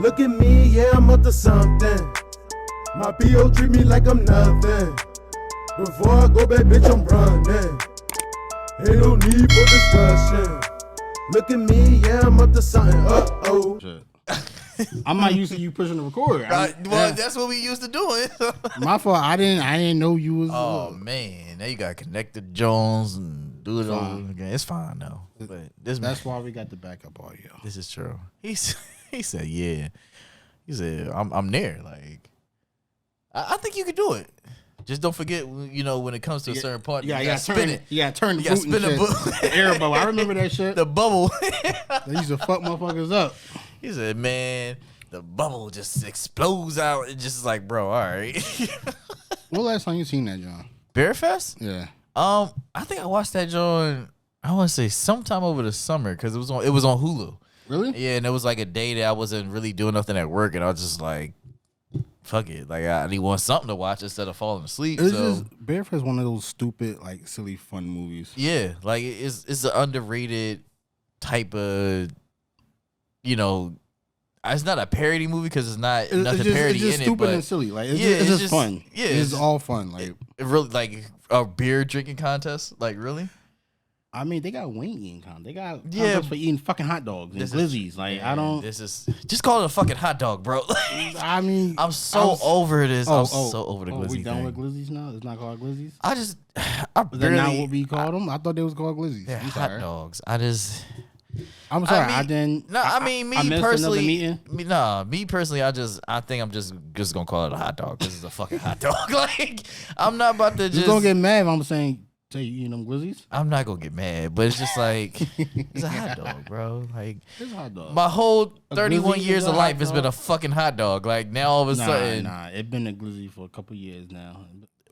Look at me, yeah, I'm up to something. My PO treat me like I'm nothing. Before I go back, bitch, I'm running. Ain't no need for discussion. Look at me, yeah, I'm up to something. Uh-oh. I'm not used to you pushing the record. Well, that's what we used to doing. My fault. I didn't know you was. Oh man, now you got connected Jones and do it all again. It's fine though. But that's why we got the backup audio. This is true. He said, yeah. He said, I'm there. Like, I think you could do it. Just don't forget, you know, when it comes to a certain part, you gotta spin it. You gotta turn the fruit and shit. The air bubble. I remember that shit. The bubble. They used to fuck motherfuckers up. He said, man, the bubble just explodes out. It's just like, bro, all right. What last time you seen that, John? Bear Fest? Yeah. I think I watched that John, I want to say sometime over the summer because it was on Hulu. Really? Yeah, and it was like a day that I wasn't really doing nothing at work, and I was just like, fuck it. Like, I need something to watch instead of falling asleep. It's just, Bear Fest is one of those stupid, like, silly, fun movies. Yeah, like, it's an underrated type of, you know, it's not a parody movie because it's not nothing parody in it. It's just stupid and silly. Like, it's just fun. Yeah, it's all fun. Like, it really, like a beer drinking contest. Like, really? I mean, they got wing eating contest. They got contests for eating fucking hot dogs and glizzies. Like, I don't. This is just call it a fucking hot dog, bro. I mean, I'm over this. I'm so over the glizzy thing. We done with glizzies now? It's not called glizzies. Is that not what we called them? I thought they was called glizzies. They're hot dogs. I'm sorry, I didn't. No, I mean, me personally, me personally, I think I'm just gonna call it a hot dog. This is a fucking hot dog. Like, I'm not about to just don't get mad if I'm saying, say you eating them glizzies. I'm not gonna get mad, but it's just like it's a hot dog, bro. Like, it's a hot dog. My whole 31 years of life has been a fucking hot dog. Like, now all of a sudden, it's been a glizzy for a couple years now.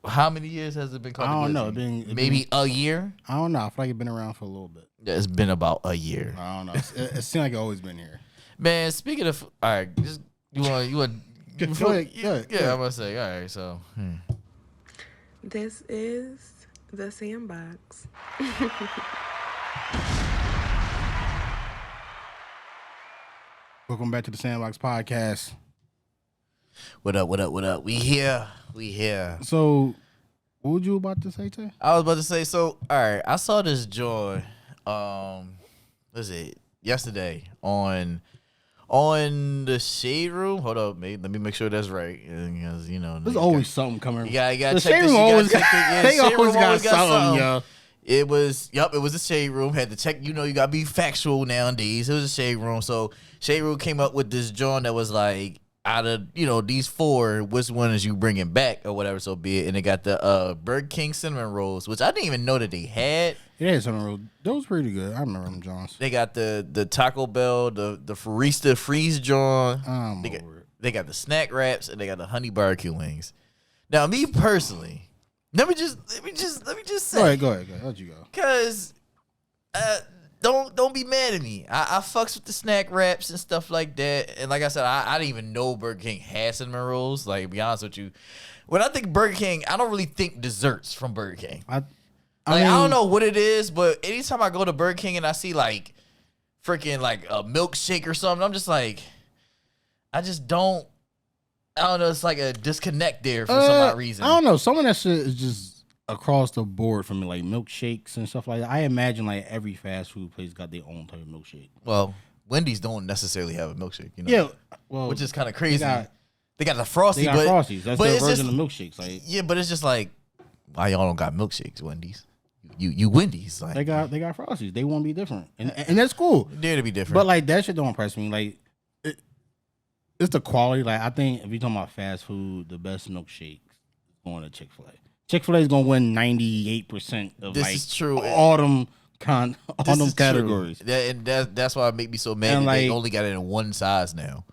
How many years has it been called? I don't know. Maybe a year. I don't know. I feel like it's been around for a little bit. Yeah, it's been about a year. I don't know. It seems like it's always been here. Man, speaking of, all right, just you want. Go ahead. Yeah, I'm gonna say, all right. So, This is the SandBox. Welcome back to the SandBox podcast. What up? We here. So, what were you about to say, Tay? I was about to say, so, all right, I saw this joint, yesterday on the Shade Room. Hold up, mate. Let me make sure that's right. Because, you know, there's always something coming. Yeah, you gotta the check Shade this. Room always got something, yo. It was the Shade Room. Had to check, you know, you gotta be factual nowadays. It was a Shade Room. So, Shade Room came up with this joint that was like, out of, you know, these four, which one is you bringing back or whatever, so be it. And they got the Burger King cinnamon rolls, which I didn't even know that they had. Yeah, cinnamon rolls. Those pretty good. I remember them, Johns. They got the Taco Bell, the Farista Freeze John. They got the snack wraps, and they got the honey barbecue wings. Now, me personally, let me just say. Go ahead. Let you go. Cause don't be mad at me. I fucks with the snack wraps and stuff like that. And like I said, I didn't even know Burger King had cinnamon rolls. Like, to be honest with you, when I think Burger King, I don't really think desserts from Burger King. I don't know what it is, but anytime I go to Burger King and I see like freaking like a milkshake or something, I'm just like, I don't know. It's like a disconnect there for some odd reason. I don't know. Some of that shit is just across the board for me, like milkshakes and stuff like that. I imagine like every fast food place got their own type of milkshake. Well, Wendy's don't necessarily have a milkshake, you know. Yeah, well, which is kind of crazy. They got the Frosty, Frosties. That's their version of milkshakes. Like, yeah, but it's just like, why y'all don't got milkshakes, Wendy's? You Wendy's, like, they got Frosties. They won't be different, and that's cool. Dare to be different, but like that shit don't impress me. Like, it's the quality. Like, I think if you're talking about fast food, the best milkshake is going to Chick-fil-A. Chick-fil-A is gonna win 98% of this like is true. all them categories. And that's why it make me so mad. Like, they only got it in one size now.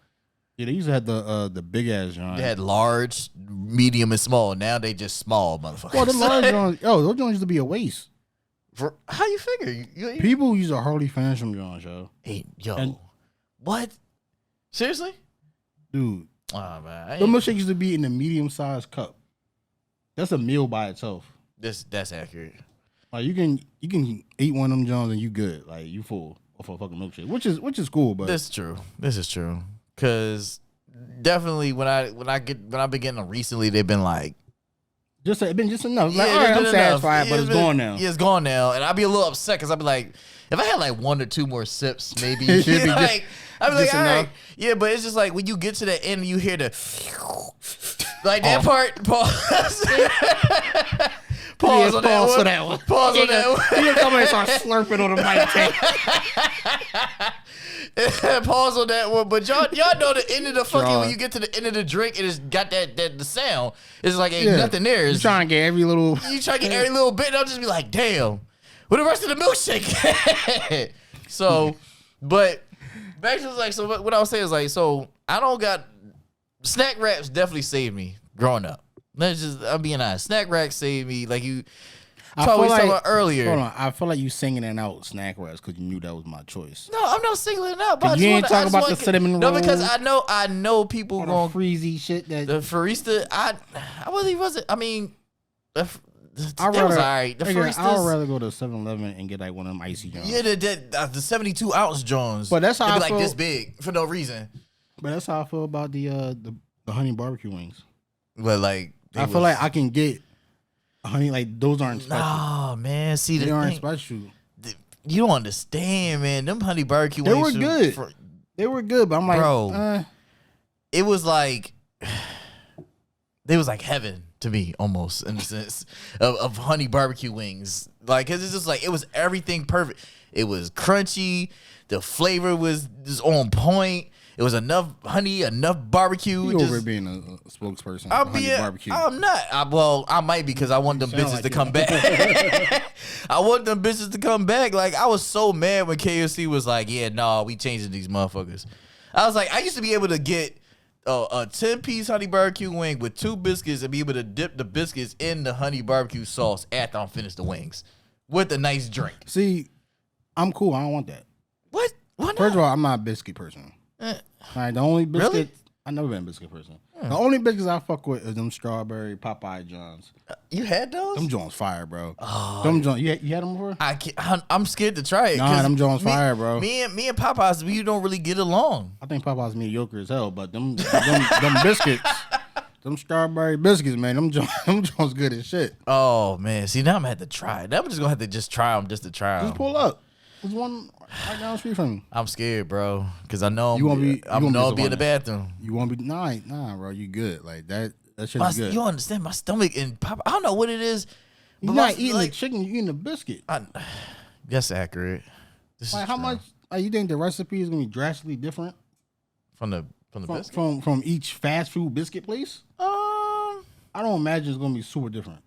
Yeah, they used to have the big ass joints. They had large, medium, and small. Now they just small motherfuckers. Well, the large joints, those joints used to be a waste. For how you figure? You people used to hardly finish them joints, yo. Hey, what? Seriously, dude? Oh man, the milkshake used to be in the medium sized cup. That's a meal by itself. That's accurate. Like, you can eat one of them Jones and you good. Like, you full of a fucking milkshake, which is cool. But this is true. Cause definitely when I've been getting them recently, they've been like, it's been just enough. Like, yeah, all right, I'm enough. satisfied, but Yeah, it's gone now. Yeah, it's gone now, and I'd be a little upset because I'd be like, if I had like 1 or 2 more sips, maybe It should be like, I'd be like, just all right, enough. yeah, but it's just like when you get to the end, and you hear the like that part. Pause. Pause on that one. Pause on that one. You come and start slurping on the mic. Pause on that one, but y'all know the end of the fucking Sure. when you get to the end of the drink, it has got that the sound. It's like ain't nothing there. You It's, trying to get every little. you try to get every little bit, and I'll just be like, damn, where the rest of the milkshake? So, but back to like, so what I was saying is like, so I don't got snack wraps definitely saved me growing up. I'm being honest. Snack wraps saved me. Like you. I That's what we feel was talking like- about earlier. Hold on, I feel like you singing it out snack wraps because you knew that was my choice. No, I'm not singling it out. But I You just ain't wanna- talking I just about wanna- the cinnamon No, because rolls? I know people All going the freezy shit that the barista. I really wasn't. I mean, that was I'd all rather, right. The nigga, I'd baristas. rather go to 7-Eleven and get like one of them icy joints. Yeah, the 72-ounce Jones. But that's how It'd be I like feel- this big for no reason. But that's how I feel about the honey barbecue wings. But like, I feel like I can get honey, like those aren't special. oh man, see They the aren't thing, special. you don't understand, man. Them honey barbecue They wings were from- good. for- They were good, but I'm like, Bro. it was like they was like heaven to me almost in the sense of honey barbecue wings. Like, cause it's just like it was everything perfect. It was crunchy. The flavor was just on point. It was enough honey, enough barbecue. you just- over being a spokesperson I'll for honey be. barbecue. I'm not. Well, I might be because I want them sound bitches like to it. come back. I want them bitches to come back. Like I was so mad when KFC was like, "Yeah, no, we changing these motherfuckers." I was like, I used to be able to get a 10-piece honey barbecue wing with 2 biscuits and be able to dip the biscuits in the honey barbecue sauce after I'm finished the wings with a nice drink. See, I'm cool. I don't want that. What? Why not? First of all, I'm not a biscuit person. Eh. Like the only biscuit Really? I've never been a biscuit person. The only biscuits I fuck with is them strawberry Popeye Johns. You had those? Them Jones fire, bro. Them Jones, you had them before? I can't, I'm scared to try it. Nah, 'cause them Jones me- fire, bro. Me and Popeyes, we don't really get along. I think Popeye's mediocre as hell, but them biscuits, them strawberry biscuits, man, them Jones good as shit. Oh man, see now I'm gonna have to try it. Now I'm just gonna have to just try them just to try them. Just pull up. There's one right down the street from you. I'm scared, bro, because I know You won't be- you I'm won't be gonna be in the disappointed. bathroom. You won't be nah, bro. You good? Like that shit My, is good. you don't understand my stomach and Popeye. I don't know what it is. You're but my- not eating like, the chicken. You're eating the biscuit. That's accurate. This Like is how true. much? You think the recipe is gonna be drastically different from the biscuit? from each fast food biscuit place? I don't imagine it's gonna be super different.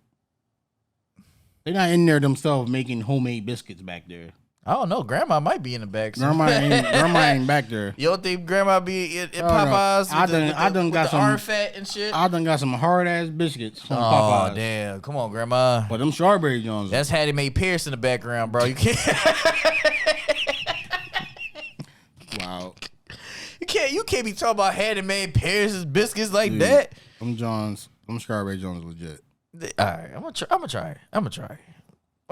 They're not in there themselves making homemade biscuits back there. I don't know. Grandma might be in the back. Grandma ain't back there. You don't think Grandma be in Oh, no. Popeyes? I done with got the some- arm fat and shit. I done got some hard ass biscuits from Oh Popeyes. damn! Come on, Grandma. But them strawberry Jones. That's Hattie Mae Pierce in the background, bro. You can't. wow. You can't be talking about Hattie Mae Pierce's biscuits like that. Them strawberry Jones legit. All right, I'm gonna try it. I'm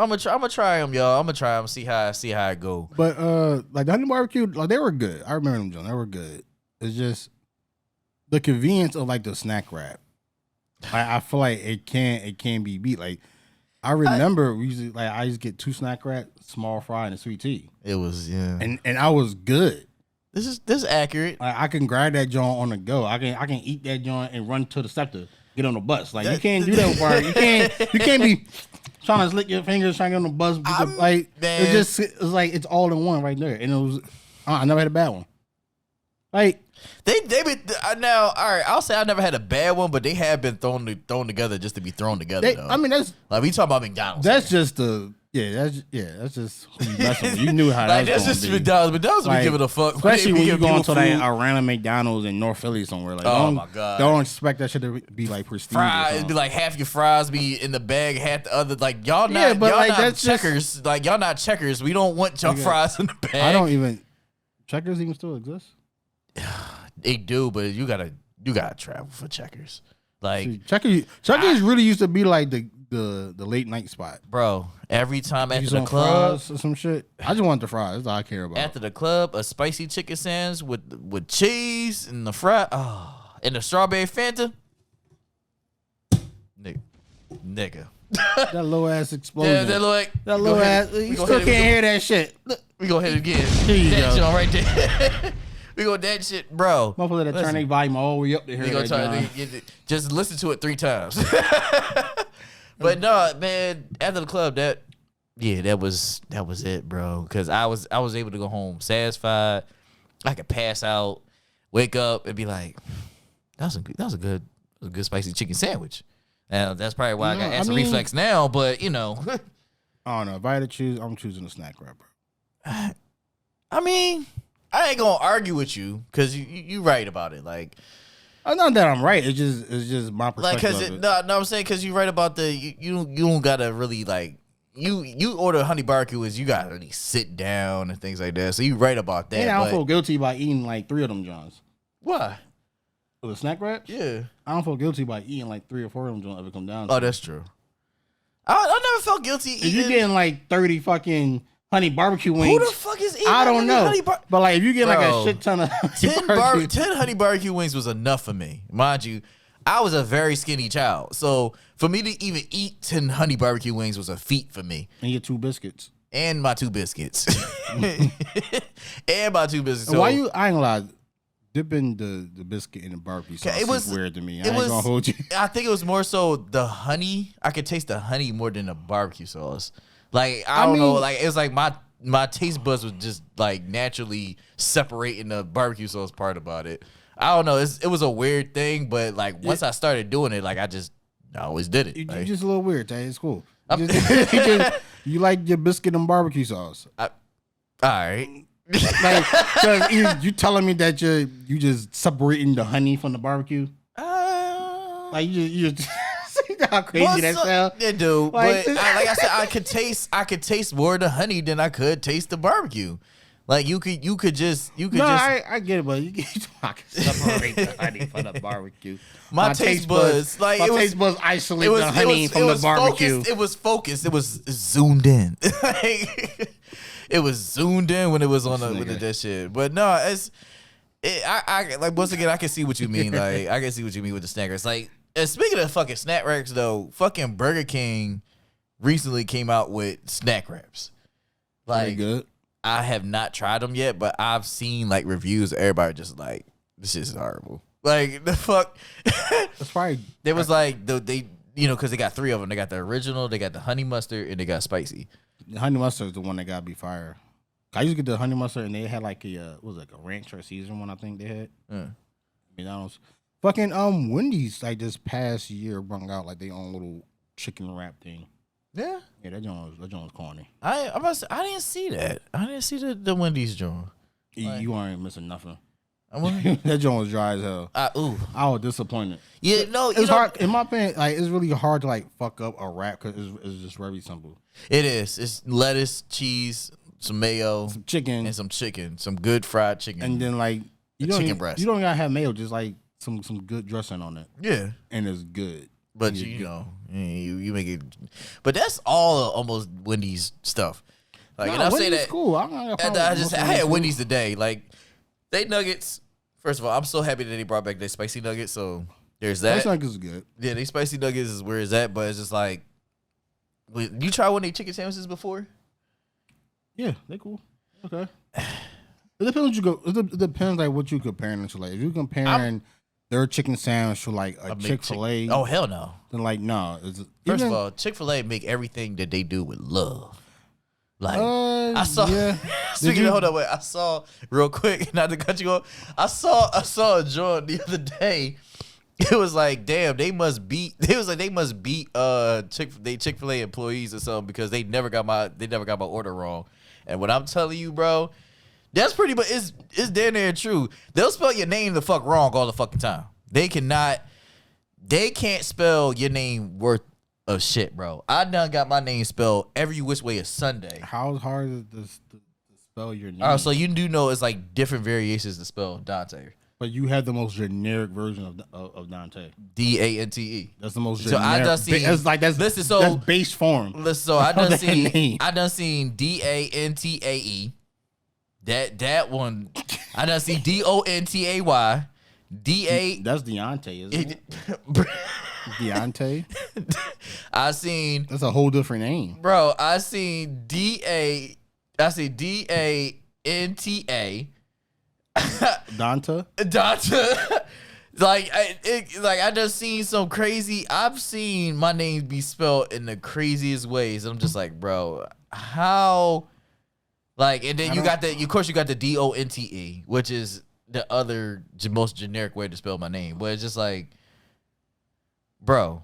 gonna try them, y'all. I'm gonna try them. See how it go. But like the honey barbecue, like they were good. I remember them Jones. They were good. It's just the convenience of like the snack wrap. I feel like it can be beat. Like I remember we used to, I used to get 2 snack wraps, small fry, and a sweet tea, It was and I was good. This is accurate. Like I can grab that joint on the go. I can eat that joint and run to the sector, get on the bus. Like you can't do that with bar. You can't be trying to lick your fingers trying to get on the bus. Man. It's like it's all in one right there. And it was I never had a bad one. Like They been now. All right, I'll say I never had a bad one, but they have been thrown together just to be thrown together. though. I mean that's like we talking about McDonald's. just that's just who you messing with. You knew how like that that's was just gonna be. McDonald's. McDonald's be Like, giving a fuck, Especially when you give go people into that food. a random McDonald's in North Philly somewhere. Like, Oh, my God. Don't expect that shit to be like prestige. or Fries, it'd something. be like half your fries be in the bag, half the other. Like y'all not, Yeah, but, y'all like, not that's just- checkers. Like y'all not checkers. We don't want your Nigga, fries in the bag. I don't even. Checkers even still exist? They do, but you gotta travel for checkers. Like, See, Chucky's really used to be like the late night spot. bro, every time after Use the on club, fries or some shit. I just want the fries. That's all I care about. after the club, a spicy chicken sandwich with cheese and the fry, and the strawberry Fanta. Nigga. That low ass explosion. Yeah, they're like that low ass. You still can't hear that shit. We gonna hit it again. Here you That go. joint right there. We go that shit, bro. Motherfucker, that turn their volume all the way up to We hear gonna that. try John. to just listen to it 3 times. But no, man. After the club, that was it, bro. Because I was able to go home satisfied. I could pass out, wake up, and be like, that was a good spicy chicken sandwich. Now that's probably why I got acid reflex now. But you know, I don't know. If I had to choose, I'm choosing the snack wrap, bro. I mean, I ain't gonna argue with you because you right about it. Like, Not that I'm right. It's just my perspective. like, no, I'm saying because you right about the you don't gotta really like you order honey barbecue is you gotta really sit down and things like that. So you right about that. And I don't but feel guilty by eating like 3 of them Johns. why? With the snack wraps? Yeah. I don't feel guilty by eating like 3 or 4 of them Johns if it come down to Oh, it. that's true. I never felt guilty If eating. you getting like 30 fucking honey barbecue wings, Who the fuck is eating? I don't know. But like if you get like Bro, a shit ton of honey 10 honey barbecue wings was enough for me. Mind you, I was a very skinny child. So for me to even eat 10 honey barbecue wings was a feat for me. and your 2 biscuits. And my 2 biscuits. And my 2 biscuits. So, why you? I ain't gonna lie. Dipping the biscuit in the barbecue sauce it was is weird to me. I it ain't was- gonna hold you. I think it was more so the honey. I could taste the honey more than the barbecue sauce. Like, I don't know. mean- Like, it was like my taste buds was just like naturally separating the barbecue sauce part about it. I don't know. It was a weird thing, but like once I started doing it, like I always did it. You Like, just a little weird, Tay. It's cool. You like your biscuit and barbecue sauce. all right. Like, cause you telling me that you just separating the honey from the barbecue? Like you just see how crazy that sounds? Yeah, dude. Like- But like I said, I could taste more of the honey than I could taste the barbecue. Like you could just I get it, but you can separate the honey from the barbecue. My taste buds, like, my it was- taste buds isolate the honey from the barbecue. It was focused. It was zoomed in. Like, it was zoomed in when it was on with that shit. But no, I like once again I can see what you mean. Like I can see what you mean with the snack wraps. Like, and speaking of fucking snack wraps though, fucking Burger King recently came out with snack wraps. Very Like, good. I have not tried them yet, but I've seen like reviews. Everybody just like, this shit's horrible. Like the fuck. It's probably There was like they because they got 3 of them. They got the original, they got the honey mustard, and they got spicy. the honey mustard is the one that gotta be fire. I used to get the honey mustard and they had like a what was it, like a ranch or Caesar one. I think they had. McDonald's. Fucking Wendy's like this past year brought out like their own little chicken wrap thing. Yeah, Yeah, that joint was corny. I didn't see that. I didn't see the Wendy's joint. You aren't missing nothing. I wonder- That joint was dry as hell. Ooh. I was disappointed. Yeah, no, It's hard in my opinion. Like it's really hard to like fuck up a wrap because it's just very simple. It is. It's lettuce, cheese, some mayo, Some chicken, and some chicken, some good fried chicken, and then like you don't chicken even- breast. You don't gotta have mayo. Just like some good dressing on it, yeah. and it's good. But Yeah, you good. know, you make it. But that's all almost Wendy's stuff. Like, and Nah, I say Wendy's that. cool. I I had Wendy's today. Like, they nuggets. First of all, I'm so happy that they brought back their spicy nuggets. So there's that. That is good. Yeah, they spicy nuggets is where it's at. But it's just like, you try one of their chicken sandwiches before? Yeah, they cool. Okay. It depends what you go. It depends like what you comparing it to. Like if you comparing their chicken sandwich to like a Chick-fil-A, Oh hell no! then like no. First of all, Chick-fil-A make everything that they do with love. Like, I saw. Yeah. Speaking of, hold on, wait. I saw real quick, not to cut you off. I saw a joint the other day. It was like, damn, they must beat. It was like they must beat Chick-fil-A employees or something because they never got my order wrong. And what I'm telling you, bro, that's pretty. But it's damn near true. They'll spell your name the fuck wrong all the fucking time. They cannot. They can't spell your name worth of shit, bro. I done got my name spelled every which way is Sunday. How hard is this to spell your name? Oh, so you do know it's like different variations to spell Dante. But you have the most generic version of Dante. Dante. That's the most So generic. I done seen. That's base form. Listen, so I done seen. I done seen Dantae. That one. I done seen Dontay. That's Deontay, isn't it? Deontay. I seen. That's a whole different name, bro. I seen I see Danta. Danta. Like I just seen some crazy. I've seen my name be spelled in the craziest ways. I'm just like, bro, how? Like, and then you got the. Of course, you got the Donte, which is the other most generic way to spell my name. But it's just like, bro,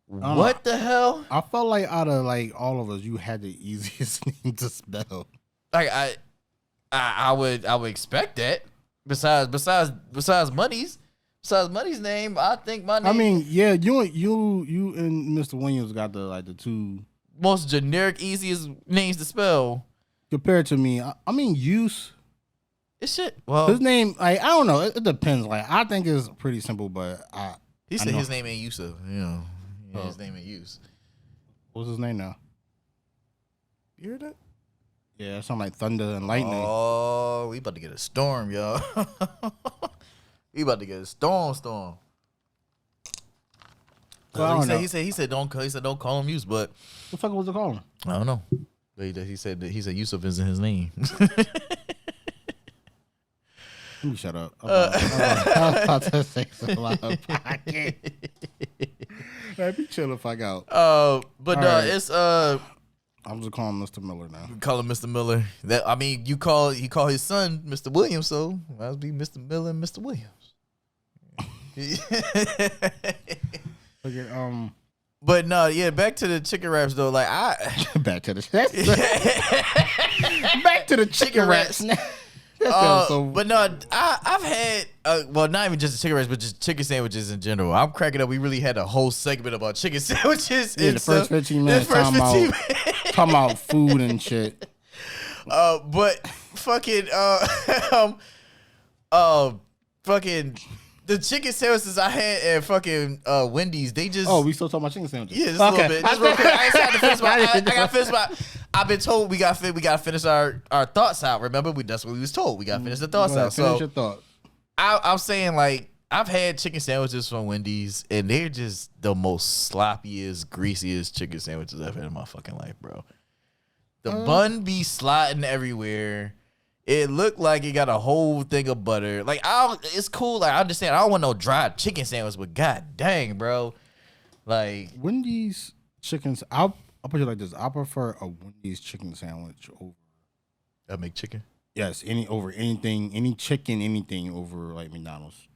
what the hell? I felt like out of like all of us, you had the easiest name to spell. Like I would expect that. Besides Money's name, I think my name. I mean, yeah, you and Mr. Williams got the two most generic, easiest names to spell. Compared to me, I mean, Use. It's shit. Well, his name, like, I don't know. It depends. Like, I think it's pretty simple, but he said his name ain't Yusuf. You know, his name ain't Use. What's his name now? You heard that? Yeah, it sound like thunder and lightning. Oh, we about to get a storm, y'all. We about to get a storm. Well, he said don't call him Use, but what the fuck was it called? I don't know. He said Yusuf isn't his name. Let me shut up. I was about to say something loud. I can't. I'd be chill if I go. But right. It's I'm just calling Mr. Miller now. Call him Mr. Miller. That I mean, he call his son Mr. Williams, so must be Mr. Miller and Mr. Williams. Okay, but no, yeah, back to the chicken wraps though. Like back to the chicken wraps. But no, I've had well, not even just the chicken wraps, but just chicken sandwiches in general. I'm cracking up. We really had a whole segment about chicken sandwiches. Yeah, the first 15 minutes talking about food and shit. But fucking fucking the chicken sandwiches I had at fucking Wendy's, they just we still talking about chicken sandwiches. Yeah, just a little bit. Just real quick. I got to finish my. I've been told we got to finish our thoughts out. Remember, that's what we was told. We got to finish the thoughts out. Finish your thought. I'm saying, like, I've had chicken sandwiches from Wendy's, and they're just the most sloppiest, greasiest chicken sandwiches I've had in my fucking life, bro. The bun be sliding everywhere. It looked like it got a whole thing of butter. Like, it's cool. Like, I understand. I don't want no dry chicken sandwich, but god dang, bro. Like, Wendy's chickens, I'll put it like this. I prefer a Wendy's chicken sandwich over I make chicken. Yes, any chicken, anything over like McDonald's.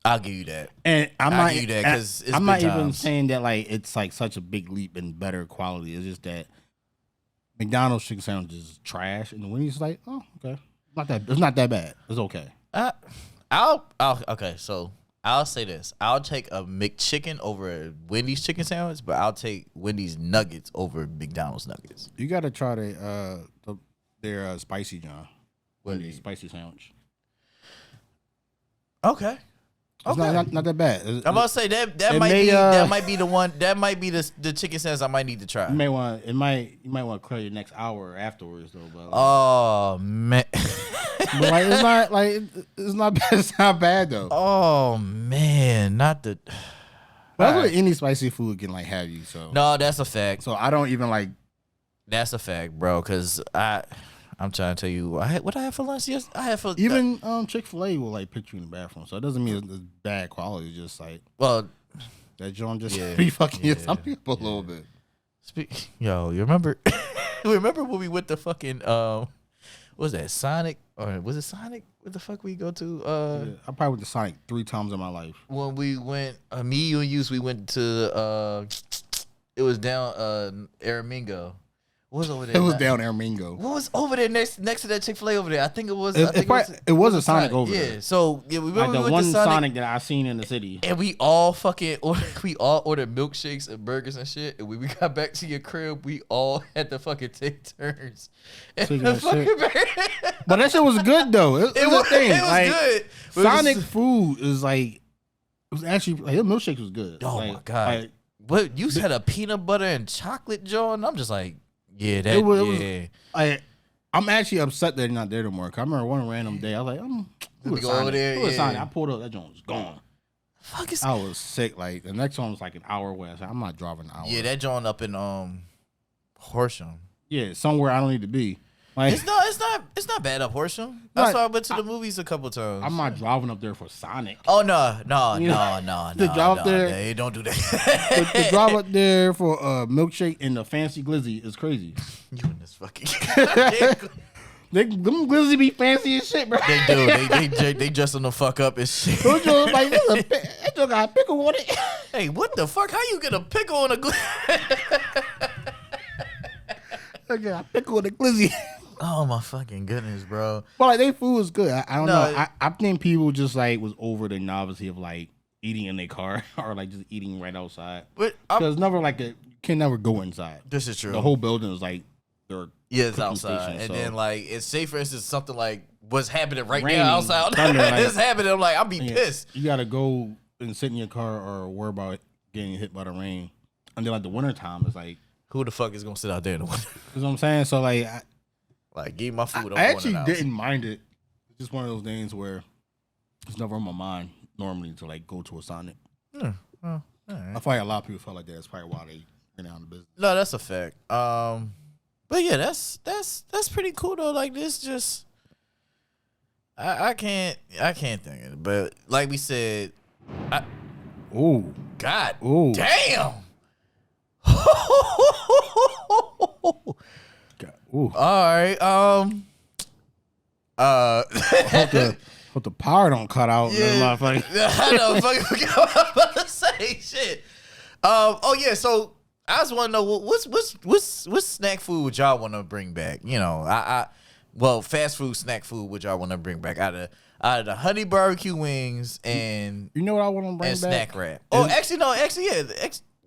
I'll give you that. And I'm not even saying that like it's like such a big leap in better quality. It's just that McDonald's chicken sandwich is trash, and the Wendy's like, oh, okay, it's not that bad. It's okay. Okay, so I'll say this: I'll take a McChicken over a Wendy's chicken sandwich, but I'll take Wendy's nuggets over McDonald's nuggets. You got to try their spicy John. Wendy's spicy sandwich. Okay. It's not that bad. I'm about to say that might be the one. That might be the chicken sandwich I might need to try. You might want to clear your next hour afterwards though. But oh man, but like it's not bad. It's not bad though. Oh man, not the. That's what any spicy food can like have you. So no, that's a fact. So I don't even like. That's a fact, bro. Because I'm trying to tell you, what I had for lunch yesterday. I had for even Chick-fil-A will like put you in the bathroom, so it doesn't mean it's bad quality. It's just like that joint just be fucking some people a little bit. Yo, you remember? Remember when we went to fucking what was that, Sonic, or was it Sonic? What the fuck we go to? I probably went to Sonic 3 times in my life. When we went, me, you, and Yus, we went to it was down Aramingo. What was over there? It was down Aramingo. What was over there next to that Chick-fil-A over there? I think it was. It was a Sonic over there. Yeah. So we like the one Sonic that I seen in the city. And we all ordered milkshakes and burgers and shit. And when we got back to your crib, we all had to fucking take turns. But that shit was good though. It was good. Sonic food is like it was actually like their milkshake was good. Oh like, my god! Like, But you had a peanut butter and chocolate jar, and I'm just like, yeah, that it was, yeah. I'm actually upset that they're not there no more. Cause I remember one random day I was like, Let me go over there. Yeah. Sonic. I pulled up, that joint was gone. Fuck is I was sick. Like the next one was like an hour away. I was like, I'm not driving an hour. yeah, that joint up in Horsham. Yeah, somewhere I don't need to be. Like It's not bad up Horsham. That's why I went to the movies a couple times. I'm not driving up there for Sonic. Oh no. To drive up there, Hey, don't do that. to drive up there for a milkshake and a fancy glizzy is crazy. You and this fucking. Them glizzy be fancy as shit, bro. They do. They dressing the fuck up as shit. Those joints like that joint got a pickle on it. Hey, what the fuck? How you get a pickle on a I got a pickle on the glizzy. Oh my fucking goodness, bro. But like they food was good. I don't No, know. I think people just like was over the novelty of like eating in their car or like just eating right outside. But Because never like you can never go inside. this is true. The whole building is like their it's cooking outside, station, and so- then like it's say for instance something like what's happening right Raining, now outside. thunder, like- It's happening. I'm like I'll be Yeah, pissed. You gotta go and sit in your car or worry about getting hit by the rain. And then like the wintertime is like, Who the fuck is gonna sit out there in the winter? you know what I'm saying? So like Like give me my food. I actually didn't mind it. It's just one of those things where it's never on my mind normally to like go to a Sonic. All right. I feel like a lot of people felt like that. That's probably why they went out of business. No, that's a fact. But yeah, that's pretty cool though. Like this, just I can't think of it. But like we said, Ooh. God, Ooh. damn. God. Ooh. All right. Hope the power don't cut out. Yeah. Motherfucker. I know. Fucking forgot what I was about to say. Shit. Oh yeah. So I just want to know what's snack food would y'all want to bring back? You know, well, fast food snack food would y'all want to bring back out of the honey barbecue wings and You know what I want to bring and back? snack wrap. Oh, actually no. Actually, yeah.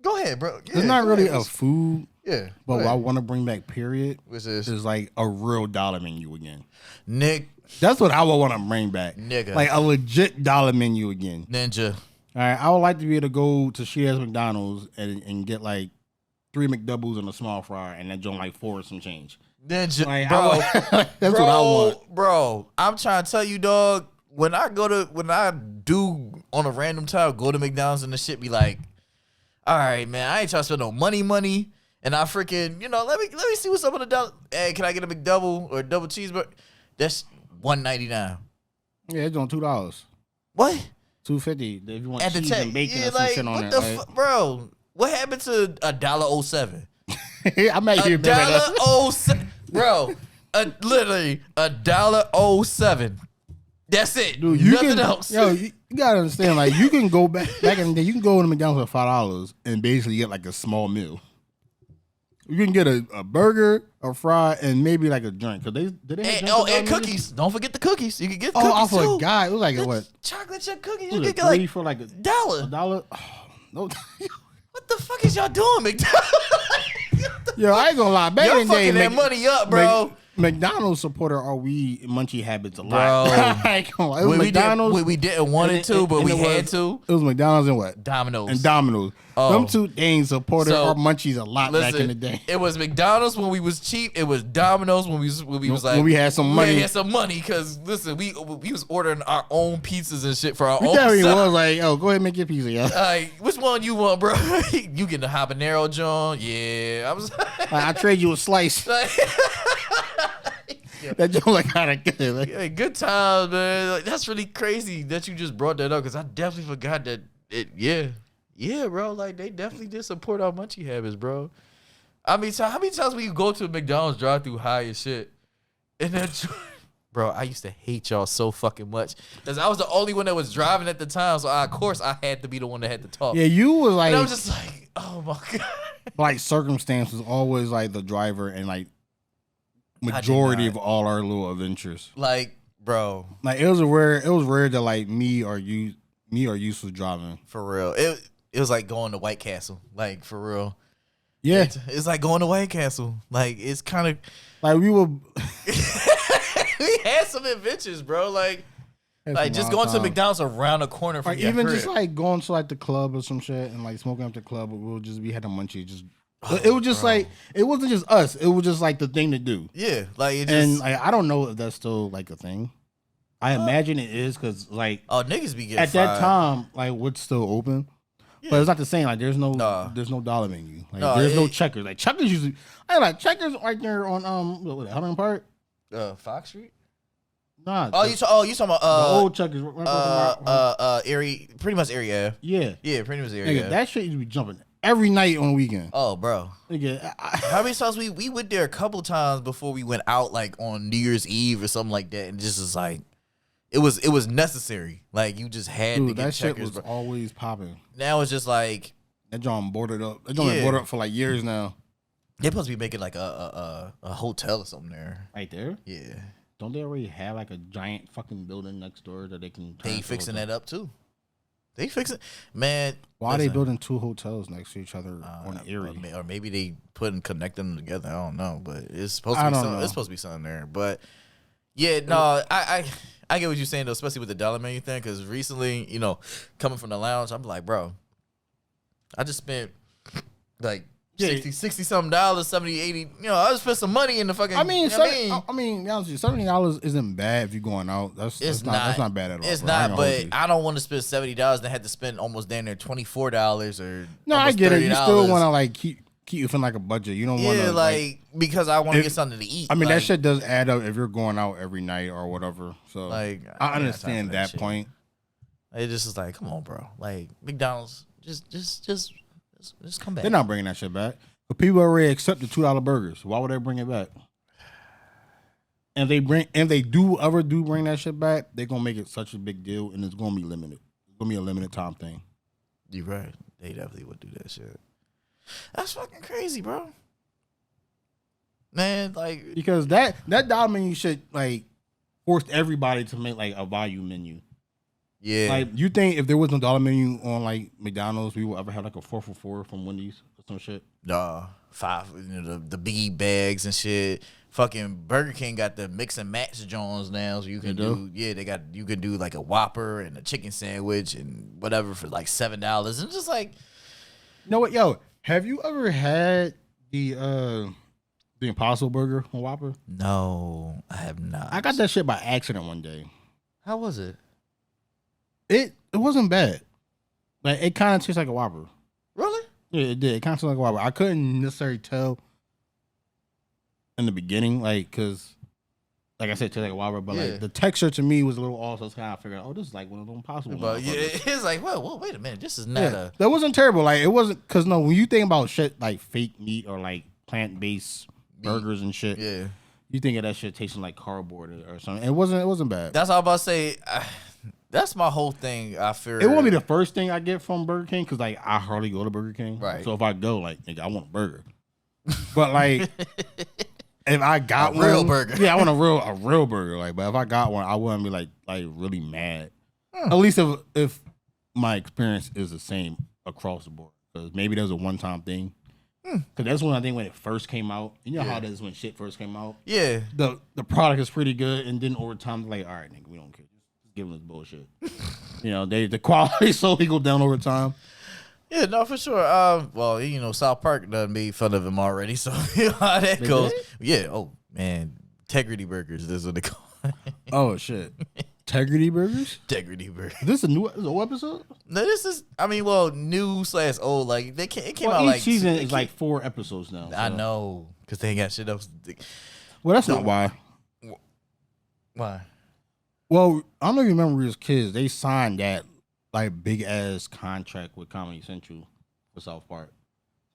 Go ahead, bro. Yeah, It's not go really ahead. a food, Yeah. but go what I ahead. want to bring back, period, What's this? is like a real dollar menu again. Nick That's what I would want to bring back. Nigga. Like a legit dollar menu again. Ninja. All right. I would like to be able to go to Shears McDonald's and get like 3 McDoubles and a small fry and that joint like 4 or some change. Ninja. Like, Bro. that's what I want. Bro, I'm trying to tell you, dog. When I do on a random time go to McDonald's and the shit be like, all right, man, I ain't trying to spend no money, and I freaking, let me see what's up on the dollar. Hey, can I get a McDouble or a double cheeseburger? That's $1.99. Yeah, it's on $2. What? $2.50 if you want At the cheese check, and bacon yeah, or some like shit on what there. the right? fuck, bro? What happened to $1.07? I'm at you, $1.07, bro. Literally $1.07. That's it. Dude, you Nothing can, else. Yo, you gotta understand, like you can go back in the day, you can go to McDonald's for $5 and basically get like a small meal. You can get a burger, a fry, and maybe like a drink. Cause did they have drinks and at that cookies. Don't forget the cookies. You can get Oh, I cookies too. forgot. It was like what? Chocolate chip cookies. It You was can a get $3 like for like a $1. $1. Oh, no. What the fuck is y'all doing, McDonald's? Yo, I ain't gonna lie. Back Y'all in the day, fucking that money up, bro. McDonald's supported our weed munchie habits a lot. Bro. I ain't gonna lie. It was McDonald's. We didn't want it to, but and we it had was- to. It was McDonald's and what? Domino's. And Domino's. Oh. Them two things supported So, our munchies a lot back in the day. It was McDonald's when we was cheap. It was Domino's when we was like When we had some money. We had some money because listen, we was ordering our own pizzas and shit for our We own. definitely self. was like, yo, go ahead and make your pizza, yo. Like, which one you want, bro? You get the habanero, John? Yeah, I was. I trade you a slice. Like, That joint like kind of good. Like, hey, good times, man. Like, that's really crazy that you just brought that up because I definitely forgot that it. Yeah, bro. Like they definitely did support our munchie habits, bro. I mean, how many times we go to a McDonald's drive-through high as shit, and then, bro, I used to hate y'all so fucking much because I was the only one that was driving at the time, so of course I had to be the one that had to talk. yeah, you was like, and I was just like, oh my god. like circumstance was always like the driver and like majority of all our little adventures. Like, bro, Like it was rare that like me or you was driving. for real. It was like going to White Castle, like for real. Yeah, It's like going to White Castle. Like it's kind of like we were. we had some adventures, bro. Like Like just going to McDonald's around the corner from or your even crib. just like going to like the club or some shit and like smoking up the club. We'll just be having munchies. Just it was just like it wasn't just us. It was just like the thing to do. Yeah, like it just And like, I don't know if that's still like a thing. I imagine it is because like niggas be getting at that time like what's still open. But it's not the same. Like there's no dollar menu. Like there's no Checkers. Like Checkers usually, I like Checkers right there on Huntington Park. Fox Street. Nah. You talking about the old Checkers. Erie, pretty much area. Yeah. Yeah, pretty much area. Nigga, that shit used to be jumping every night on the weekend. Oh, bro. Nigga, How many times we went there a couple times before we went out like on New Year's Eve or something like that, and just was like. It was necessary. Like you just had to get that Checkers. Shit was always popping. Now it's just like that John boarded up. That John been boarded up for like years now. They're supposed to be making like a hotel or something there. Right there? Yeah. Don't they already have like a giant fucking building next door that they can? They fixing that up too. They fixing, man. Why are they building two hotels next to each other on Erie? Or maybe they connect them together. I don't know, but it's supposed to be something. It's supposed to be something there. But yeah, no, I get what you're saying though, especially with the dollar menu thing. Because recently, coming from the lounge, I'm like, bro, I just spent like $60 something dollars, 70, 80. I just spent some money in the fucking. I mean, honestly, $70 isn't bad if you're going out. That's not bad at all. It's not, but I don't want to spend $70 and had to spend almost damn near $24 or no, I get it. You still want to like keep you feeling like a budget. You don't want to like because I want to get something to eat. I mean, that shit does add up if you're going out every night or whatever. So like, I understand that point. It just is like, come on, bro. Like McDonald's, just come back. They're not bringing that shit back. But people already accept the $2 burgers. Why would they bring it back? And they do bring that shit back, they're gonna make it such a big deal, and it's gonna be limited. It's gonna be a limited time thing. You're right. They definitely would do that shit. That's fucking crazy, bro. Man, like because that dollar menu shit like forced everybody to make like a value menu. Yeah. Like you think if there was no dollar menu on like McDonald's, we would ever have like a 4 for $4 from Wendy's or some shit? Nah. The biggie bags and shit. Fucking Burger King got the mix and match Jones now, so you can you can do like a Whopper and a chicken sandwich and whatever for like $7. And just like, you know what, yo, have you ever had the Impossible Burger on Whopper? No, I have not. I got that shit by accident one day. How was it? It wasn't bad. Like it kind of tastes like a Whopper. Really? Yeah, it did. It kind of tastes like a Whopper. I couldn't necessarily tell in the beginning, like, cause like I said, it tastes like a Whopper, but like the texture to me was a little off. So I was kind of figuring, this is like one of those Impossible. But yeah, it's like, well, wait a minute, this is not that wasn't terrible. Like it wasn't, cause no, when you think about shit like fake meat or like plant-based burgers and shit, you think of that shit tasting like cardboard or something. It wasn't bad. That's all I'm about to say. That's my whole thing. I fear it won't be the first thing I get from Burger King because like I hardly go to Burger King. Right. So if I go, like, nigga, I want a burger. But like, if I got a real burger, yeah, I want a real burger. Like, but if I got one, I wouldn't be like really mad. At least if my experience is the same across the board. Because maybe there's a one-time thing. Because that's when I think when it first came out. You know how it is when shit first came out. Yeah. The product is pretty good, and then over time, like, all right, nigga, we don't care. Give them this bullshit. The quality slowly go down over time. Yeah, no, for sure. Well, South Park done made fun of him already, so you know how that goes. Did? Yeah. Oh man, Integrity Burgers. That's what they call it. Oh shit, Integrity Burgers. Integrity Burgers. This is a new episode. No, this is. New/old. Like it came out each like season is like 4 episodes now. So. I know because they ain't got shit else. Well, that's not why. Why? Well, I don't know if you remember as kids, they signed that like big ass contract with Comedy Central for South Park.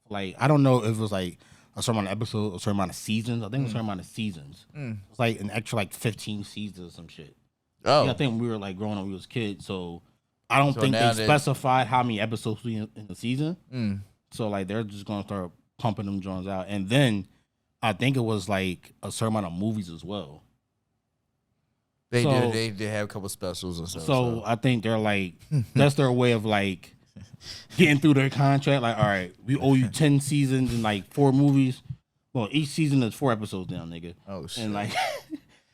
Like, I don't know if it was like a certain amount of episodes, a certain amount of seasons. I think it was a certain amount of seasons. It's like an extra like 15 seasons or some shit. Oh. Yeah, I think when we were like growing up, we was kids, so I don't think they specified how many episodes we in the season. So like they're just gonna start pumping them joints out. And then I think it was like a certain amount of movies as well. They did have a couple specials and stuff. So I think they're like, that's their way of like getting through their contract. Like, all right, we owe you 10 seasons and like 4 movies. Well, each season is 4 episodes now, nigga. Oh shit. And like,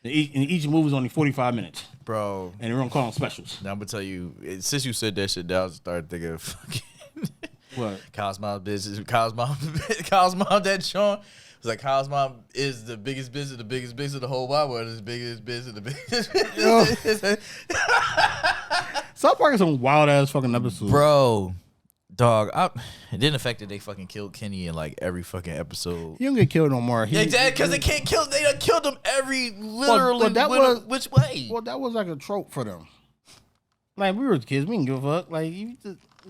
Each movie is only 45 minutes, bro. and we're gonna call them specials. Now I'm gonna tell you, since you said that shit, now I started thinking of fucking What? Kyle's mom business. Kyle's mom, that Sean was like, Kyle's mom is the biggest business of the whole wide world. Is the biggest business, the biggest business. South Park is some wild ass fucking episodes, Bro, dog, it didn't affect that they fucking killed Kenny in like every fucking episode. He don't get killed no more. Exactly, because they can't kill. They done killed him every literally. Which way? Well, that was like a trope for them. Like we were kids, we didn't give a fuck. Like we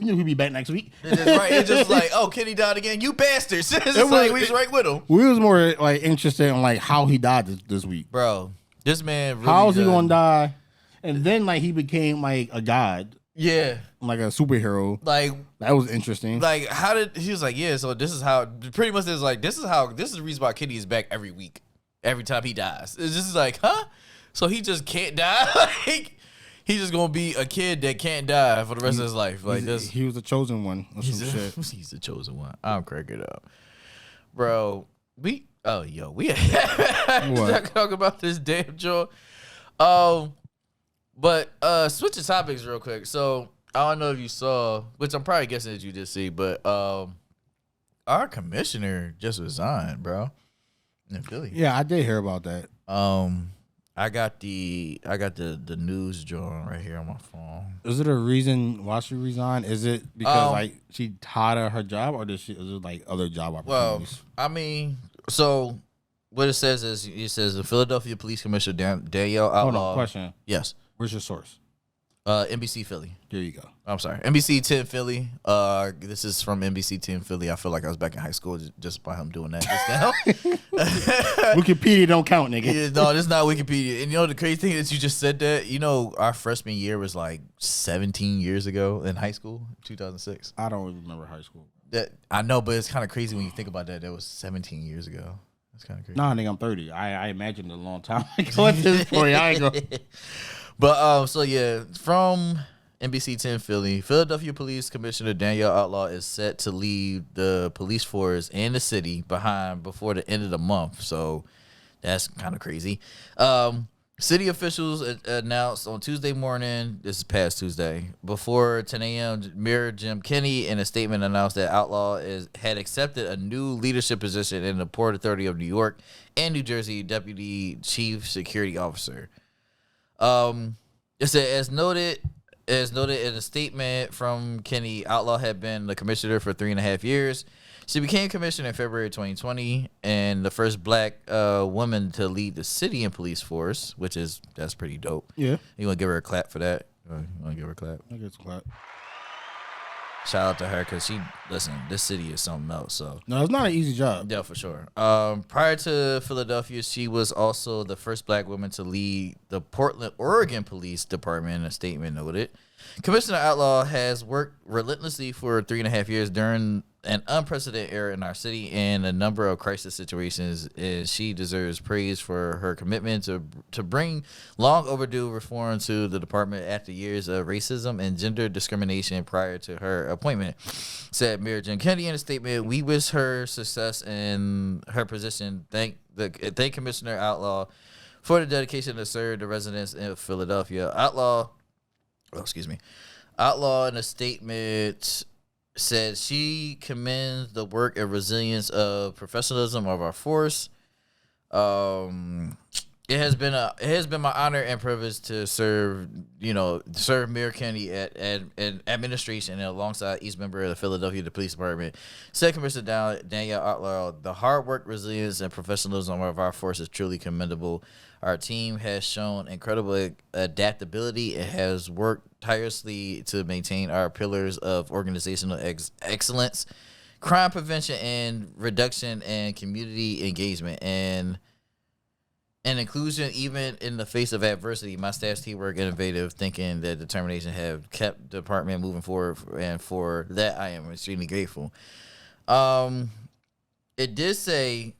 knew he'd be back next week. It's just like, oh, Kenny died again. You bastards! We was right with him. We was more like interested in like how he died this week, Bro. This man, really how is he gonna die? And then like he became like a god, yeah, like a superhero. like That was interesting. Like, how did he was like, yeah, so this is how pretty much is like this is the reason why Kenny is back every week, every time he dies. It's just like, huh? So he just can't die? Like he's just gonna be a kid that can't die for the rest of his life. Like this, he was the chosen one. Or some shit. He's the chosen one. I'm cracking up, bro. We talk about this damn joke. But switching topics real quick. So I don't know if you saw, which I'm probably guessing that you did see, but our commissioner just resigned, bro, in Philly. Yeah, I did hear about that. I got the news drawing right here on my phone. Is it a reason why she resigned? Is it because like she tired of her job, or is it like other job opportunities? Well, I mean, so what it says is the Philadelphia Police Commissioner Danielle Outlaw. Hold on, question. Yes. Where's your source? NBC Philly. There you go. I'm sorry, NBC 10 Philly. This is from NBC 10 Philly. I feel like I was back in high school just by him doing that just now. Wikipedia don't count, nigga. Yeah, no, this is not Wikipedia. And you know the crazy thing is you just said that. You know, our freshman year was like 17 years ago in high school, 2006. I don't remember high school. That I know, but it's kind of crazy when you think about that. That was 17 years ago. That's kind of crazy. Nah, nigga, I'm 30. I imagined a long time ago at this point. I ain't go. But so yeah, from NBC 10 Philly, Philadelphia Police Commissioner Danielle Outlaw is set to leave the police force and the city behind before the end of the month. So that's kind of crazy. City officials announced on Tuesday morning, this is past Tuesday, before 10 a.m., Mayor Jim Kenney in a statement announced that Outlaw had accepted a new leadership position in the Port Authority of New York and New Jersey Deputy Chief Security Officer. It said, as noted in a statement from Kenney, Outlaw had been the commissioner for 3.5 years. She became commissioner in February 2020 and the first black woman to lead the city and police force, that's pretty dope. Yeah. You want to give her a clap for that? You want to give her a clap? I guess clap. Shout out to her because this city is something else. So No, it's not an easy job. yeah, for sure. Prior to Philadelphia, she was also the first black woman to lead the Portland, Oregon Police Department, a statement noted. Commissioner Outlaw has worked relentlessly for 3.5 years during an unprecedented era in our city and a number of crisis situations, and she deserves praise for her commitment to bring long overdue reform to the department after years of racism and gender discrimination prior to her appointment, said Mayor Jim Kennedy in a statement. We wish her success in her position. Thank Commissioner Outlaw for the dedication to serve the residents of Philadelphia. Outlaw in a statement said she commends the work and resilience of professionalism of our force. It has been my honor and privilege to serve Mayor Kennedy at administration and alongside each member of the Philadelphia Police Department. Said Commissioner Danielle Outlaw, the hard work, resilience, and professionalism of our force is truly commendable. Our team has shown incredible adaptability and has worked tirelessly to maintain our pillars of organizational excellence, crime prevention and reduction, and community engagement and inclusion, even in the face of adversity. My staff's teamwork, innovative thinking, that determination have kept the department moving forward, and for that I am extremely grateful. It did say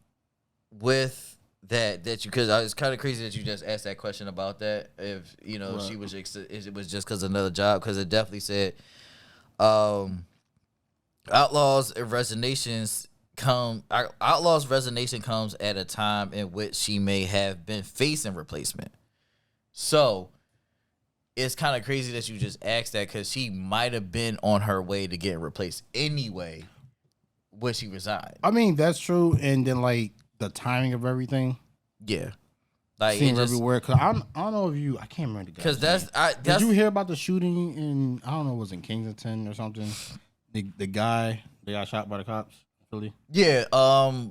with that you, because it's kind of crazy that you just asked that question about that. If right. She was, it was just because of another job, because it definitely said Outlaw's resignations Outlaw's resignation comes at a time in which she may have been facing replacement. So it's kind of crazy that you just asked that because she might have been on her way to getting replaced anyway when she resigned. I mean, that's true. And then like the timing of everything. Yeah. Like seemed everywhere. Cause I don't know if you, I can't remember the guy. Because did you hear about the shooting in, I don't know, it was in Kensington or something? The guy, they got shot by the cops. Philly. Yeah,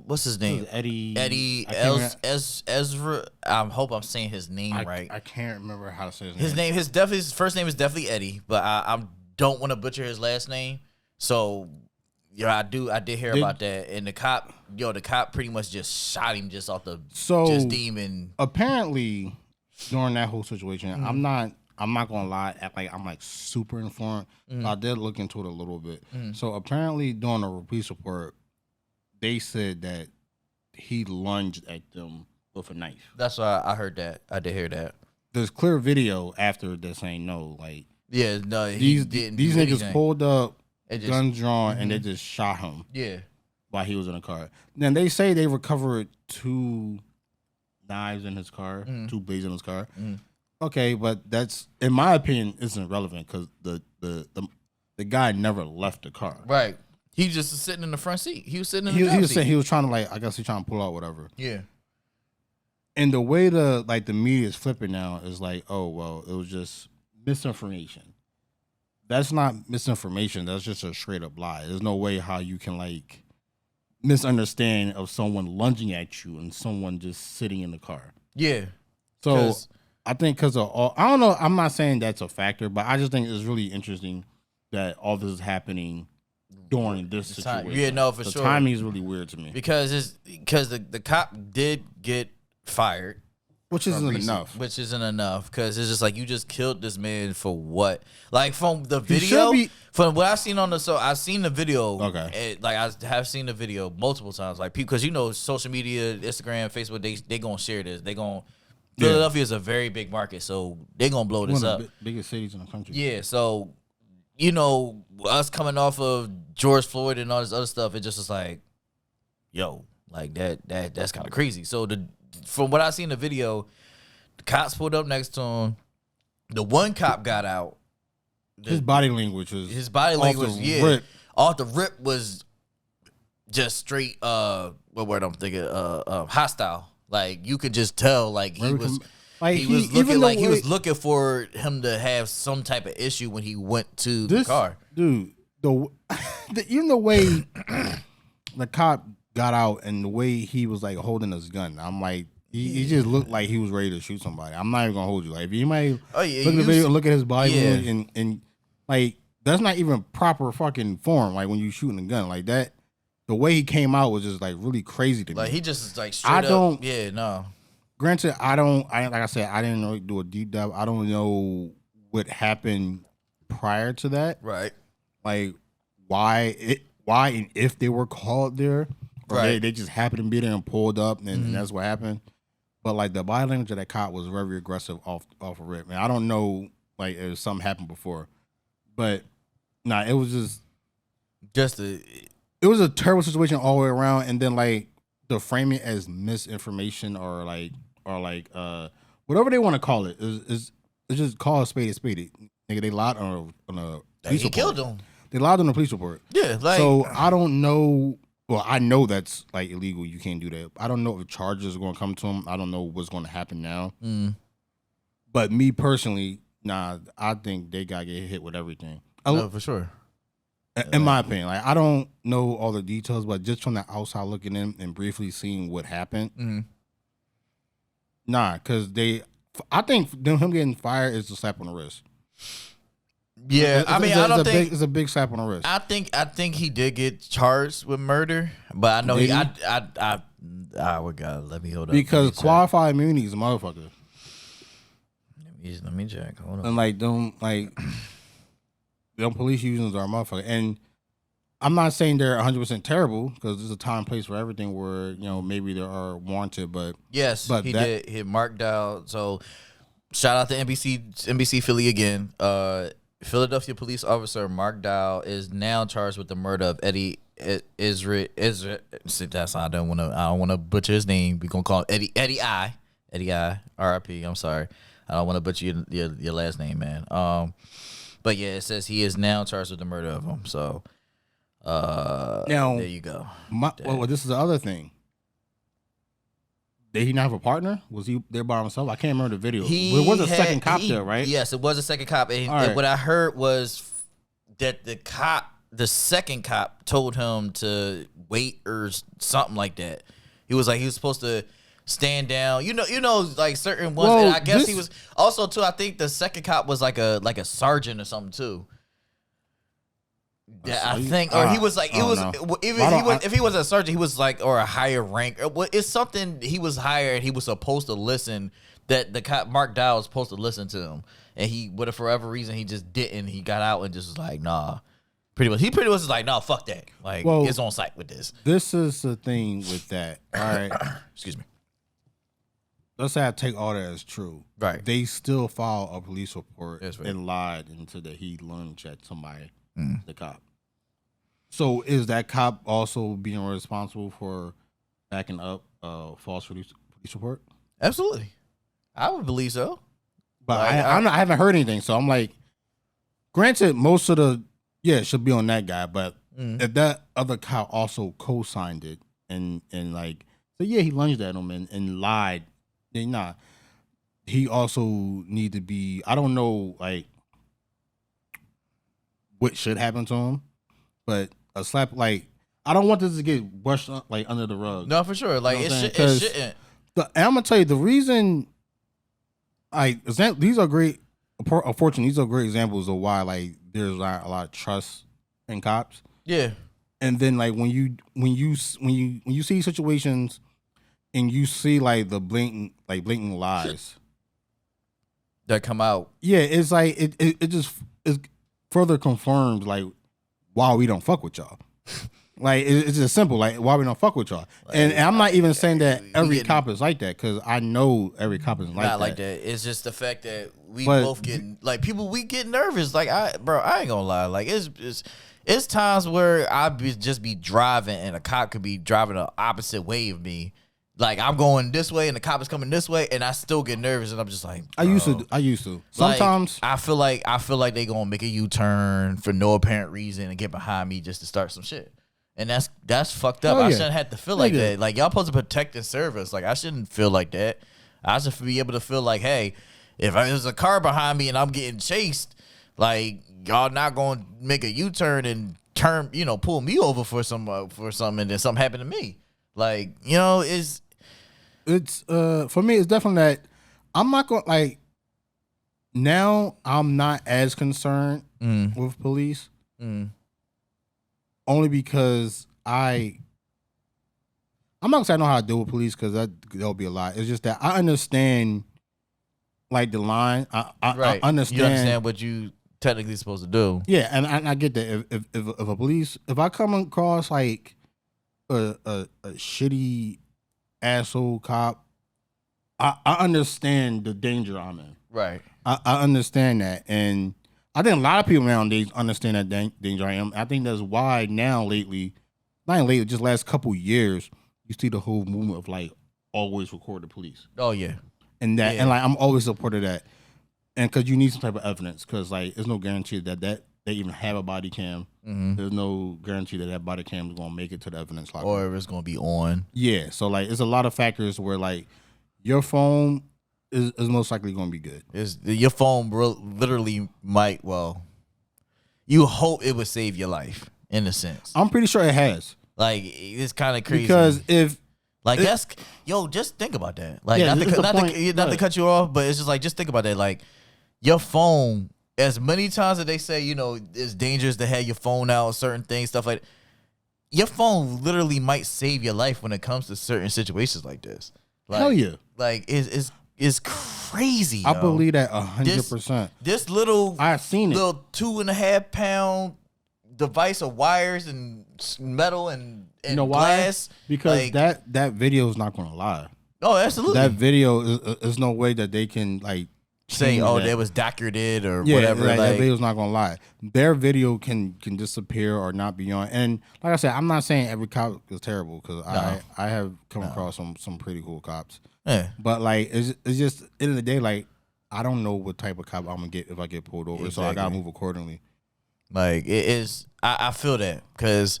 what's his name? Eddie Ezra. I hope I'm saying his name right. I can't remember how to say his name. His first name is definitely Eddie, but I don't want to butcher his last name. So yeah, I did hear about that. And the cop pretty much just shot him just off the just demon. Apparently, during that whole situation, I'm not gonna lie, act like I'm like super informed. I did look into it a little bit. So apparently, during the police report, they said that he lunged at them with a knife. That's why I heard that. I did hear that. There's clear video after this saying no. Like, yeah, no, these niggas pulled up, guns drawn, and they just shot him. Yeah, while he was in a car. Then they say they recovered 2 knives in his car, 2 blades in his car. Okay, but that's, in my opinion, isn't relevant because the guy never left the car. Right. He just was sitting in the front seat. He was sitting in the he was seat. saying he was trying to, like, I guess he's trying to pull out whatever. Yeah. And the way the media is flipping now is like, oh well, it was just misinformation. That's not misinformation. That's just a straight up lie. There's no way how you can like misunderstand of someone lunging at you and someone just sitting in the car. Yeah. So I think because of all, I don't know. I'm not saying that's a factor, but I just think it's really interesting that all this is happening during this situation. Yeah, no, for the sure. The timing is really weird to me because the cop did get fired, which isn't enough. Which isn't enough because it's just like you just killed this man for what? Like from the video, from what I've seen on I've seen the video. Okay, like I have seen the video multiple times. Like people, because social media, Instagram, Facebook, they gonna share this. They gonna Philadelphia is a very big market, so they gonna blow this up. One of the biggest cities in the country. Yeah, so us coming off of George Floyd and all this other stuff, it just was like, yo, like that's kind of crazy. So from what I seen in the video, the cops pulled up next to him. The one cop got out. His body language was off the rip was just straight what word I'm thinking hostile. Like you could just tell like he was looking for him to have some type of issue when he went to the car. Dude, even the way the cop got out and the way he was like holding his gun, I'm like, he just looked like he was ready to shoot somebody. I'm not even gonna hold you. Like if you might look at the video, look at his body and like that's not even proper fucking form. Like when you shooting a gun like that, the way he came out was just like really crazy to me. Like he just like straight up. Yeah, no. Granted, I like I said, I didn't really do a deep dive. I don't know what happened prior to that. Right. Like why and if they were called there, or they just happened to be there and pulled up and that's what happened. But like the body language of that cop was very aggressive off of rip. Man, I don't know like if something happened before, but it was it was a terrible situation all the way around. And then like to frame it as misinformation or whatever they want to call it is just call a spade a spade. Nigga, they lied on a police report. Killed him. They lied on the police report. Yeah, like so I don't know. Well, I know that's like illegal. You can't do that. I don't know if charges are going to come to him. I don't know what's going to happen now. But me personally, I think they got to get hit with everything. No, for sure. In my opinion, like I don't know all the details, but just from the outside looking in and briefly seeing what happened, because I think him getting fired is a slap on the wrist. Yeah, I think it's a big slap on the wrist. I think he did get charged with murder, but I know would God let me hold up because qualified immunity is a motherfucker. Let me check. Hold on. And like them police unions are a motherfucker. And I'm not saying they're 100% terrible because there's a time and place for everything where maybe they are warranted. But yes, he did hit Mark Dow. So shout out to NBC Philly again. Philadelphia police officer Mark Dow is now charged with the murder of Eddie Israel. That's I don't want to butcher his name. We gonna call him Eddie I. R.I.P. I'm sorry. I don't want to butcher your last name, man. But yeah, it says he is now charged with the murder of him. So, now there you go. Well, this is the other thing. Did he not have a partner? Was he there by himself? I can't remember the video. It was a second cop there, right? Yes, it was a second cop. And what I heard was that the second cop told him to wait or something like that. He was supposed to stand down. You know, like certain ones. Well, and I guess he was also too. I think the second cop was like a sergeant or something too. Yeah, I think, or he was like, it was if he was a sergeant, he was like, or a higher rank. It's something he was hired. He was supposed to listen. That the cop Mark Dow was supposed to listen to him, and he, for whatever reason, he just didn't. He got out and just was like, nah. He pretty much was like, nah, fuck that. Like, it's on site with this. This is the thing with that. All right, excuse me. Let's say I take all that as true. Right. They still filed a police report That's right. and lied into that he lunged at somebody, the cop. So is that cop also being responsible for backing up a false police report? Absolutely. I would believe so. But I haven't heard anything. So I'm like, granted, most of it should be on that guy. But if that other cop also co-signed it and like, so yeah, he lunged at him and lied, then nah. He also need to be, I don't know, like, what should happen to him. But a slap, like, I don't want this to get brushed up, like, under the rug. No, for sure. Like, you know it shouldn't. And I'm gonna tell you the reason. These are great. Unfortunately, these are great examples of why, like, there's not a lot of trust in cops. Yeah. And then, like, when you see situations and you see like the blatant lies that come out. Yeah, it's like it just further confirms like why we don't fuck with y'all. Like, it's just simple. Like, why we don't fuck with y'all. And I'm not even saying that every cop is like that, because I know every cop is like that. Not like that. It's just the fact that we both get, like, people, we get nervous. Like, I ain't gonna lie. Like, it's times where just be driving and a cop could be driving the opposite way of me. Like, I'm going this way and the cop is coming this way, and I still get nervous, and I'm just like, bro. I used to. Sometimes like, I feel like they gonna make a U-turn for no apparent reason and get behind me just to start some shit. And that's fucked up. I shouldn't have to feel like that. Like, y'all supposed to protect and serve us. Like, I shouldn't feel like that. I should be able to feel like, hey, if there's a car behind me and I'm getting chased, like, y'all not going to make a U-turn and pull me over for something, and then something happened to me. Like, it's for me, it's definitely that I'm not going, like, now I'm not as concerned with police. Only because I'm not gonna say I know how to deal with police, because that'll be a lot. It's just that I understand, like, the line. I understand. You understand what you technically supposed to do. Yeah, and I get that. If I come across like a shitty asshole cop, I understand the danger I'm in. Right. I understand that, and I think a lot of people nowadays understand that danger I am. I think that's why now just last couple years, you see the whole movement of, like, always record the police. Oh yeah, and like, I'm always supportive of that, and because you need some type of evidence, because, like, there's no guarantee that they even have a body cam. There's no guarantee that body cam is gonna make it to the evidence locker, or if it's gonna be on. Yeah, so, like, there's a lot of factors where, like, your phone is most likely going to be good. Your phone literally might, you hope it would save your life, in a sense. I'm pretty sure it has. Like, it's kind of crazy. Because just think about that. Like, not to cut you off, but it's just like, just think about that. Like, your phone, as many times that they say, it's dangerous to have your phone out, certain things, stuff like that, your phone literally might save your life when it comes to certain situations like this. Like, hell yeah. Like, it's crazy. I believe that 100%. This little, I've seen it. Little 2.5 pound device of wires and metal and glass. Why? Because, like, that video is not going to lie. Oh, absolutely. That video is no way that they can, like, saying, change "Oh, that. that was doctored or Yeah, whatever." like, that Like, video's not gonna lie. Their video can disappear or not be on. And like I said, I'm not saying every cop is terrible because I have come across some pretty cool cops. yeah, But like it's just end of the day, like I don't know what type of cop I'm gonna get if I get pulled over, so I gotta Exactly. move accordingly. like it is. I feel that because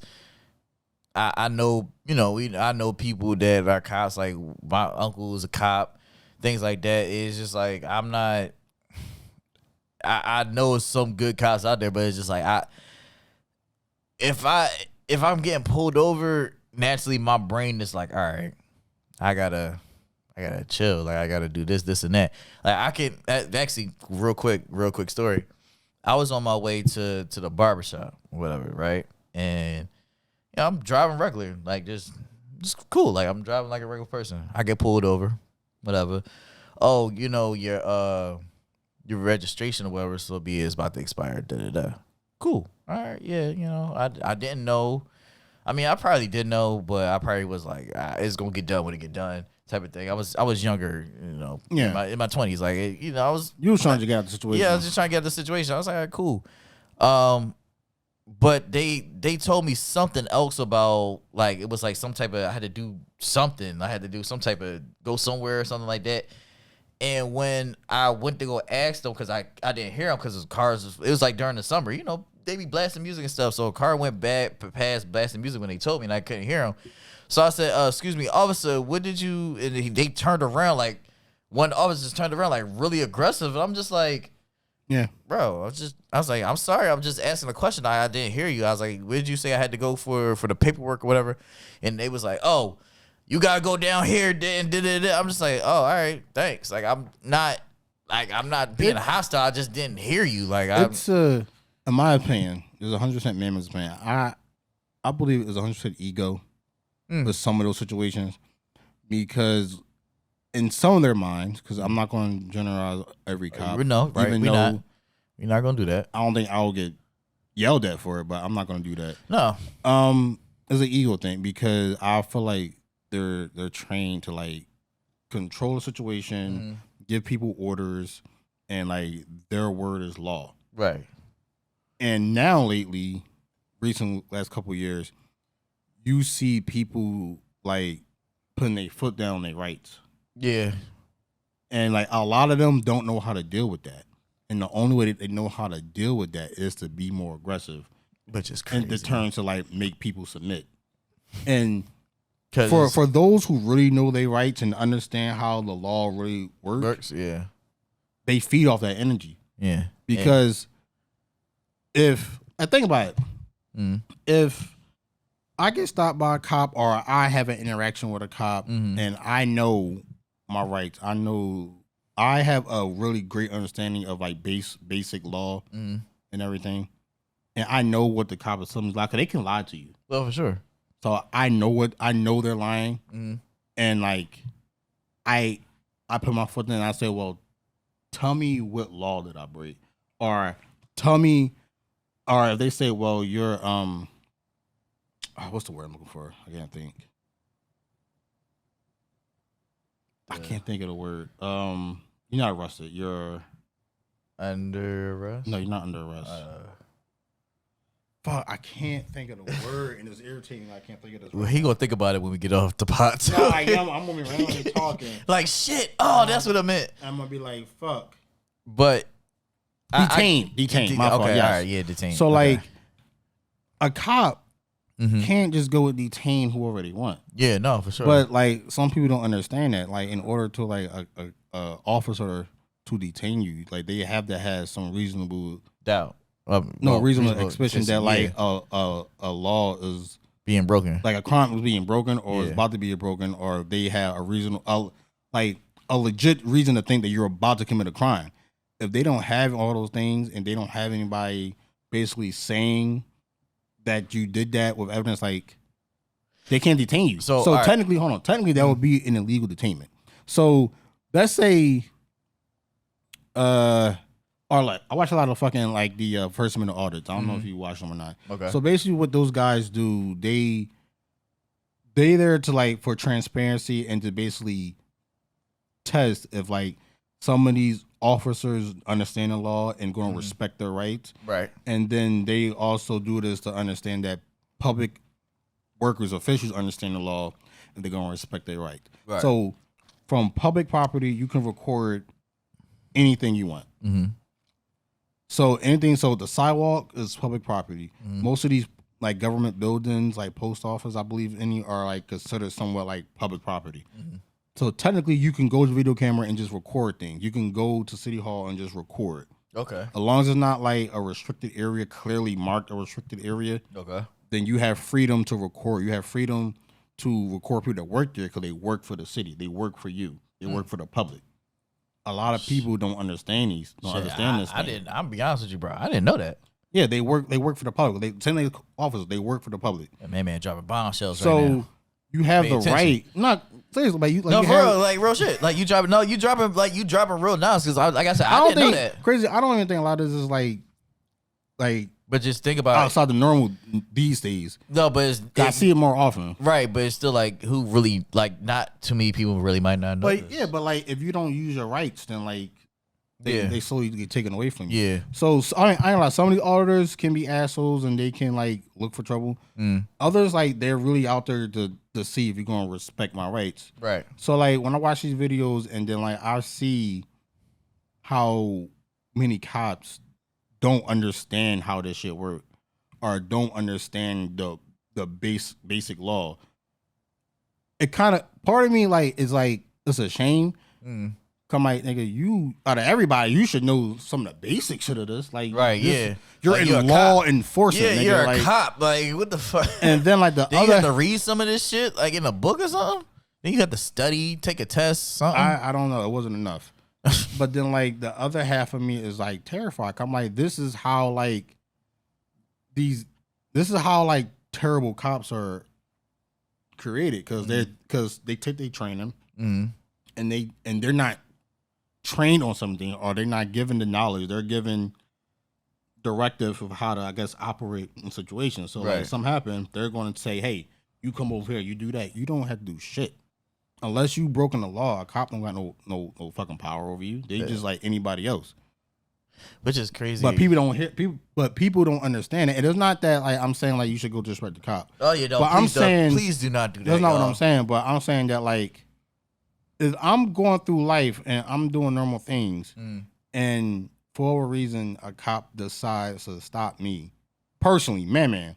I know, I know people that are cops. Like my uncle is a cop, things like that. It's just like I'm not. I know some good cops out there, but it's just like if I'm getting pulled over, naturally my brain is like, all right, I gotta chill. Like I gotta do this, and that. Like I can actually real quick story. I was on my way to the barbershop, whatever, right? And I'm driving regular, like just cool. Like I'm driving like a regular person. I get pulled over, whatever. Oh, your registration or whatever so be is about to expire. Da da da. Cool. All right. Yeah. I didn't know. I mean, I probably did know, but I probably was like, it's gonna get done when it get done, type of thing. I was younger, Yeah. in my 20s, like, I was. You was trying to get out of the situation. Yeah, I was just trying to get out of the situation. I was like, all right, cool. But they told me something else about, like, it was like some type of, I had to do something. I had to do some type of go somewhere or something like that. And when I went to go ask them, because I didn't hear them because it was like during the summer, they be blasting music and stuff. So a car went past blasting music when they told me and I couldn't hear them. So I said, excuse me, officer, what did you, and they turned around, like, one officer just turned around, like, really aggressive. And I'm just like, Yeah. bro, I was like, I'm sorry, I'm just asking a question. I didn't hear you. I was like, what did you say I had to go for the paperwork or whatever? And they was like, oh, you gotta go down here and did. I'm just like, oh, all right, thanks. Like I'm not being hostile. I just didn't hear you. Like It's in my opinion, there's 100% man's opinion. I believe it's 100% ego with some of those situations because in some of their minds, because I'm not going to generalize every cop. No, right? Even We're though not gonna do that. I don't think I'll get yelled at for it, but I'm not going to do that. No. It's an ego thing because I feel like they're trained to like control the situation, give people orders, and like their word is law. Right. And now lately, last couple of years, you see people like putting their foot down on their rights. Yeah. And like a lot of them don't know how to deal with that. And the only way that they know how to deal with that is to be more aggressive. Which is crazy. And the turn to like make people submit. And for for those who really know their rights and understand how the law really works, yeah. they feed off that energy. Yeah. Because if I think about it, if I get stopped by a cop or I have an interaction with a cop and I know my rights, I have a really great understanding of like basic law and everything, and I know what the cop is something like, 'cause they can lie to you. Well, for sure. So I know they're lying, and like I put my foot in and I say, well, tell me what law did I break, or tell me, or if they say, well, you're what's the word I'm looking for? I can't think. I can't think of the word. You're not arrested. You're under arrest. No, you're not under arrest. Fuck, I can't think of the word, and it's irritating. I can't think of this. Well, he gonna think about it when we get off the pot. No, I am. I'm gonna be randomly talking. Like shit. Oh, that's what I meant. I'm gonna be like, fuck. But detained. My fault. Okay, Yes. all right, yeah, detained. So okay. like, a cop can't just go and detain whoever they want. Yeah, no, for sure. But like, some people don't understand that. Like, in order to like a officer to detain you, like they have to have some reasonable doubt. Reasonable suspicion that like a law is being broken, like a crime is being broken, or is about to be broken, or they have a reasonable, like a legit reason to think that you're about to commit a crime. If they don't have all those things and they don't have anybody basically saying that you did that with evidence, like they can't detain you. So technically, technically that would be an illegal detainment. So let's say, or like I watch a lot of fucking like the First Amendment audits. I don't know if you watch them or not. Okay. So basically, what those guys do, they there to like for transparency and to basically test if like some of these officers understand the law and going to respect their rights. Right. And then they also do this to understand that public workers, officials understand the law and they're going to respect their rights. Right. So from public property, you can record anything you want. Mm-hmm. So the sidewalk is public property. Most of these like government buildings, like post office, I believe any are like considered somewhat like public property. So technically you can go to video camera and just record things. You can go to City Hall and just record. Okay. As long as it's not like a restricted area, clearly marked a restricted area, Okay. then you have freedom to record. You have freedom to record people that work there because they work for the city. They work for you. They work for the public. A lot of people don't understand these. I didn't. I'm be honest with you, bro. I didn't know that. Yeah, they work for the public. They send their officers. They work for the public. Man, dropping bombshells So right now. you have Pay the attention. right. Not seriously, but you like No, you for have, real, like real shit. Like you dropping real knowledge because like I said, I don't didn't know think that. crazy. I don't even think a lot of this is like But just think about outside the normal these days. no, but I see it more often. right, but it's still like who really like not too many people really might not know. But this. yeah, but like if you don't use your rights, then like they slowly get taken away from you. Yeah. So I ain't gonna lie, some of the auditors can be assholes and they can like look for trouble. Others like they're really out there to see if you're gonna respect my rights. Right. So like when I watch these videos and then like I see how many cops don't understand how this shit work or don't understand the basic law. It kind of part of me like is like it's a shame. Come like nigga, you out of everybody, you should know some of the basic shit of this. Like Right, yeah. You're Like, in you're a law cop. enforcement. Yeah, nigga, you're like, a cop. Like what the fuck? And then like the Then you have to other read some of this shit like in a book or something. Then you have to study, take a test, something. I don't know. It wasn't enough. But then like the other half of me is like terrified. I'm like, this is how like terrible cops are created because they take their training and they're not trained on something or they're not given the knowledge. They're given directive of how to, I guess, operate in situations. So like something happen, they're going to say, hey, you come over here, you do that. You don't have to do shit. Unless you broken the law, a cop don't got no fucking power over you. They just like anybody else. Which is crazy. But people don't understand it. And it's not that like I'm saying like you should go disrespect the cop. Oh yeah, no. But I'm saying please do not do that. that's not what y'all. I'm saying. But I'm saying that like if I'm going through life and I'm doing normal things and for a reason a cop decides to stop me personally, man,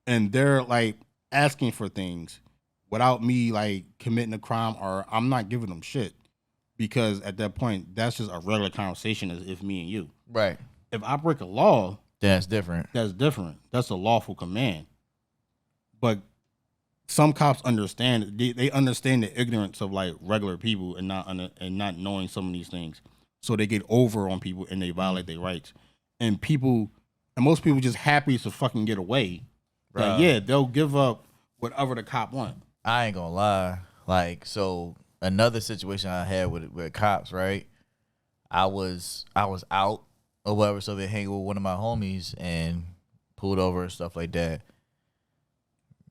and they're like asking for things without me like committing a crime or I'm not giving them shit because at that point that's just a regular conversation as if me and you. Right. If I break a law, That's different. that's different. That's a lawful command. But some cops understand they understand the ignorance of like regular people and not knowing some of these things. So they get over on people and they violate their rights. And most people just happy to fucking get away. Like, yeah, they'll give up whatever the cop want. I ain't gonna lie. Like, so another situation I had with cops, right? I was out or whatever, so they hang with one of my homies and pulled over and stuff like that.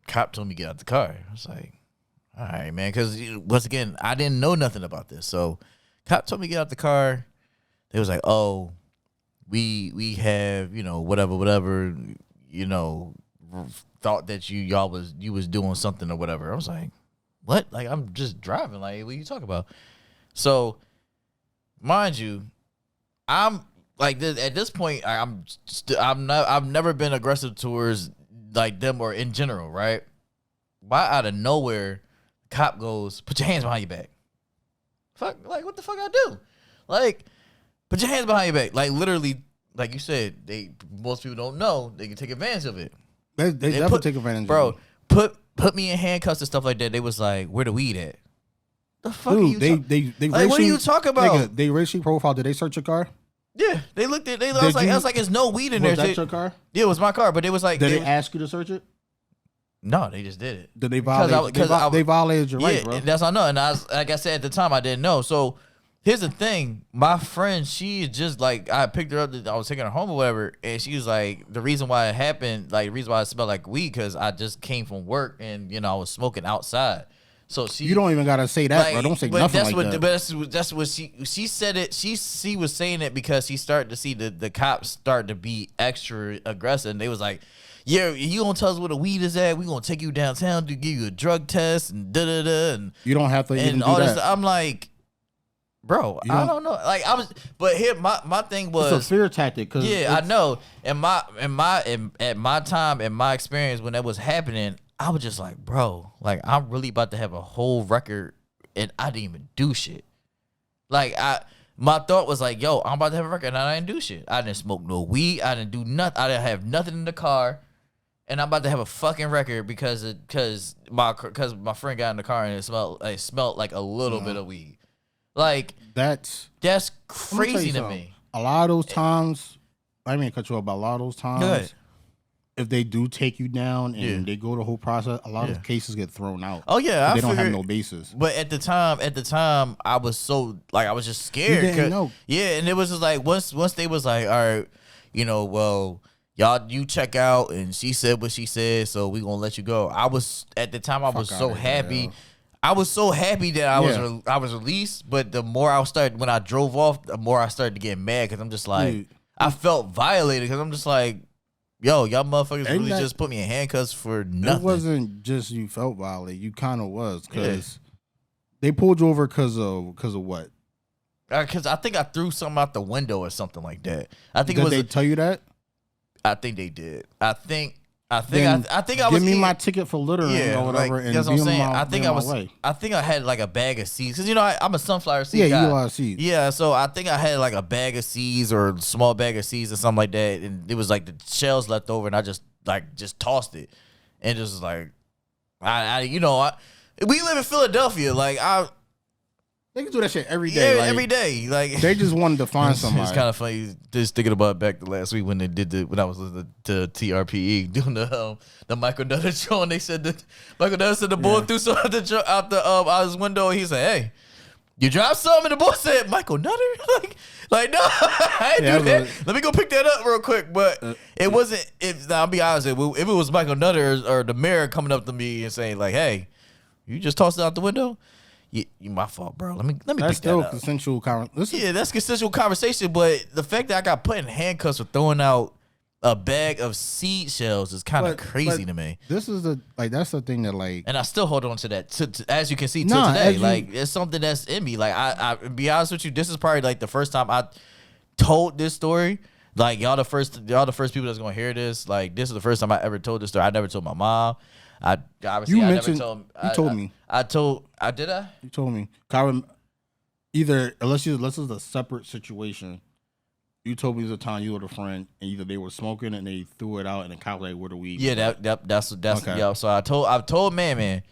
Cop told me to get out the car. I was like, all right, man, because once again, I didn't know nothing about this. So cop told me to get out the car. They was like, oh, we have, whatever, thought that you was doing something or whatever. I was like, what? Like, I'm just driving. Like, what are you talking about? So, mind you, I'm like this, at this point. I've never been aggressive towards like them or in general, right? Why out of nowhere, cop goes, put your hands behind your back. Fuck, like what the fuck I do? Like, put your hands behind your back. Like literally, like you said, most people don't know they can take advantage of it. They definitely take advantage bro, of it. Put me in handcuffs and stuff like that. They was like, where the weed at? The fuck Dude, are you they like, what are you talking about? Nigga, they racially profile. Did they search your car? Yeah, they looked at. I was like, there's no weed in there. Was that your car? Yeah, it was my car, but it was like, Did they ask you to search it? No, they just did it. Did they violate? They violated your right, bro. That's I know, and like I said at the time, I didn't know. So here's the thing: my friend, she just like I picked her up. I was taking her home or whatever, and she was like, the reason why it happened, like the reason why it smelled like weed, because I just came from work and I was smoking outside. So she, You don't even gotta say that, like, bro. Don't say but nothing that's like what, that. But that's what she said it. She was saying it because she started to see the cops start to be extra aggressive. And they was like, "Yeah, you gonna tell us where the weed is at? We gonna take you downtown to give you a drug test and da da da and You don't have to even do all that. this." I'm like, bro, I don't know. Like I was, but here my thing was It's a fear tactic. Cause yeah, I know. At my time, in my experience, when that was happening, I was just like, bro, like I'm really about to have a whole record, and I didn't even do shit. Like my thought was like, yo, I'm about to have a record, and I didn't do shit. I didn't smoke no weed. I didn't do nothing. I didn't have nothing in the car, and I'm about to have a fucking record because my friend got in the car and it smelled like a little bit of weed. Like that's crazy to me. A lot of those times, I mean, cut you off, but a lot of those times, Good. if they do take you down and they go the whole process, a lot of cases get thrown out. Oh yeah, they don't have no basis. But at the time, I was so like I was just scared. You didn't know. Yeah, and it was just like once they was like, all right, well, you check out, and she said what she said, so we gonna let you go. I was at the time, I was so happy. Yo. I was so happy that I was released, but the more when I drove off, the more I started to get mad because I'm just like, Dude. I felt violated because I'm just like, yo, y'all motherfuckers really just put me in handcuffs for nothing. It wasn't just you felt violated. You kind of was because they pulled you over because of what? Because I think I threw something out the window or something like that. I think Did it was. they tell you that? I think they did. I think I give was. me my ticket for littering or whatever, and that's what I'm saying. I think I think I had like a bag of seeds because I'm a sunflower seed guy. Yeah, you are seeds. Yeah, so I think I had like a bag of seeds or a small bag of seeds or something like that, and it was like the shells left over, and I just tossed it, and just was like, we live in Philadelphia, like They can do that shit every day. Yeah, every day. Like they just wanted to find somebody. It's kind of funny just thinking about back to last week when they did when I was listening to TRPE doing the Michael Nutter show, and they said that Michael Nutter said the boy threw something out his window, and he said, "Hey, you dropped something," and the boy said, "Michael Nutter?" like no, I didn't do that. Let me go pick that up real quick. But it wasn't. I'll be honest, if it was Michael Nutter or the mayor coming up to me and saying like, "Hey, you just tossed it out the window." You my fault, bro. Let me that's pick still that up. consensual conversation. Yeah, that's consensual conversation. But the fact that I got put in handcuffs for throwing out a bag of seed shells is kind of crazy to me. This is that's the thing that like, and I still hold on to that. As you can see today, like it's something that's in me. Like I be honest with you, this is probably like the first time I told this story. Like y'all the first people that's gonna hear this. Like this is the first time I ever told this story. I never told my mom. I never told. You told me. Did I? You told me. Either unless it's a separate situation. You told me it was a time you were a friend, and either they were smoking and they threw it out, and the cop like, "Where the weed?" Yeah, that's okay. Yeah. So I've told Man,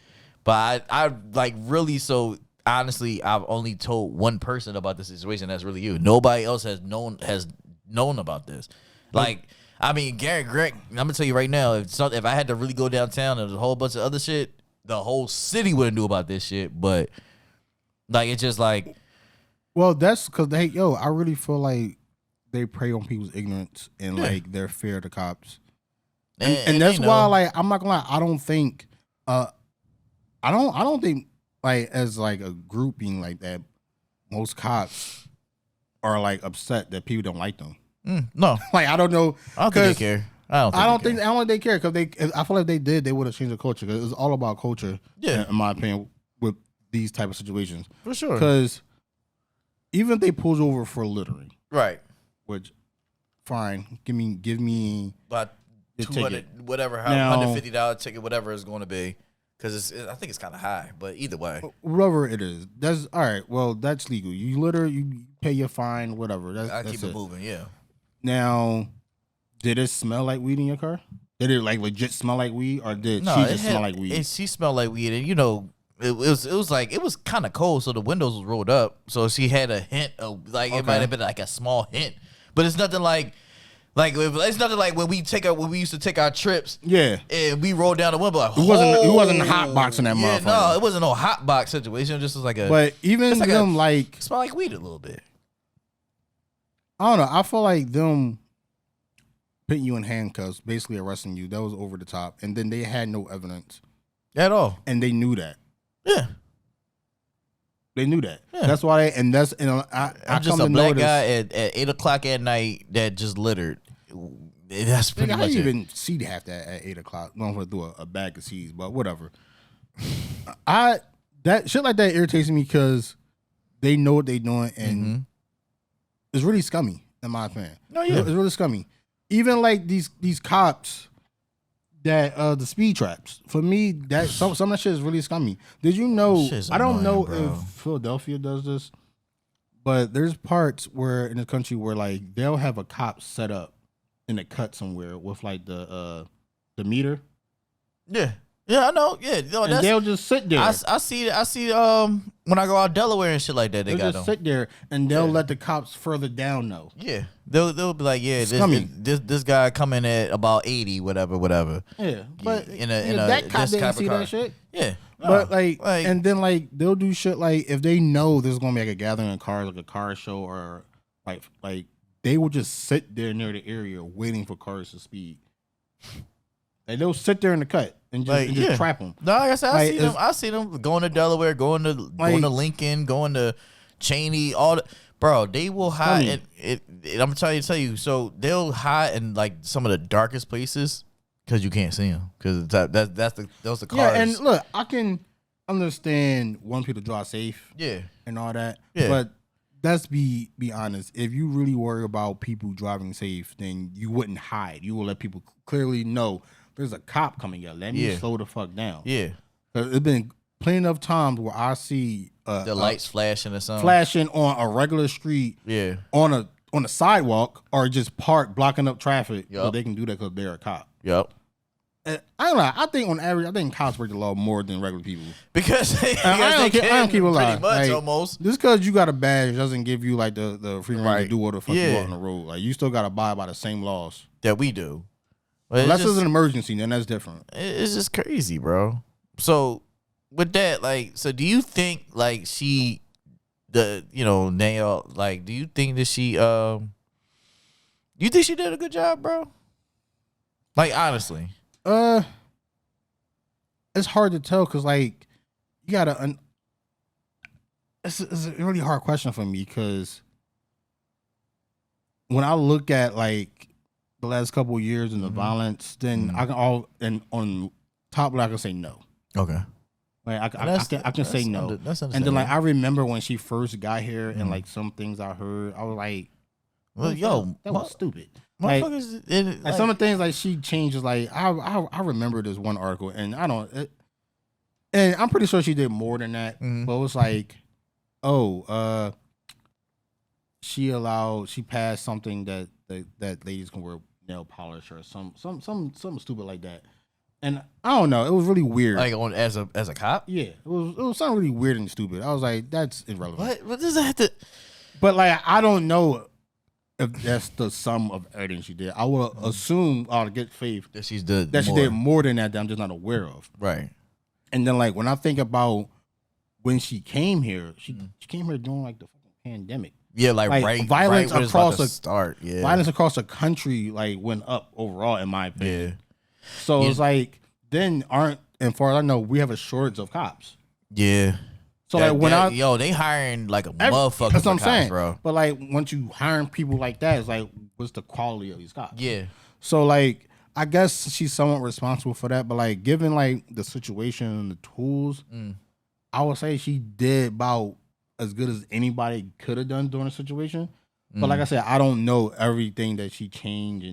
but I like really so honestly I've only told one person about this situation. That's really you. Nobody else has known about this. Like. I mean, Greg, I'm gonna tell you right now, if I had to really go downtown and there's a whole bunch of other shit, the whole city wouldn't know about this shit. But like, it's just like, well, that's because I really feel like they prey on people's ignorance and like their fear of the cops, and that's why, like, I'm not gonna lie, I don't think like as like a grouping like that, most cops are like upset that people don't like them. No, like I don't know. I don't think they care. I don't think they care because I feel like if they did, they would have changed the culture because it's all about culture. Yeah, in my opinion, with these type of situations, for sure. Because even if they pull you over for littering, right? Which, fine, give me about $200, whatever, $150 ticket, whatever it's going to be. Because I think it's kind of high, but either way, whatever it is, that's all right. Well, that's legal. You litter, you pay your fine, whatever. That's keep it moving. Yeah. Now, did it smell like weed in your car? Did it like legit smell like weed, or did she just smell like weed? She smelled like weed, and it was kind of cold, so the windows was rolled up, so she had a hint of like it might have been like a small hint, but it's nothing like. Like it's nothing like when we used to take our trips, and we rolled down the window. Like, it wasn't hot boxing that motherfucker. No, it wasn't no hot box situation. It just was like a. But even them like smell like weed a little bit. I don't know. I feel like them putting you in handcuffs, basically arresting you. That was over the top, and then they had no evidence at all, and they knew that. Yeah. They knew that. Yeah. That's why. I'm just come a to black notice, guy at 8:00 at night that just littered. That's pretty Nigga, much I didn't it. even see half that at 8:00. I'm gonna do a bag of seeds, but whatever. That shit like that irritates me because they know what they're doing and it's really scummy in my opinion. No, yeah. It's really scummy. Even like these cops that the speed traps. For me, that some of that shit is really scummy. Did you know? Shit's I don't know annoying, bro. if Philadelphia does this, but there's parts where in the country where like they'll have a cop set up in a cut somewhere with like the meter. Yeah. Yeah, I know. Yeah, no, And they'll just sit there. I see when I go out Delaware and shit like that, they They'll got just them. sit there and they'll let the cops further down know. Yeah, they'll be like, yeah, Scummy. this guy coming at about 80, whatever. Yeah, but in that cop this didn't type see of car. that shit. Yeah, But no, like, and then like they'll do shit like if they know there's gonna be like a gathering of cars, like a car show, or like they will just sit there near the area waiting for cars to speed. Like they'll sit there in the cut and just trap them. No, like I said, Like, I see them going to Delaware, going to Lincoln, going to Cheney, all the, bro. They will hide and I'm gonna tell you. So they'll hide in like some of the darkest places because you can't see them because those the cars. Yeah, and look, I can understand wanting people to drive safe. Yeah, and all that. Yeah. But let's be honest. If you really worry about people driving safe, then you wouldn't hide. You will let people clearly know there's a cop coming here. Let me slow the fuck down. Yeah. There's been plenty of times where I see the lights flashing or something. Flashing on a regular street. Yeah. On a sidewalk or just parked blocking up traffic. Yep. So they can do that because they're a cop. Yep. I don't know. I think on average, I think cops break the law more than regular people. Because I don't keep it alive. Pretty much Like, almost. Just because you got a badge doesn't give you like the freedom to do what the fuck you want on the road. Like you still got to abide by the same laws That we do. But unless it's an emergency, then that's different. It's just crazy, bro. So with that, like, so do you think like she, Nail, like, do you think that she, you think she did a good job, bro? Like, honestly. It's hard to tell because like you gotta. It's a really hard question for me because when I look at like the last couple of years and the violence, then I can on top of it, I can say no. Okay. Like I can say no. And then like I remember when she first got here and like some things I heard, I was like, well, that was stupid. Like, motherfuckers, and some of the things like she changes, like I remember this one article, and and I'm pretty sure she did more than that, but it was like, she passed something that ladies can wear nail polish or something stupid like that, and I don't know, it was really weird. Like as a cop, yeah, it was something really weird and stupid. I was like, that's irrelevant. What does that have to? But like, I don't know if that's the sum of everything she did. I would assume, out of good faith, That she did more than that I'm just not aware of. Right. And then like when I think about when she came here, she came here during like the fucking pandemic. Yeah, like violence right across violence across the country like went up overall in my opinion. Yeah. So it's like then and far as I know, we have a shortage of cops. Yeah. So they hiring like a motherfucker. That's what I'm cops, saying, bro. But like once you hiring people like that, it's like what's the quality of these cops? Yeah. So like I guess she's somewhat responsible for that, but like given like the situation and the tools, I would say she did about as good as anybody could have done during the situation. But like I said, I don't know everything that she changed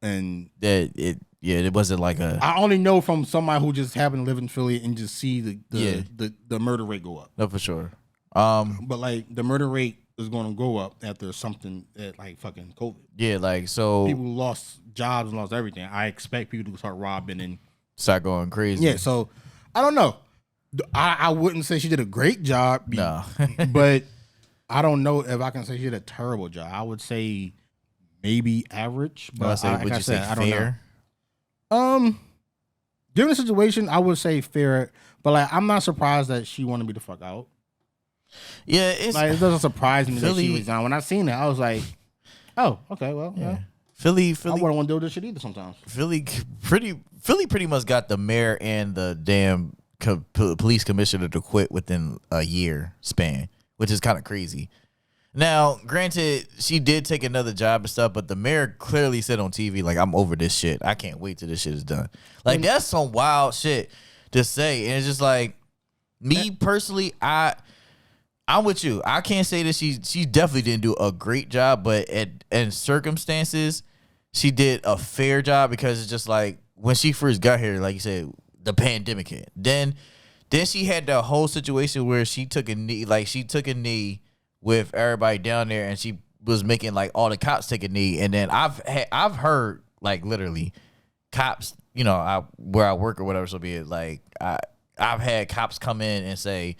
and that it wasn't like a. I only know from somebody who just happened to live in Philly and just see the murder rate go up. No, for sure. But like the murder rate is going to go up after something like fucking COVID. Yeah, like so people lost jobs and lost everything. I expect people to start robbing and start going crazy. Yeah, so I don't know. I wouldn't say she did a great job. No, but I don't know if I can say she did a terrible job. I would say maybe average. But would you say I fair? Don't know. Given the situation, I would say fair. But like, I'm not surprised that she wanted me to fuck out. Yeah, it doesn't surprise me that she resigned. When I seen it, I was like, oh, okay, well, yeah. Philly. I wouldn't want to do this shit either sometimes. Philly pretty much got the mayor and the damn police commissioner to quit within a year span, which is kind of crazy. Now, granted, she did take another job and stuff, but the mayor clearly said on TV, like, I'm over this shit. I can't wait till this shit is done. Like, that's some wild shit to say. And it's just like, me personally, I'm with you. I can't say that she definitely didn't do a great job, but in circumstances, she did a fair job because it's just like, when she first got here, like you said, the pandemic hit. Then she had the whole situation where she took a knee, with everybody down there, and she was making like all the cops take a knee. And then I've heard like literally cops, you know, where I work or whatever, so be it. Like I've had cops come in and say,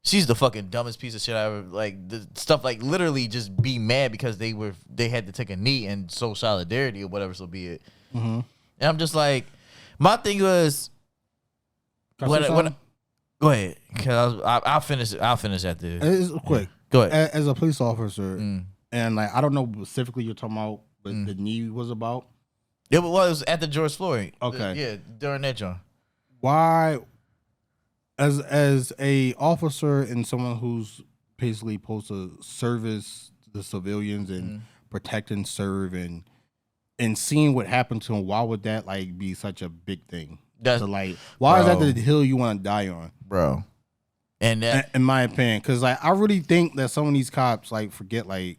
she's the fucking dumbest piece of shit I ever, like, the stuff, like, literally just be mad because they had to take a knee and show solidarity or whatever, so be it. Mm-hmm. And I'm just like, my thing was, when go ahead, cause I'll finish after. It's quick. Go ahead. As a police officer, and like I don't know specifically you're talking about, but the knee was about. Yeah, but it was at the George Floyd. Okay. Yeah, during that joint. Why, as a officer and someone who's basically supposed to service the civilians and protect and serve and seeing what happened to him, why would that like be such a big thing? That's, like, why is that the hill you want to die on, bro? And that, in my opinion, because like I really think that some of these cops like forget like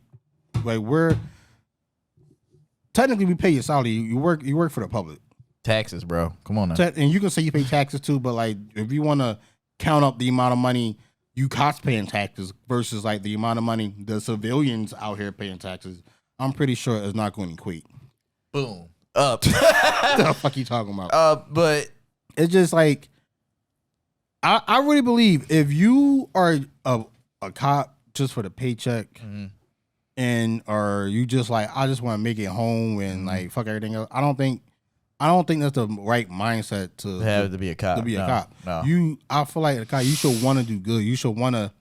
we're technically we pay your salary. You work for the public. Taxes, bro. Come on now. And you can say you pay taxes too, but like if you want to count up the amount of money you cops paying taxes versus like the amount of money the civilians out here paying taxes, I'm pretty sure it's not going to equate. Boom. Up. What the fuck you talking about? But it's just like I really believe if you are a cop just for the paycheck and or you just like I just want to make it home and like fuck everything else, I don't think that's the right mindset to have to be a cop. To be a cop. No. I feel like a cop, you should want to do good. You should want to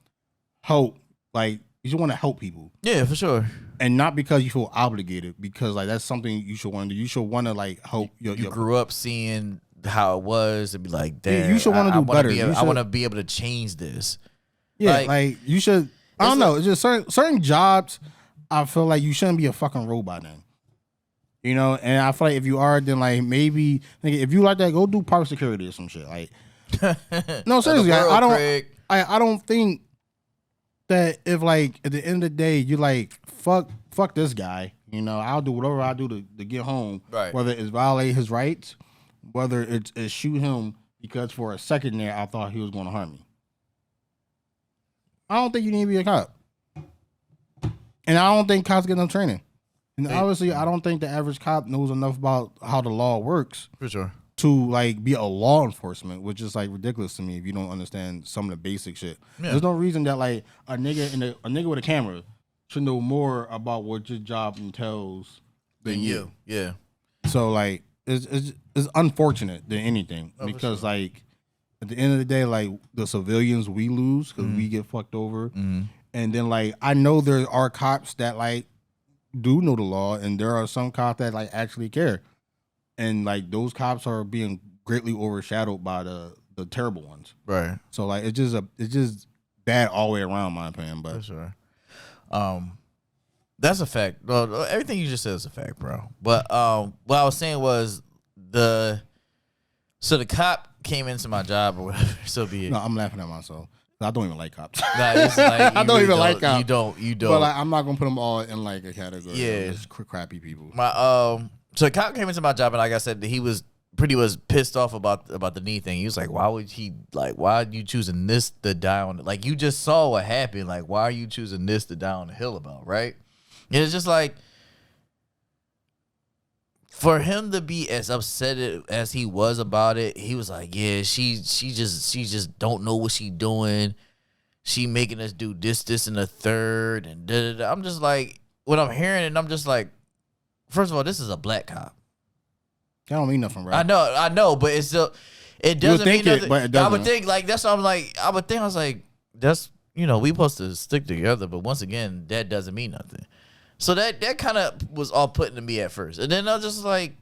help. Like you should want to help people. Yeah, for sure. And not because you feel obligated, because like that's something you should want to do. You should want to like help. You grew up seeing how it was and be like, damn, yeah, you should want to do better. I want to be able to change this. Yeah, like you should. I don't know. It's just certain jobs. I feel like you shouldn't be a fucking robot then. You know, and I feel like if you are, then like maybe if you like that, go do park security or some shit. Like, no, seriously, I don't think that if like at the end of the day you like fuck this guy. You know, I'll do whatever I do to get home. Right. Whether it's violate his rights, whether it's shoot him because for a second there I thought he was going to harm me. I don't think you need to be a cop, and I don't think cops get enough training. And obviously, I don't think the average cop knows enough about how the law works. For sure. To like be a law enforcement, which is like ridiculous to me if you don't understand some of the basic shit. Yeah. There's no reason that like a nigga with a camera should know more about what your job entails than you. Yeah. So like it's unfortunate than anything because sure. Like at the end of the day, like the civilians we lose because we get fucked over, and then like I know there are cops that like do know the law, and there are some cops that like actually care, and like those cops are being greatly overshadowed by the terrible ones. Right. So like it's just bad all the way around, in my opinion. But for sure, that's a fact. Well, everything you just said is a fact, bro. But what I was saying was the cop came into my job or whatever. So be it. No, I'm laughing at myself. I don't even like cops. Nah, it's like, I don't even like cops. You don't. But like, I'm not gonna put them all in like a category. Yeah, just crappy people. So the cop came into my job, and like I said, he was pissed off about the knee thing. He was like, why are you choosing this to die on? Like, you just saw what happened. Like, why are you choosing this to die on the hill about? Right? And it's just like, for him to be as upset as he was about it, he was like, yeah, she just don't know what she doing. She making us do this, and the third, and da-da-da. I'm just like, when I'm hearing it, and I'm just like, first of all, this is a black cop. That don't mean nothing, bro. I know, but it doesn't mean nothing. But it doesn't. I would think, like, that's what I'm like, I was like, that's, we supposed to stick together, but once again, that doesn't mean nothing. So that kind of was all put into me at first. And then I was just like,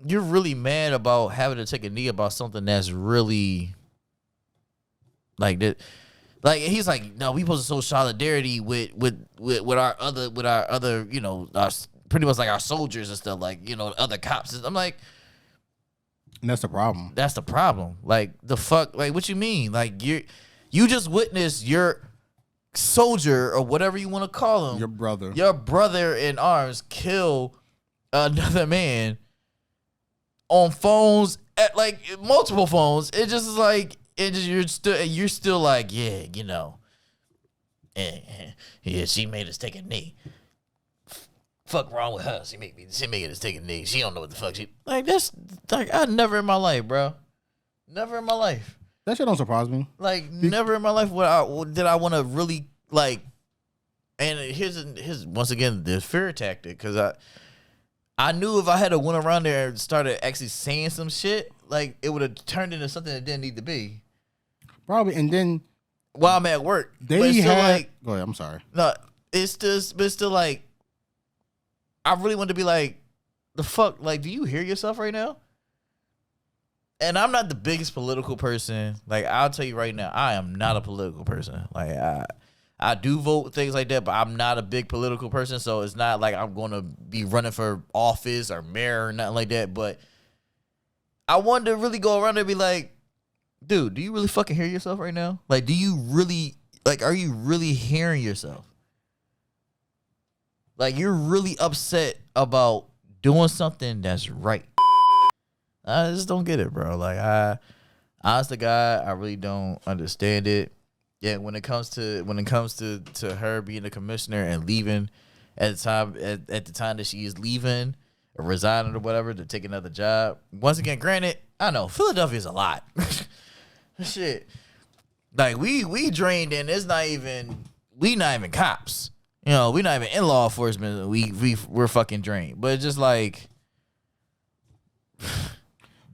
you're really mad about having to take a knee about something that's really Like that. Like he's like, no, we supposed to show solidarity with our other, you know, pretty much like our soldiers and stuff, like, you know, other cops. I'm like, And that's the problem. that's the problem. Like the fuck, like what you mean? Like you just witnessed your soldier or whatever you want to call him, your brother in arms kill another man on phones at like multiple phones. It just is like. You're still like, yeah, you know, yeah, she made us take a knee. Fuck wrong with her? She made us take a knee. She don't know what the fuck she like. That's like I never in my life, bro. Never in my life. That shit don't surprise me. Like never in my life did I want to really like. And here's once again the fear tactic, because I knew if I had went around there and started actually saying some shit, like it would have turned into something that didn't need to be. Probably, and then while I'm at work, they had. Like, go ahead. I'm sorry. No, it's still like I really want to be like, the fuck, like, do you hear yourself right now? And I'm not the biggest political person. Like, I'll tell you right now, I am not a political person. Like, I do vote things like that, but I'm not a big political person. So it's not like I'm going to be running for office or mayor or nothing like that. But I wanted to really go around and be like, dude, do you really fucking hear yourself right now? Like, do you really, like, are you really hearing yourself? Like, you're really upset about doing something that's right. I just don't get it, bro. Like, honest to God, I really don't understand it. Yeah, when it comes to her being a commissioner and leaving at the time that she is leaving or resigning or whatever to take another job. Once again, granted, I know Philadelphia's a lot. Shit, like we drained in. It's not even cops. You know, we not even in law enforcement. We're fucking drained. But it's just like,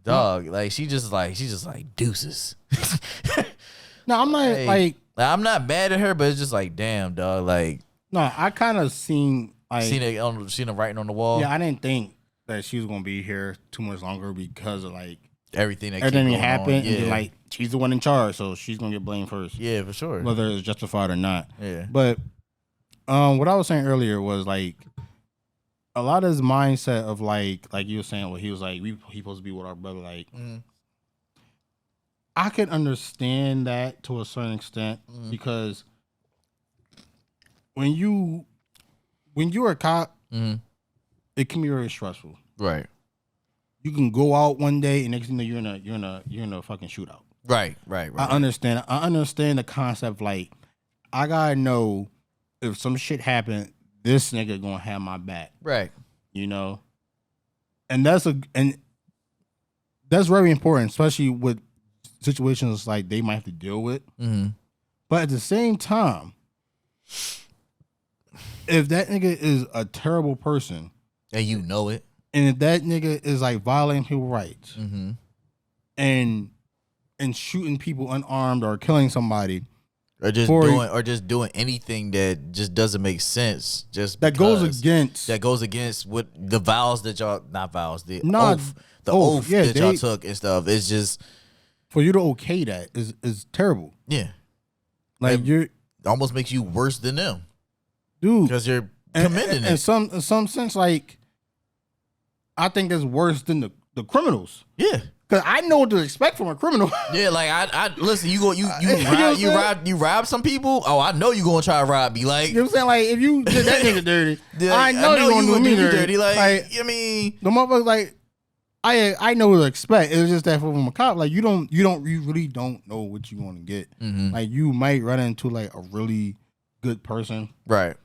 dog. Like she's just like deuces. No, I'm not like I'm not mad at her, but it's just like, damn, dog. Like, no, I kind of seen it writing on the wall. Yeah, I didn't think that she was gonna be here too much longer because of like everything that happened. Yeah. And like she's the one in charge, so she's gonna get blamed first. Yeah, for sure. Whether it's justified or not. Yeah. But what I was saying earlier was like a lot of his mindset of like you were saying, what he was like, he supposed to be with our brother. Like, I can understand that to a certain extent because when you're a cop, it can be very stressful. Right. You can go out one day and next thing you know you're in a fucking shootout. Right. I understand the concept. Like, I gotta know if some shit happened, this nigga gonna have my back. Right. You know? And that's very important, especially with situations like they might have to deal with. But at the same time, if that nigga is a terrible person, and you know it, and if that nigga is like violating people's rights, and shooting people unarmed or killing somebody, or just doing anything that just doesn't make sense, that goes against what the vows that y'all oath yeah, that y'all took and stuff. It's just for you to okay that is terrible. Yeah, like it almost makes you worse than them, dude, because you're commending in some sense. Like, I think it's worse than the criminals. Yeah. Cause I know what to expect from a criminal. Yeah, like I listen. You rob some people. Oh, I know you gonna try to rob me. Like, you know what I'm saying? Like, if you did that nigga dirty, I know you gonna do me dirty. Like, I mean, the motherfucker, like, I know what to expect. It's just that from a cop, like, you really don't know what you want to get. Like, you might run into like a really good person, right,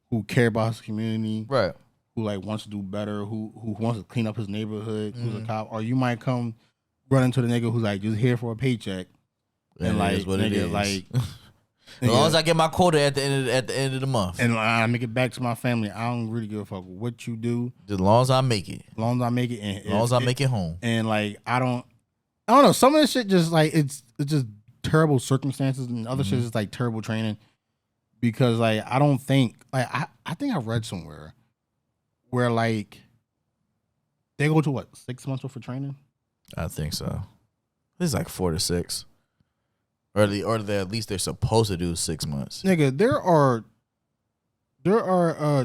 who care about his community, right, who like wants to do better, who wants to clean up his neighborhood, who's a cop, or you might come run into the nigga who's like just here for a paycheck, and like what nigga, it is. Like, as long as I get my quota at the end of the month, and I make it back to my family, I don't really give a fuck what you do. As long as I make it, and as long as I make it home, and like I don't know. Some of this shit just like it's just terrible circumstances, and other shit is like terrible training. Because like I don't think like I think I read somewhere where like they go to what 6 months worth of training. I think so. It's like 4 to 6. or at least they're supposed to do 6 months. Nigga, there are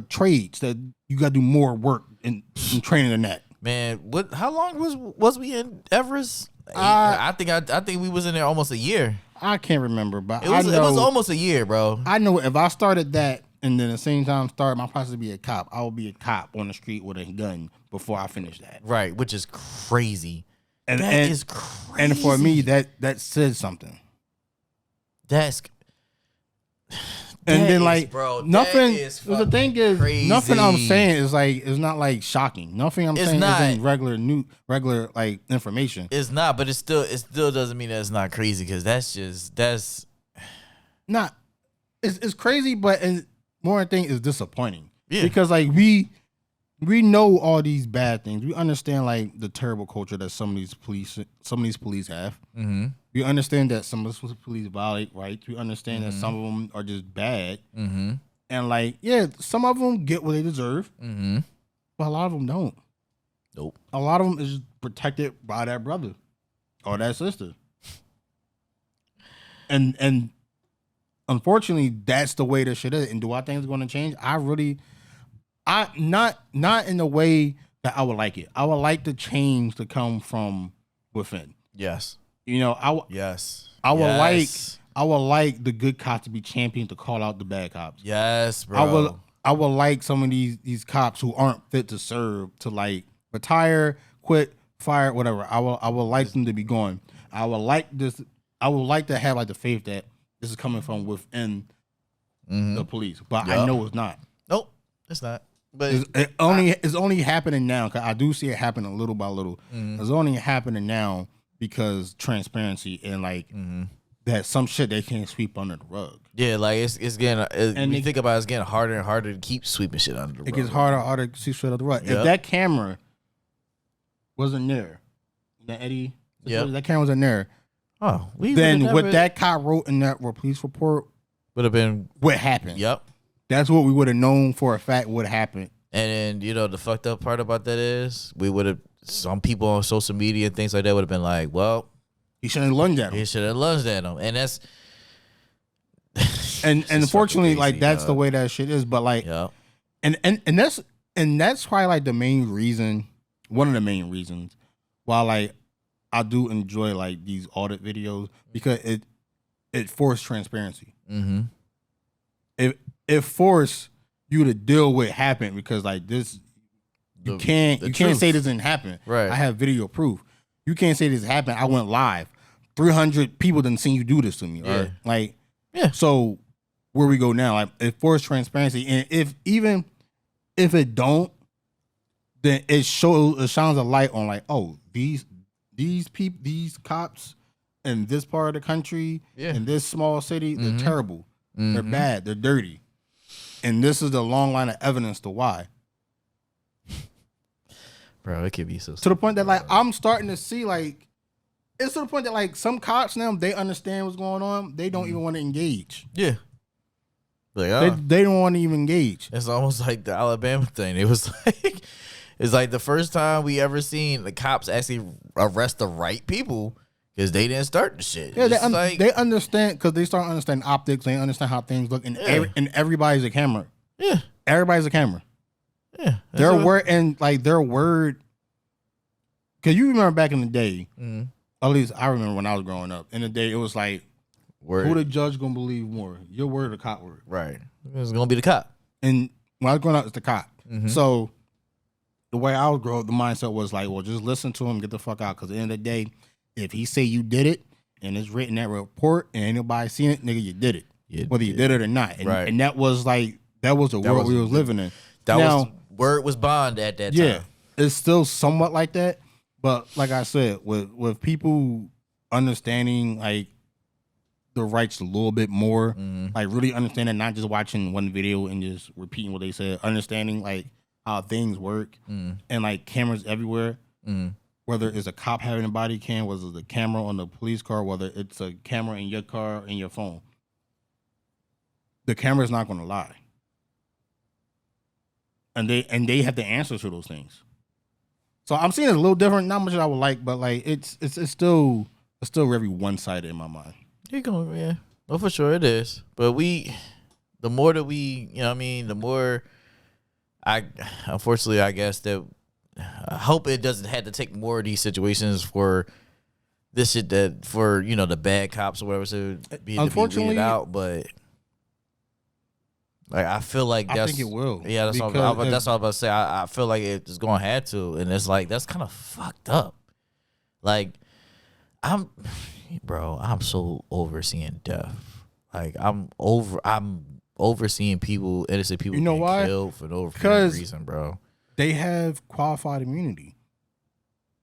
trades that you got to do more work in training than that. Man, what? How long was we in Everest? I think we was in there almost a year. I can't remember, but It was almost a year, bro. I know if I started that and then at the same time start my process to be a cop, I will be a cop on the street with a gun before I finish that. Right, which is crazy. And That is crazy. And for me, that says something. That's and then like bro, nothing. the thing is, crazy. nothing I'm saying is like it's not like shocking. Nothing I'm saying isn't regular like information. It's not, but it still doesn't mean that it's not crazy because that's not. It's crazy, but more thing is disappointing. Yeah, because like we know all these bad things. We understand like the terrible culture that some of these police have. Mm-hmm. We understand that some of the police violate rights. We understand that some of them are just bad. Mm-hmm. And like, yeah, some of them get what they deserve, but a lot of them don't. Nope. A lot of them is protected by that brother or that sister. And unfortunately, that's the way this shit is. And do I think it's going to change? Not in the way that I would like it. I would like the change to come from within. Yes. You know, I would like the good cops to be champions to call out the bad cops. Yes, bro. I would like some of these cops who aren't fit to serve to like retire, quit, fire, whatever. I would like them to be gone. I would like to have like the faith that this is coming from within the police, but I know it's not. Nope, it's not. But it's only happening now because I do see it happening little by little. It's only happening now because transparency and like that some shit they can't sweep under the rug. Yeah, like it's getting. And you think about it's getting harder and harder to keep sweeping shit under the rug. It gets harder and harder to sweep shit under the rug. Yep. If that camera wasn't there, that Eddie, that camera wasn't there. Oh, then what that cop wrote in that police report would have been what happened. Yep, that's what we would have known for a fact would happen. And then the fucked up part about that is we would have some people on social media and things like that would have been like, well, he shouldn't have lunged at him. He should have lunged at him, and that's and unfortunately, crazy, like that's the way that shit is. But like, and that's probably like the main reason, one of the main reasons why like I do enjoy like these audit videos because it forced transparency. Mm-hmm. It forced you to deal with what happened because like this, you can't say this didn't happen. Right. I have video proof. You can't say this happened. I went live. 300 people didn't see you do this to me. Yeah. Right? Like, yeah. So where we go now? Like, it forced transparency, and if it don't, then it shines a light on like, oh, these people, these cops in this part of the country, in this small city, they're terrible. They're bad. They're dirty. And this is the long line of evidence to why. Bro, it could be so to the point that like I'm starting to see like it's to the point that like some cops now they understand what's going on. They don't even want to engage. Yeah. Like, they don't want to even engage. It's almost like the Alabama thing. It was like it's like the first time we ever seen the cops actually arrest the right people because they didn't start the shit. Yeah, they understand because they start understanding optics. They understand how things look, and everybody's a camera. Yeah, everybody's a camera. Yeah, their word and like their word. Because you remember back in the day, at least I remember when I was growing up. In the day, it was like, who the judge gonna believe more, your word or the cop word? Right, it's gonna be the cop. And when I was growing up, it's the cop. So the way I was growing up, the mindset was like, well, just listen to him, get the fuck out. Because at the end of the day, if he say you did it and it's written in that report and ain't nobody seen it, nigga, you did it. Whether you did it or not. And, and that was like the world we was living in. Word was bond at that time. Yeah, it's still somewhat like that. But like I said, with people understanding like the rights a little bit more, like really understanding, not just watching one video and just repeating what they said, understanding like how things work and like cameras everywhere, whether it's a cop having a body cam, whether it's a camera on the police car, whether it's a camera in your car and your phone, the camera's not going to lie. And they have the answers to those things. So I'm seeing it a little different, not much I would like, but like it's still very one-sided in my mind. You going, yeah. Oh, for sure it is. But the more that we, you know what I mean, the more unfortunately, I guess that I hope it doesn't have to take more of these situations for this shit that, for, you know, the bad cops or whatever to be Unfortunately, weeded out. But like, I feel like I think it will. Yeah, that's what I was about to say. I feel like it's going to have to. And it's like, that's kind of fucked up. Like, I'm so overseeing death. Like, I'm overseeing people, innocent people, getting killed for no reason, bro. They have qualified immunity,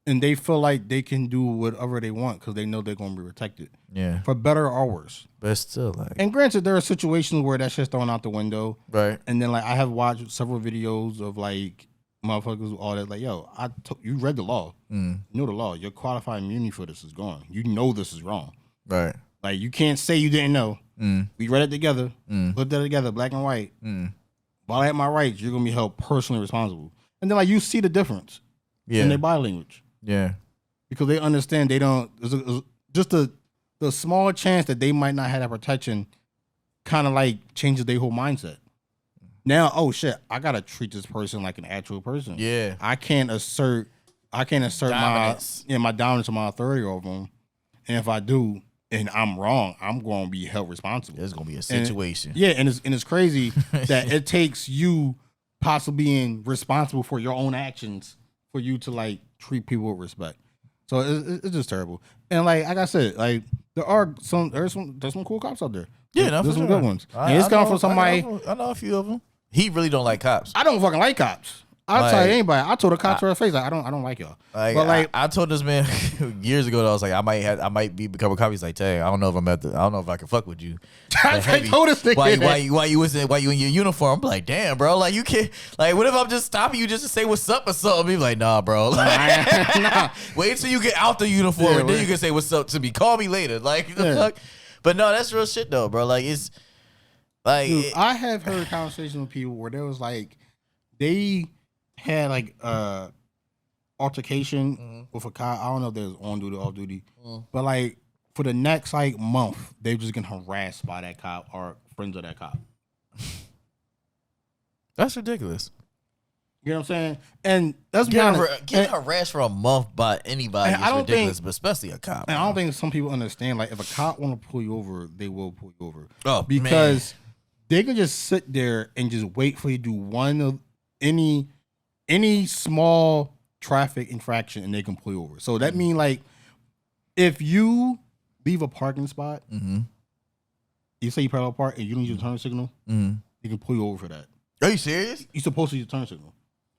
and they feel like they can do whatever they want because they know they're going to be protected. Yeah, for better or worse. But it's still like, and granted, there are situations where that shit's thrown out the window, right? And then like I have watched several videos of like motherfuckers all that, like, yo, you read the law, you know the law. Your qualified immunity for this is gone. You know this is wrong, right? Like, you can't say you didn't know. We read it together, put that together, black and white. While I have my rights, you're gonna be held personally responsible. And then like you see the difference in their body language, because they understand they don't. Just the small chance that they might not have that protection, kind of like changes their whole mindset. Now, oh shit, I gotta treat this person like an actual person. Yeah, I can't assert dominance. my dominance or my authority over them. And if I do, and I'm wrong, I'm going to be held responsible. There's going to be a situation. And it's crazy that it takes you possibly being responsible for your own actions for you to like treat people with respect. So it's just terrible. And like I said, like there's some cool cops out there. Yeah, there's some good ones. And it's coming from somebody. I know a few of them. He really don't like cops. I don't fucking like cops. I'll tell anybody. I told a cop to her face, like, I don't like y'all. But like, I told this man years ago that I was like, I might become a cop. He's like, dang, I don't know if I can fuck with you. I told this nigga, why you in your uniform? I'm like, damn, bro. Like, you can't. Like, what if I'm just stopping you just to say what's up or something? He's like, nah, bro. Like, nah. Wait till you get out the uniform and then you can say what's up to me. Call me later. Like, the fuck. But no, that's real shit though, bro. Like, it's like, dude, I have heard conversations with people where there was like they had like altercation with a cop. I don't know if there's on duty or off duty, but like for the next like month, they've just getting harassed by that cop or friends of that cop. That's ridiculous. You know what I'm saying? And that's getting harassed for a month by anybody is ridiculous, but especially a cop. And I don't think some people understand. Like, if a cop want to pull you over, they will pull you over. Oh, because they can just sit there and just wait for you to do one of any small traffic infraction, and they can pull you over. So that means like if you leave a parking spot, you say you parallel park and you don't use your turn signal, they can pull you over for that. Are you serious? You're supposed to use your turn signal.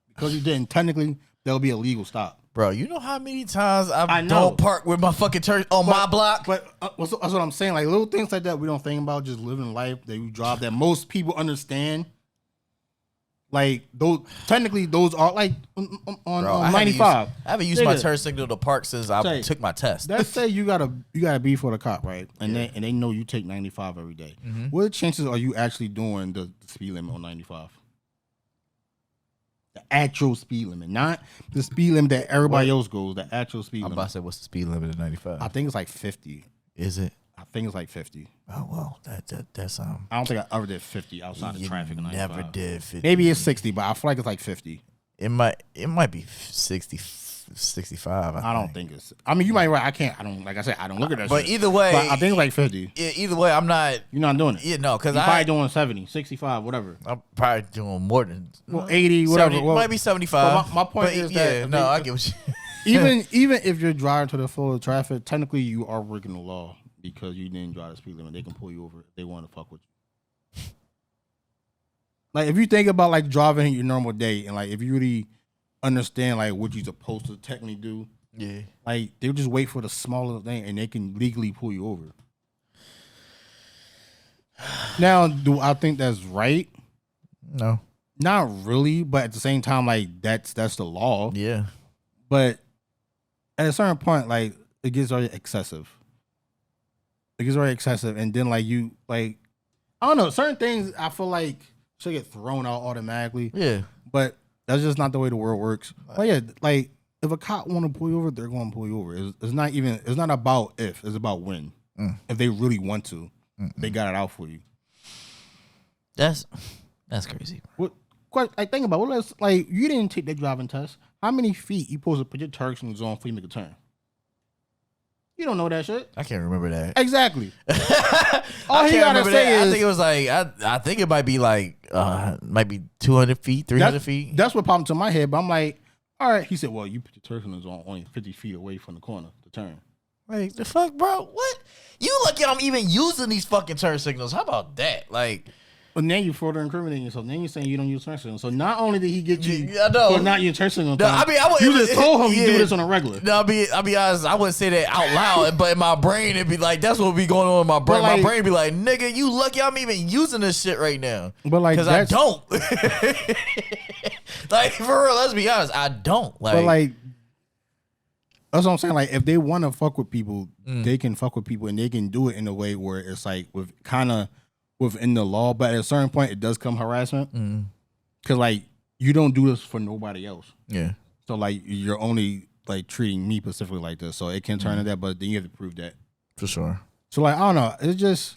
Because you didn't, technically, that'll be a legal stop. Bro, you know how many times I don't park with my fucking turn on my block? But that's what I'm saying. Like, little things like that we don't think about, just living life that you drive, that most people understand. Like, those technically, those are like on 95. I haven't used my turn signal to park since I took my test. Let's say you gotta be for the cop, right? And they know you take 95 every day. What chances are you actually doing the speed limit on 95? The actual speed limit, not the speed limit that everybody else goes. The actual speed limit. I'm about to say, what's the speed limit at 95? I think it's like 50. Is it? I think it's like 50. Oh well, that's I don't think I ever did 50 outside of traffic. Never did 50. Maybe it's 60, but I feel like it's like 50. It might be 60, 65. I don't think it's. I mean, you might be right. I don't. Like I said, I don't look at that. But shit. Either way, but I think it's like 50. Yeah, either way, I'm not. You're not doing it. Yeah, no, because I'm probably doing 70, 65, whatever. I'm probably doing more than 80, whatever. 70, might be 75. My point is that I get what you. even if you're driving to the flow of traffic, technically you are breaking the law because you didn't drive the speed limit. They can pull you over if they want to fuck with you. Like, if you think about like driving your normal day and like if you really understand like what you're supposed to technically do, like they'll just wait for the smallest thing and they can legally pull you over. Now, do I think that's right? No, not really. But at the same time, like that's the law. Yeah. But at a certain point, like it gets very excessive. And then like you like, I don't know, certain things I feel like should get thrown out automatically. Yeah. But that's just not the way the world works. Like, yeah, like if a cop want to pull you over, they're going to pull you over. It's not about if, it's about when. If they really want to, they got it out for you. That's crazy. What? I think about like you didn't take that driving test. How many feet you supposed to put your turks in the zone before you make a turn? You don't know that shit. I can't remember that. Exactly. All I he can't gotta remember say that. is, I think it was like I think it might be like might be 200 feet, 300 feet. That's what popped into my head. But I'm like, all right. He said, well, you put your turks in the zone only 50 feet away from the corner to turn. Like the fuck, bro? What? You lucky I'm even using these fucking turn signals. How about that? Like. But now you're further incriminating yourself. Now you're saying you don't use turn signals. So not only did he get you for not using turn signals, no, I mean, you just told him you do this on a regular. No, I'll be honest. I wouldn't say that out loud, but in my brain it'd be like that's what be going on in my brain. Like, my brain be like, nigga, you lucky I'm even using this shit right now. But like, because I don't. Like for real, let's be honest, I don't. Like, but like, that's what I'm saying. Like, if they want to fuck with people, they can fuck with people, and they can do it in a way where it's like with kind of within the law. But at a certain point, it does come harassment because like you don't do this for nobody else. Yeah. So like you're only like treating me specifically like this, so it can turn into that. But then you have to prove that for sure. So like I don't know. It's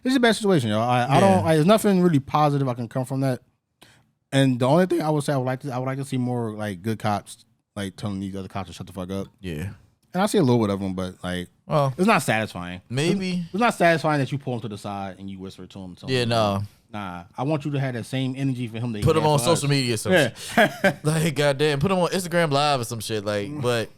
a bad situation, y'all. I don't. There's nothing really positive I can come from that. And the only thing I would say I would like to see more like good cops like telling these other cops to shut the fuck up. Yeah. And I see a little bit of them, but like, well, it's not satisfying. Maybe it's not satisfying that you pull him to the side and you whisper to him. Yeah, no. Nah, I want you to have that same energy for him. That put him on social media, or some shit. Like goddamn, put him on Instagram Live or some shit. Like, but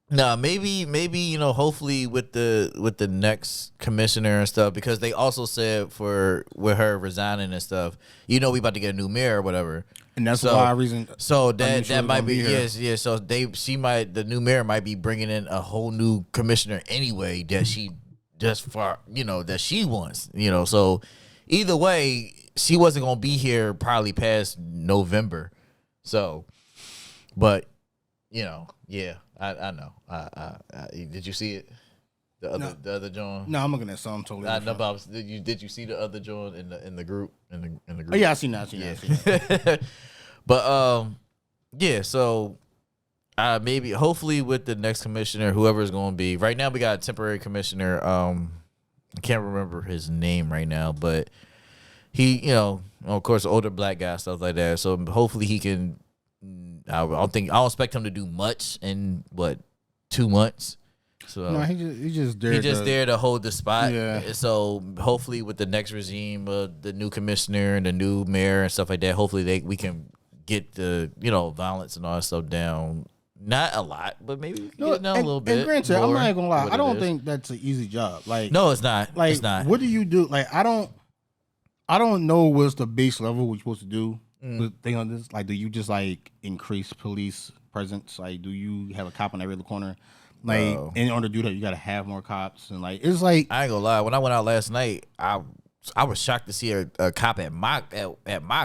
nah, maybe you know, hopefully with the next commissioner and stuff, because they also said with her resigning and stuff, you know, we about to get a new mayor or whatever. And that's why reason. So that might be yes. So the new mayor might be bringing in a whole new commissioner anyway that she just for that she wants. So either way, she wasn't gonna be here probably past November. So, but yeah, I know. Did you see it? The other John? No, I'm looking at something totally. Did you see the other John in the group in the group? Oh yeah, I seen that. But yeah. So maybe hopefully with the next commissioner, whoever it's going to be. Right now we got a temporary commissioner. I can't remember his name right now, but he, of course, older black guy, stuff like that. So hopefully he can. I don't expect him to do much in 2 months. So no, he just there to hold the spot. Yeah. So hopefully with the next regime, the new commissioner and the new mayor and stuff like that, hopefully we can get the violence and all that stuff down. Not a lot, but maybe we can get it down a little bit. And granted, I'm not gonna lie, I don't think that's an easy job. Like, no, it's not. Like, it's not. What do you do? Like, I don't know what's the base level we're supposed to do. The thing on this, like, do you just like increase police presence? Like, do you have a cop on every other corner? Like, in order to do that, you got to have more cops, and like, it's like I ain't gonna lie. When I went out last night, I was shocked to see a cop at my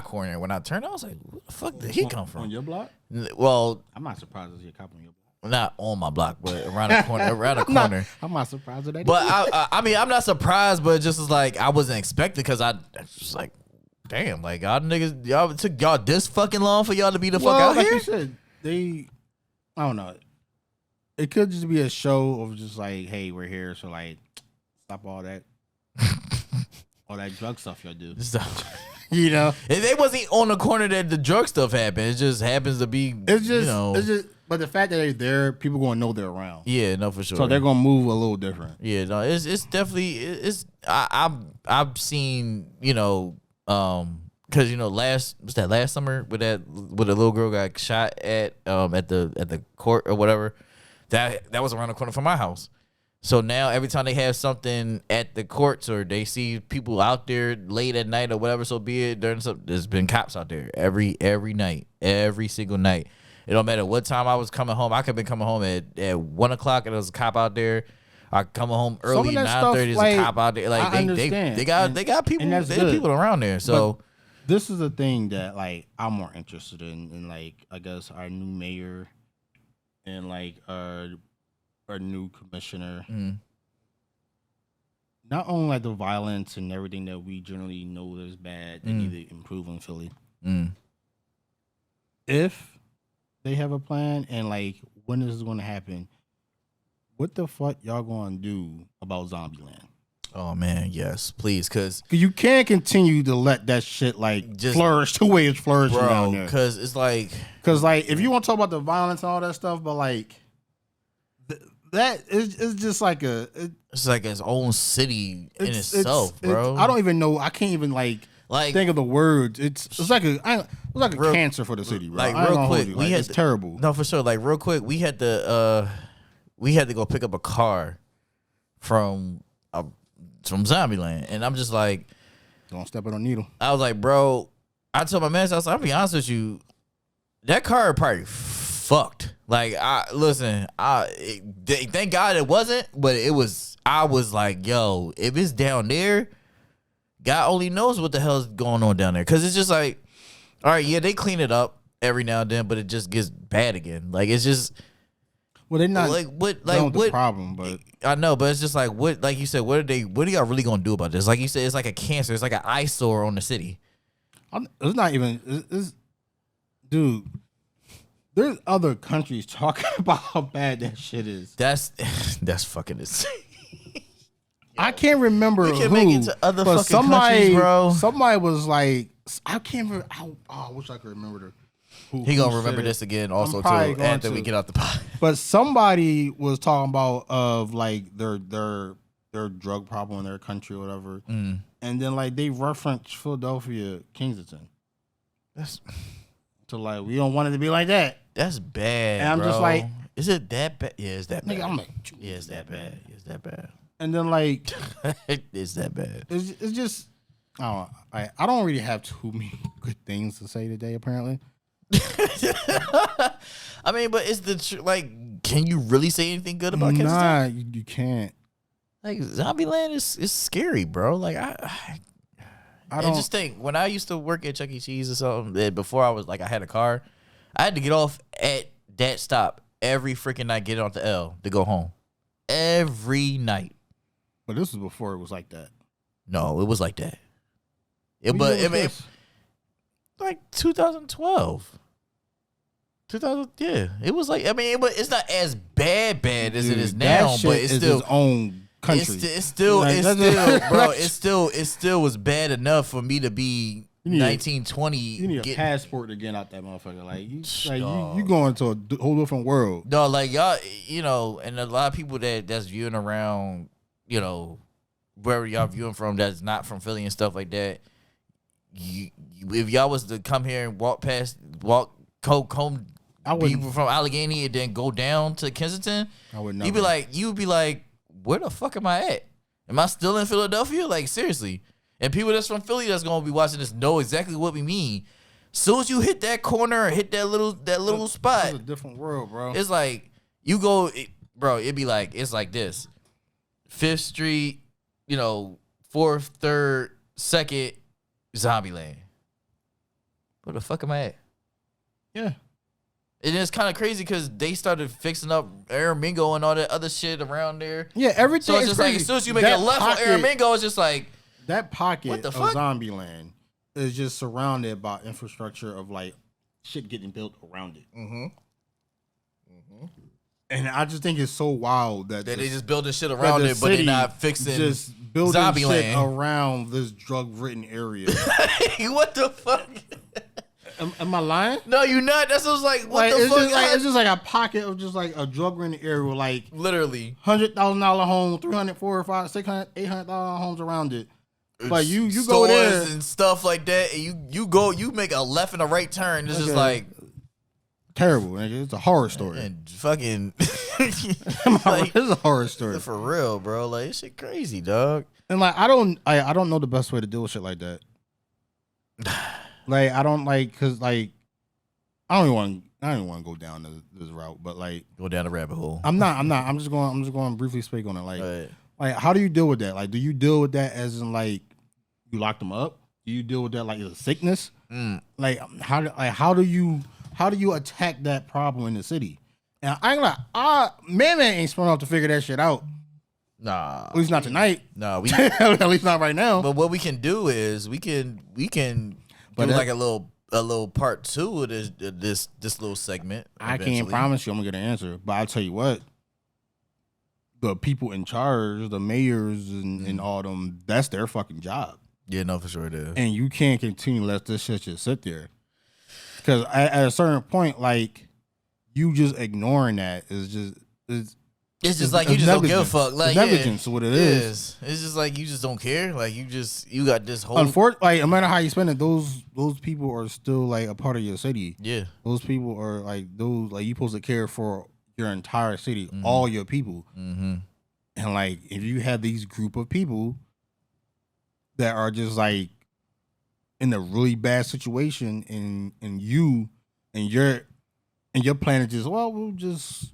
corner. When I turned, I was like, "Where the fuck did he come from?" On your block? Well, I'm not surprised to see a cop on your block. Not on my block, but around the corner. Around the corner. I'm not surprised at that. But I mean, I'm not surprised, but it just was like I wasn't expecting because I was like, damn, like y'all took y'all this fucking long for y'all to be the fuck out like here. You said, I don't know. It could just be a show of just like, hey, we're here, so like, stop all that, all that drug stuff y'all do. If they wasn't on the corner that the drug stuff happened. It just happens to be. It's just. But the fact that they're there, people gonna know they're around. Yeah, no, for sure. So they're gonna move a little different. Yeah, no, it's definitely I've seen because last summer with a little girl got shot at the court or whatever. That was around the corner from my house. So now every time they have something at the courts or they see people out there late at night or whatever, so be it, there's been cops out there every night, every single night. It don't matter what time I was coming home. I could have been coming home at 1:00 and there was a cop out there. I come home early 9:30. There's a cop out there. Like they got people. They have people around there. So but this is a thing that like I'm more interested in like I guess our new mayor and like our new commissioner. Not only like the violence and everything that we generally know is bad that need to improve in Philly. If they have a plan and like when this is going to happen, what the fuck y'all gonna do about Zombieland? Oh man, yes, please, cause You can't continue to let that shit like Just- flourish the way it's flourishing down bro, there. cause it's like Because like if you want to talk about the violence and all that stuff, but like that is just like it's like its own city in itself, bro. I don't even know. I can't even like think of the words. It's like a Real- cancer for the city, bro. like, I ain't real gonna hold quick, you. we Like, had it's to- terrible. No, for sure. Like real quick, we had to go pick up a car from Zombieland, and I'm just like, Don't step on a needle. I was like, bro, I told my man, I was like, I'll be honest with you, that car probably fucked. Like, thank God it wasn't, but it was. I was like, yo, if it's down there, God only knows what the hell's going on down there, because it's just like, all right, yeah, they clean it up every now and then, but it just gets bad again. Like, it's just. Well, they're not Like what? done Like with what? the problem, but I know, but it's just like what? Like you said, what are y'all really gonna do about this? Like you said, it's like a cancer. It's like an eyesore on the city. it's not even. Dude, there's other countries talking about how bad that shit is. That's fucking insane. I can't remember We can who, make it to other but fucking countries, bro. Somebody was like, I can't remember. I wish I could remember He gonna remember this again also too probably going after to. we get out the pot. But somebody was talking about of like their drug problem in their country or whatever, and then like they referenced Philadelphia, Kensington. That's Like we don't want it to be like that. bad. And I'm bro. just like, is it that bad? Yeah, it's that bad. Nigga, I'm like, yeah, it's that bad. It's that bad. and then like It's that bad. it's just I don't really have too many good things to say today. Apparently, I mean, but it's like, can you really say anything good about Kensington? nah, you can't. Like Zombieland is scary, bro. Like I and don't just think, when I used to work at Chuck E. Cheese or something, before I was like, I had a car, I had to get off at that stop every freaking night, get on the L to go home. Every night. But this was before it was like that. No, it was like that. What year was this? Like 2012. 2000, yeah. It was like, I mean, it's not as bad as it is Dude, now, that shit but it's is still its own country. It's still, Like, it's that's- still, bro. It still was bad enough for me to be You need 1920. You need a passport to get out that motherfucker. Like Dog. you going to a whole different world. No, like y'all, and a lot of people that's viewing around, wherever y'all viewing from, that's not from Philly and stuff like that. If y'all was to come here and walk home, I wouldn't. people from Allegheny and then go down to Kensington, I would never. you'd be like, where the fuck am I at? Am I still in Philadelphia? Like, seriously. And people that's from Philly that's gonna be watching this know exactly what we mean. Soon as you hit that corner or hit that little spot, It's a different world, bro. it's like you go, bro. It'd be like, it's like this: 5th Street, 4th, 3rd, 2nd, Zombieland. Where the fuck am I at? Yeah. And it's kind of crazy because they started fixing up Aramingo and all that other shit around there. Yeah, everything. So it's is just like, crazy. as soon as you make That a left on pocket- Aramingo, it's just like, that pocket What the of fuck? Zombieland is just surrounded by infrastructure of like shit getting built around it. And I just think it's so wild that they this- just building shit that around the it, but they're city not fixing just building shit Zombieland. around this drug-ridden area. What the fuck? Am I lying? No, you're not. That's what I was like, what Like the it's fuck? just like it's just like a pocket of just like a drug-ridden area with like Literally. $100,000 home, 300, 400, 500, 600, $800 homes around it. Like you go Stores there. and stuff like that, and you make a left and a right turn. It's just Okay. like, Terrible, nigga. It's a horror story. and fucking, It's a horror story. for real, bro. Like, this shit crazy, dog. And like I don't know the best way to deal with shit like that. Like I don't like because like I don't even want to go down this route, but like Go down the rabbit hole. I'm not. I'm just going to briefly speak on it. Like Right. like how do you deal with that? Like do you deal with that as in like you lock them up? Do you deal with that like as a sickness? Like how do you attack that problem in the city? And I ain't like man ain't smart enough to figure that shit out. Nah. At least not tonight. Nah, we. At least not right now. But what we can do is we can But do that- like a little part 2 of this little segment. I can't eventually. promise you I'm gonna get an answer, but I'll tell you what. the people in charge, the mayors and all them, that's their fucking job. Yeah, no, for sure it is. And you can't continue to let this shit just sit there. Because at a certain point, like, you just ignoring that is just... It's just like you just don't give a fuck. Like, negligence is what it is. It's just like you just don't care. Like you got this whole. Unfortunately, like no matter how you spend it, those people are still like a part of your city. Yeah, those people are like those like you supposed to care for your entire city, all your people. Mm-hmm. And like if you have these group of people that are just like in a really bad situation, and your plan is just we'll just.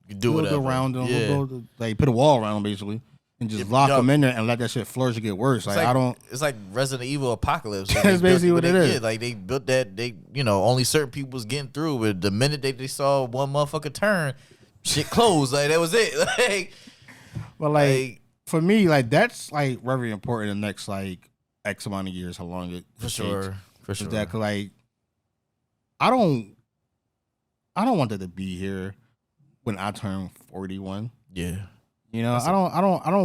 You do whatever around them, we'll go like put a wall around them basically, and just lock them in there and let that shit flourish and get worse. Like I don't. It's like Resident Evil Apocalypse. That's basically what it is. Did. Like they built that. They only certain people was getting through. But the minute they saw one motherfucker turn, shit closed. Like that was it. Like, but like for me, like that's like very important in the next like X amount of years. How long it for sure. That like I don't want that to be here. When I turn 41, yeah, that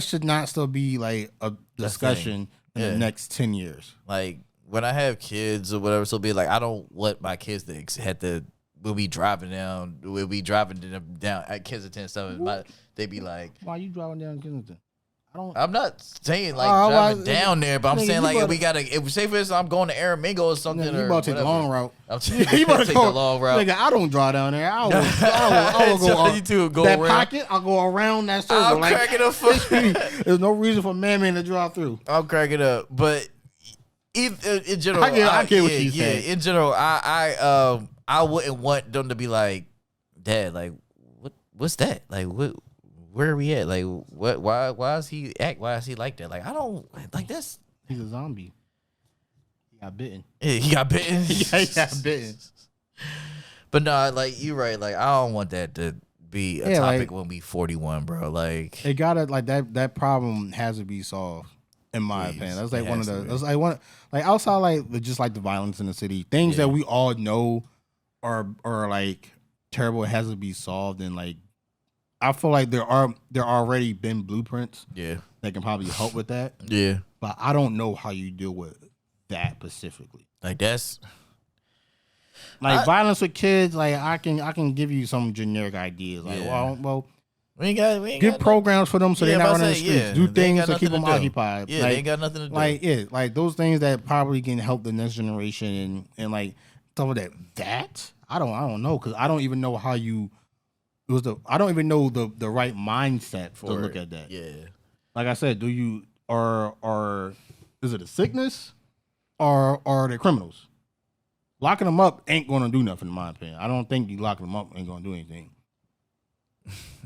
should not still be like a discussion in the next 10 years. Like when I have kids or whatever, so be like, I don't want my kids to we'll be driving them down at Kensington stuff, but they be like, why are you driving down Kensington? I'm not saying like driving down there, but I'm saying like we gotta. If say for instance, I'm going to Aramingo or something. You about to take the long route. I'm you about to take the long route. Nigga, I don't drive down there. I will go that around. Pocket. I'll go around that circle. I'm cracking up. There's no reason for Man-Man to drive through. I'm cracking up, but in general, I get what you say. In general, I wouldn't want them to be like, Dad, like what's that? Like what? Where are we at? Like, what? Why is he like that? Like, I don't like this. He's a zombie. He got bitten. Yeah, he got bitten. He got bitten. But no, like you're right. Like, I don't want that to be a topic when we 41, bro. Like, it gotta like that problem has to be solved. In my opinion, that's like one of the. That's like one like outside like just like the violence in the city, things that we all know are like terrible. It has to be solved and like. I feel like there already been blueprints that can probably help with that. Yeah. But I don't know how you deal with that specifically. Like that's like violence with kids, like I can give you some generic ideas. Like we ain't get programs for them so they're not running the streets. Do things to keep them occupied. Yeah, they ain't got nothing to do. Like like those things that probably can help the next generation and like stuff like that. That I don't know because I don't even know how you I don't even know the right mindset to look at that. Yeah. Like I said, do you or is it a sickness or are they criminals? Locking them up ain't gonna do nothing in my opinion. I don't think you locking them up ain't gonna do anything.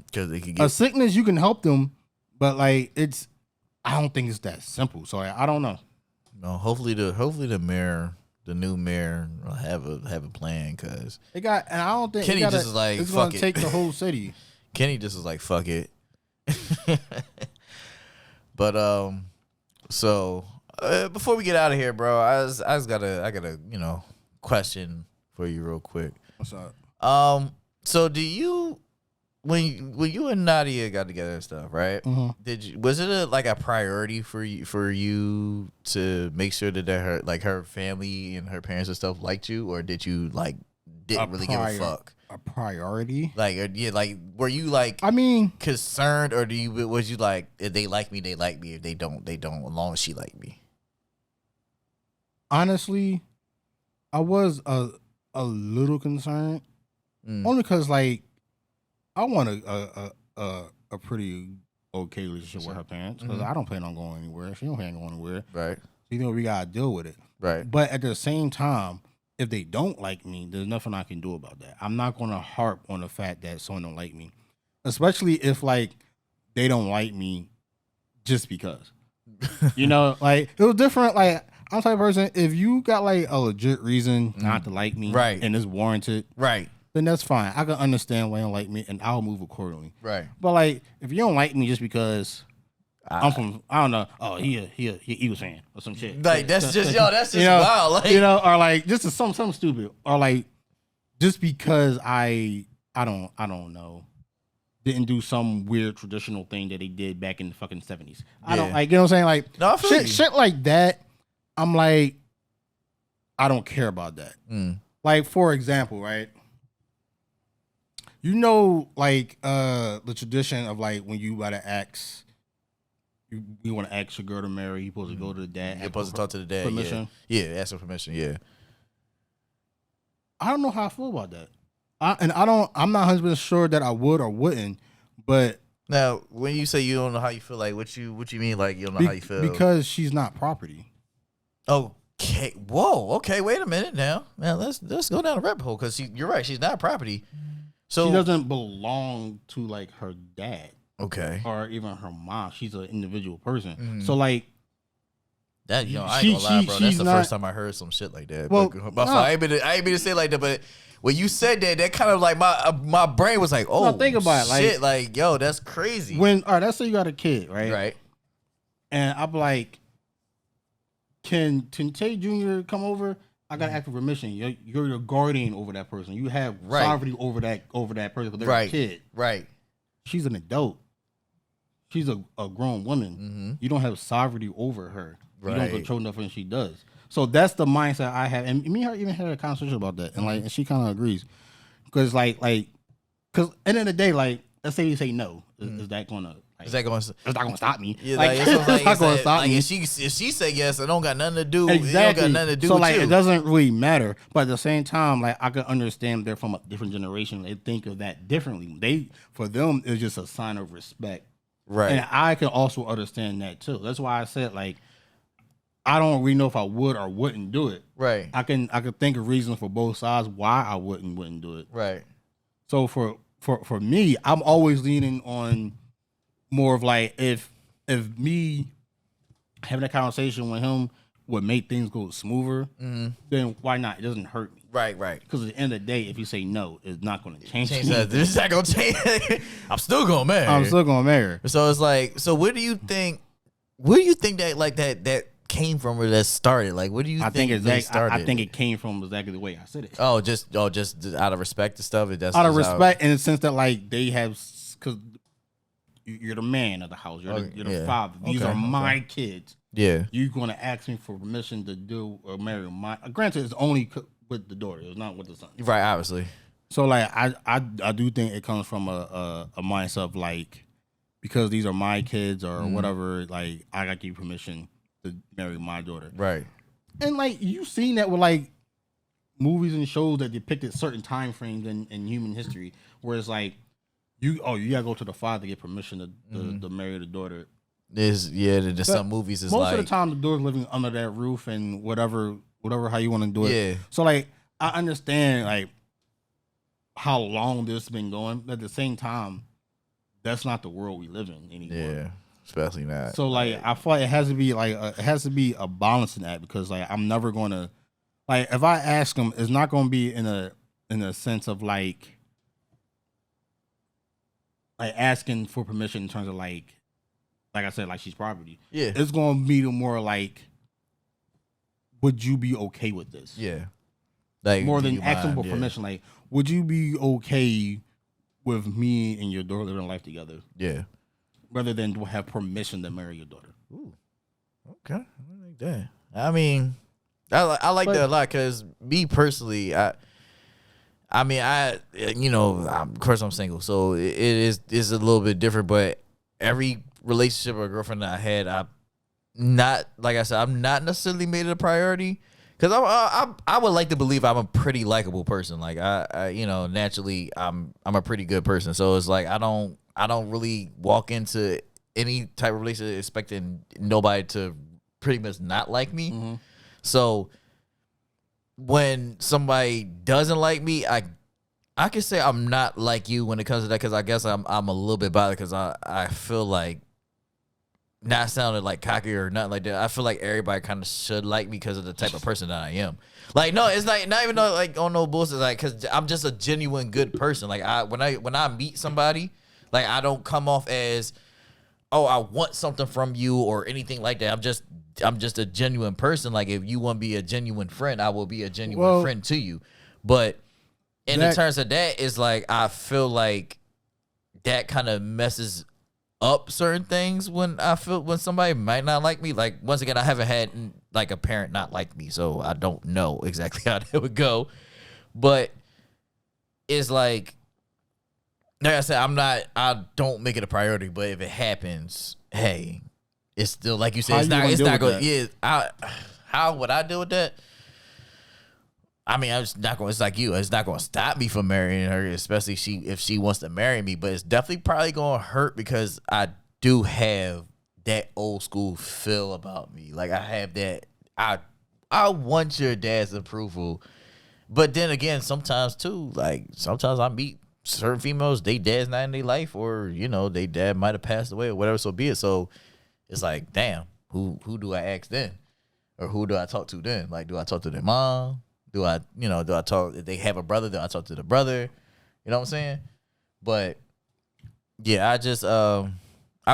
Because they could a sickness you can help them, but like I don't think it's that simple. So I don't know. No, hopefully the mayor. The new mayor will have a plan because and I don't think Kenny just is like it's fuck gonna it. take the whole city. Kenny just is like fuck it. But so before we get out of here, bro, I got a question for you real quick. What's up? So do you when you and Nadia got together and stuff, right? Mm-hmm. Was it a priority for you to make sure that her family and her parents and stuff liked you, or did you didn't really give a fuck? A priority? Were you I mean, concerned, or was you like, if they like me, they like me. If they don't, they don't. As long as she like me. Honestly, I was a little concerned, only because I want a pretty okay relationship with her parents because I don't plan on going anywhere. She don't plan on going anywhere. Right. So, we got to deal with it. Right. But at the same time, if they don't like me, there's nothing I can do about that. I'm not going to harp on the fact that someone don't like me, especially if they don't like me just because. It was different. Like, I'm the type of person, if you got a legit reason not to like me, right, and it's warranted, right, then that's fine. I can understand why you don't like me, and I'll move accordingly. Right. But if you don't like me just because I'm from, I don't know, oh he Eagles fan or some shit. That's just that's just wild. Or just something stupid, or just because I don't know. didn't do some weird traditional thing that they did back in the fucking 70s. I Yeah. don't like, you know what I'm saying? Like, No, I feel you. shit like that, I'm like, I don't care about that. Like, for example, right? You know, like, the tradition of, like, when you gotta ask, you want to ask your girl to marry, you're supposed to go to the dad. You're supposed to talk to the dad. Permission. Yeah, ask for permission. Yeah. I don't know how I feel about that. I'm not 100% sure that I would or wouldn't, but Now, when you say you don't know how you feel, like what you mean, like you don't know how you feel? because she's not property. Okay. Whoa. Okay. Wait a minute now. Now let's go down the rabbit hole because you're right. She's not property. So She doesn't belong to like her dad Okay. or even her mom. She's an individual person. So like, That I She- ain't gonna lie, she- bro. That's she's the not- first time I heard some shit like that. Well, but no. I ain't mean to say it like that. But when you said that, that kind of like my brain was like, oh, think about it, like- shit, like yo, that's crazy. when all right, let's say you got a kid, right? Right. And I'm like, can Tay Jr. come over? I gotta ask for permission. You're the guardian over that person. You have Right. sovereignty over that person because they're Right. a kid. Right. She's an adult. She's a grown woman. You don't have sovereignty over her. You Right. don't control nothing she does. So that's the mindset I have. And me and her even had a conversation about that. And like, and she kind of agrees. Because because end of the day, like, let's say you say no. Is that gonna like, Is that going? it's not gonna stop me? Yeah, like, it's it's not gonna stop me. If she say yes, it don't got nothing to do. Exactly. It don't got nothing to do so with like you. it doesn't really matter. But at the same time, like I can understand they're from a different generation. They think of that differently. For them, it's just a sign of respect. Right. And I can also understand that too. That's why I said like I don't really know if I would or wouldn't do it. Right. I can think of reasons for both sides why I wouldn't do it. Right. So for me, I'm always leaning on more of like if me having a conversation with him would make things go smoother, then why not? It doesn't hurt me. Right. Right. Because at the end of the day, if you say no, it's not going to change. Change that. This is not gonna change. I'm still gonna marry. I'm still going to marry her. So it's like, so where do you think that like that came from or that started? Like, what do you think they started? I think it came from exactly the way I said it. just out of respect and stuff. That's Out of just respect, in the sense that like they have, because you're the man of the house, you're the yeah. father. These Okay, are my kids. Yeah. You're going to ask me for permission to do or marry my. Granted, it's only with the daughter. It's not with the son. Right. Obviously. So like I do think it comes from a mindset of like, because these are my kids or whatever. Like I got to give you permission to marry my daughter. Right. And like you've seen that with like movies and shows that depicted certain time frames in human history, where it's like you gotta go to the father to get permission to marry the daughter. There's some movies is Most like of the time the daughter's living under that roof and whatever how you want to do it. Yeah. So like I understand like how long this has been going, but at the same time, that's not the world we live in anymore. Yeah. Especially not. So like I feel like it has to be a balance in that, because like I'm never gonna like, if I ask him, it's not gonna be in a sense of like asking for permission in terms of like I said, like she's property. Yeah. It's gonna be more like, would you be okay with this? Yeah. Like More do than you asking mind? for Yeah. permission. Like, would you be okay with me and your daughter living life together, Yeah. rather than to have permission to marry your daughter? Ooh. Okay. I like that. I mean, I like that a lot, because me personally, of course I'm single, so it's a little bit different. But every relationship or girlfriend that I had, I'm not necessarily made it a priority, because I would like to believe I'm a pretty likable person. Like I naturally I'm a pretty good person, so it's like I don't really walk into any type of relationship expecting nobody to pretty much not like me. Mm-hmm. So when somebody doesn't like me, I can say I'm not like you when it comes to that, because I guess I'm a little bit bothered, because I feel like, not sounding like cocky or nothing like that, I feel like everybody kind of should like me because of the type of person that I am. Like, no, it's not even like on no bullshit, like, because I'm just a genuine good person. Like when I meet somebody, like I don't come off as, oh, I want something from you or anything like that. I'm just a genuine person. Like if you want to be a genuine friend, I will be a genuine friend to you. But in the terms of that, it's like I feel like that kind of messes up certain things when I feel when somebody might not like me. Like, once again, I haven't had like a parent not like me, so I don't know exactly how that would go. But it's like I said, I don't make it a priority, but if it happens, hey, it's still, like you said, it's not going. Yeah, how would I deal with that? I mean, I'm just not going. It's like you. It's not going to stop me from marrying her, especially if she wants to marry me. But it's definitely probably going to hurt because I do have that old school feel about me. Like, I have that. I want your dad's approval, but then again, sometimes too. Like, sometimes I meet certain females, they dad's not in their life, or they dad might have passed away or whatever. So be it. So it's like, damn, who do I ask then, or who do I talk to then? Like, do I talk to their mom? Do I talk, if they have a brother, do I talk to the brother? You know what I'm saying? But yeah, I just, I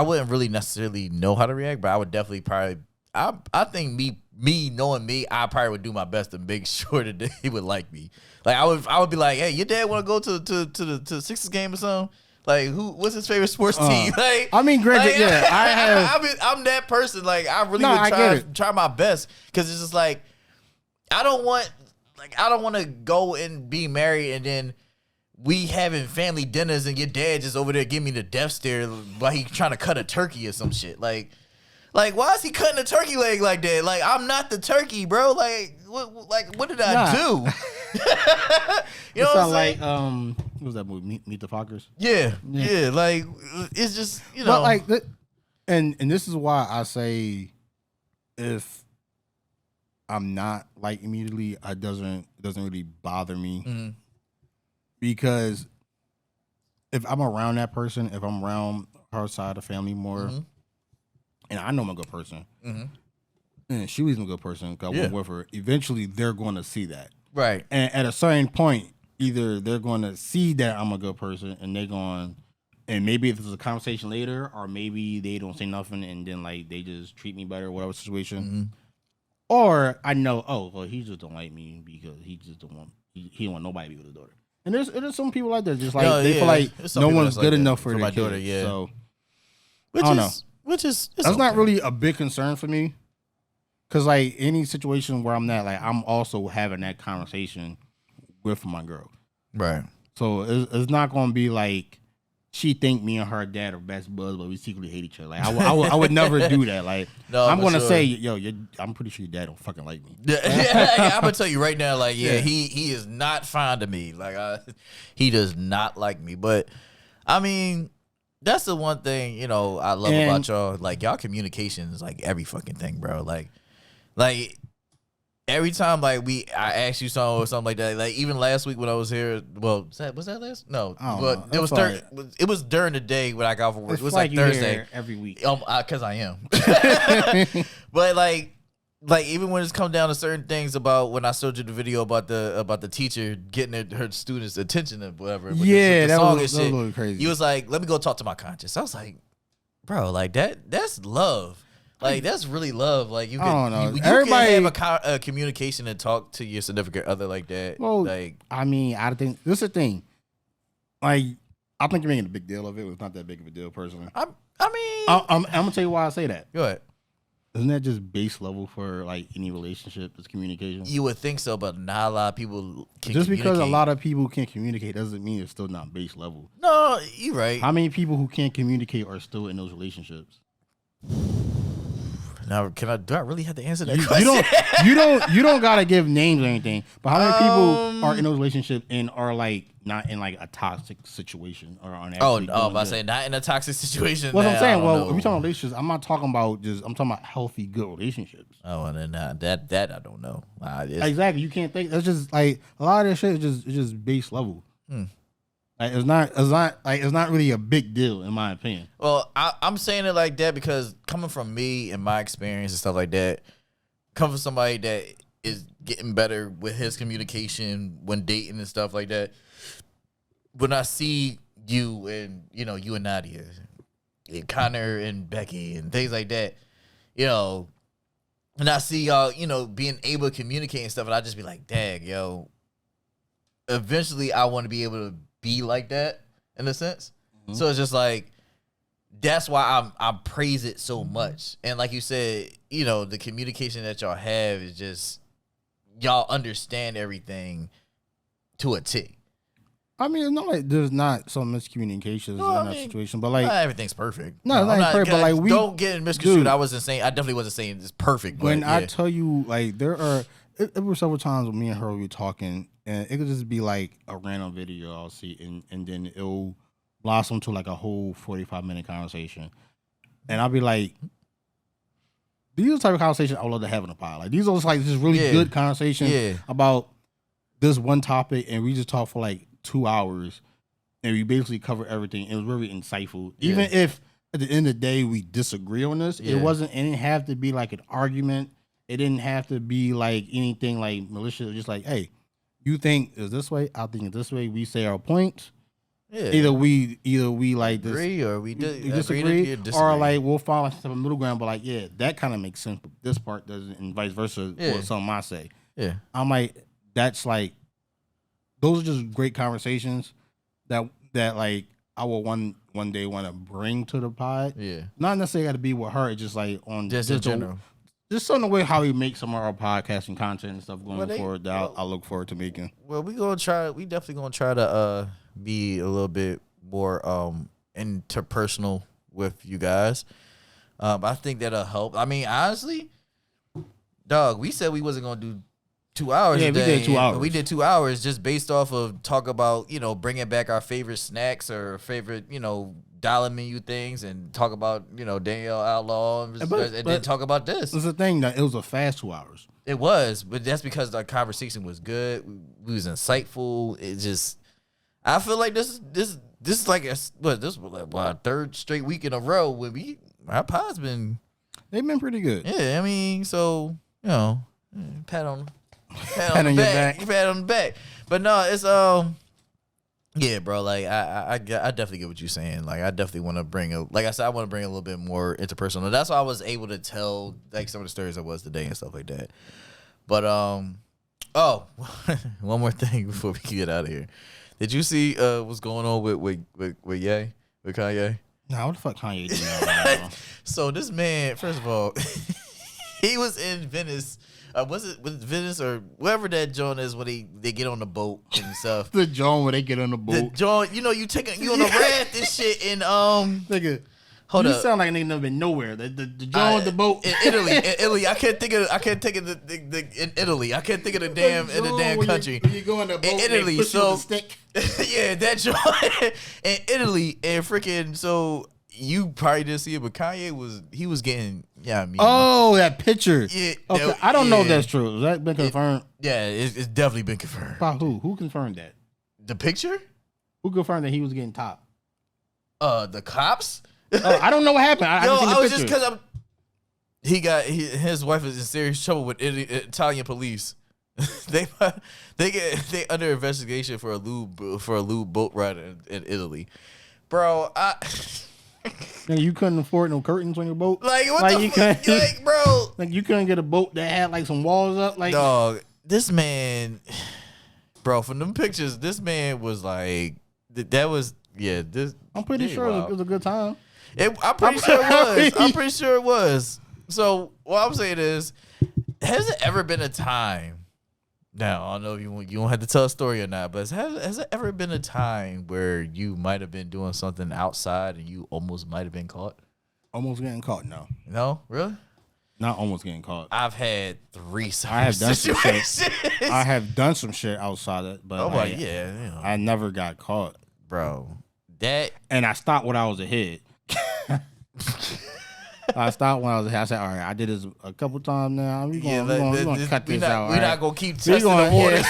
wouldn't really necessarily know how to react, but I would definitely probably, I think me knowing me, I probably would do my best to make sure that they would like me. Like, I would be like, hey, your dad want to go to the Sixers game or something? Like, what's his favorite sports team? Like, I mean, granted, yeah, I have. I'm that person. Like, I really would try my best, because it's just like, I don't want to go and be married and then we having family dinners and your dad just over there giving me the death stare while he trying to cut a turkey or some shit. Like, why is he cutting a turkey leg like that? Like, I'm not the turkey, bro. Like, what did I do? You know what I'm saying? Like, what was that movie? Meet the Fockers? Yeah. Like, it's just, But like, and this is why I say, if I'm not like immediately, it doesn't really bother me, because if I'm around that person, if I'm around her side of the family more, and I know I'm a good person, and she was a good person because I went with her, eventually they're going to see that, right? And at a certain point, either they're going to see that I'm a good person, and they're going, and maybe if there's a conversation later, or maybe they don't say nothing, and then like they just treat me better, whatever situation. Or I know, oh, well, he just don't like me because he just don't want, he don't want nobody to be with his daughter. And there's some people like that, just like they feel like no one's good enough for my daughter. Yeah, so I don't know. That's not really a big concern for me, because like any situation where I'm not, like, I'm also having that conversation with my girl, right? So it's not going to be like she think me and her dad are best buds, but we secretly hate each other. Like, I would never do that. Like, no, I'm gonna say, yo, I'm pretty sure your dad don't fucking like me. I'm gonna tell you right now, like, he is not fond of me. Like, he does not like me. But I mean, that's the one thing I love about y'all. Like, y'all communication is like every fucking thing, bro. Like every time, like, I asked you something or something like that. Like, even last week when I was here, well, was that last? No, but it was it was during the day when I got off work. It was like Thursday every week. Because I am. But like even when it's come down to certain things, about when I showed you the video about the teacher getting her students' attention and whatever. Yeah, that was a little crazy. He was like, "Let me go talk to my conscience." I was like, "Bro, like that's love." Like, that's really love. Like, you can, everybody can have a communication and talk to your significant other like that. Well, like, I mean, I think this is the thing. Like, I think you're making a big deal of it. It's not that big of a deal, personally. I'm gonna tell you why I say that. Go ahead. Isn't that just base level for like any relationship? Is communication? You would think so, but not a lot of people can. Just because a lot of people can't communicate doesn't mean it's still not base level. No, you're right. How many people who can't communicate are still in those relationships? Now, do I really have to answer that question? You don't gotta give names or anything. But how many people are in those relationships and are like not in like a toxic situation or on? I say not in a toxic situation. What I'm saying, well, if we talking about relationships, I'm not talking about I'm talking about healthy, good relationships. Oh, and then that I don't know. Exactly, you can't think. That's just like a lot of that shit is just base level. Like, it's not really a big deal in my opinion. Well, I'm saying it like that because coming from me and my experience and stuff like that, coming from somebody that is getting better with his communication when dating and stuff like that. When I see you and you and Nadia, and Connor and Becky and things like that, and I see y'all, being able to communicate and stuff, and I just be like, dang, yo. Eventually, I want to be able to be like that in a sense. So it's just like, that's why I praise it so much. And like you said, you know, the communication that y'all have is just, y'all understand everything to a T. I mean, it's not like there's not some miscommunications in that situation, but like not everything's perfect. No, it's not perfect. But like, we don't get misconstrued. dude, I wasn't saying. I definitely wasn't saying it's perfect. But when I tell you, like, there are it were several times when me and her were talking, and it could just be like a random video I'll see, and then it'll blossom to like a whole 45-minute conversation, and I'll be like, these are the type of conversations I would love to have in a pod. Like, these are just like just really good conversations about this one topic, and we just talk for like 2 hours, and we basically cover everything. It was very insightful. Even if at the end of the day we disagree on this, it didn't have to be like an argument. It didn't have to be like anything like malicious. Just like, hey, you think it's this way, I think it's this way. We say our points. Yeah. Either we like this, agree or we disagree, or like we'll follow some middle ground. But like, yeah, that kind of makes sense. But this part doesn't, and vice versa. Yeah. What something I say. Yeah, I'm like, that's like, those are just great conversations that like I will one day want to bring to the pod. Yeah, not necessarily got to be with her. It's just like on just in general. Just on the way how we make some of our podcasting content and stuff going forward that I look forward to making. Well, we definitely gonna try to be a little bit more interpersonal with you guys. I think that'll help. I mean, honestly, dog, we said we wasn't gonna do 2 hours. Yeah, today, we did 2 hours. We did 2 hours just based off of talk about, you know, bringing back our favorite snacks or favorite, you know, dollar menu things, and talk about, you know, Danielle Outlaw, and then talk about this. It's the thing that it was a fast 2 hours. It was, but that's because the conversation was good. We was insightful. It just, I feel like this is like our third straight week in a row when our pod's been, they've been pretty good. Yeah, I mean, so, you know, pat on the back. But no, it's yeah, bro. Like I definitely get what you're saying. Like, I definitely want to like I said, I want to bring a little bit more interpersonal. That's why I was able to tell like some of the stories I was today and stuff like that. But one more thing before we get out of here. Did you see what's going on with Ye, with Kanye? Nah, what the fuck Kanye doing now? So this man, first of all, he was in Venice. Was it Venice or wherever that joint is where they get on the boat and stuff? The joint where they get on the boat. The joint, you know, you on a raft and shit in nigga. Hold up. You sound like a nigga never been nowhere. The joint with the boat in Italy. I can't think of the in Italy. I can't think of the damn country. You go in the boat in Italy, so yeah, that joint in Italy, and freaking so. You probably didn't see it, but Kanye was getting, I mean. Oh, that picture. Yeah. Okay. I don't know if that's true. Has that been confirmed? It's definitely been confirmed. By who? Who confirmed that? The picture? Who confirmed that he was getting top? The cops? I don't know what happened. I just seen the picture. Just because his wife is in serious trouble with Italian police. they under investigation for a lewd boat ride in Italy, bro. And you couldn't afford no curtains on your boat. Like what the fuck? Like, bro. Like you couldn't get a boat that had like some walls up. Like, dog, this man, bro. From them pictures, this man was like, that was This I'm pretty sure it was a good time. I'm pretty sure it was. I'm pretty sure it was. So what I'm saying is, has it ever been a time? Now, I don't know if you don't have to tell a story or not, but has there ever been a time where you might have been doing something outside and you almost might have been caught? Almost getting caught? No. No? Really? Not almost getting caught. I've had 3 I have done some shit. I have done some shit outside it, but I never got caught. Bro, and I stopped when I was ahead. I stopped when I was ahead. I said, all right, I did this a couple times now. We're going to cut this out. We're not going to keep testing the waters.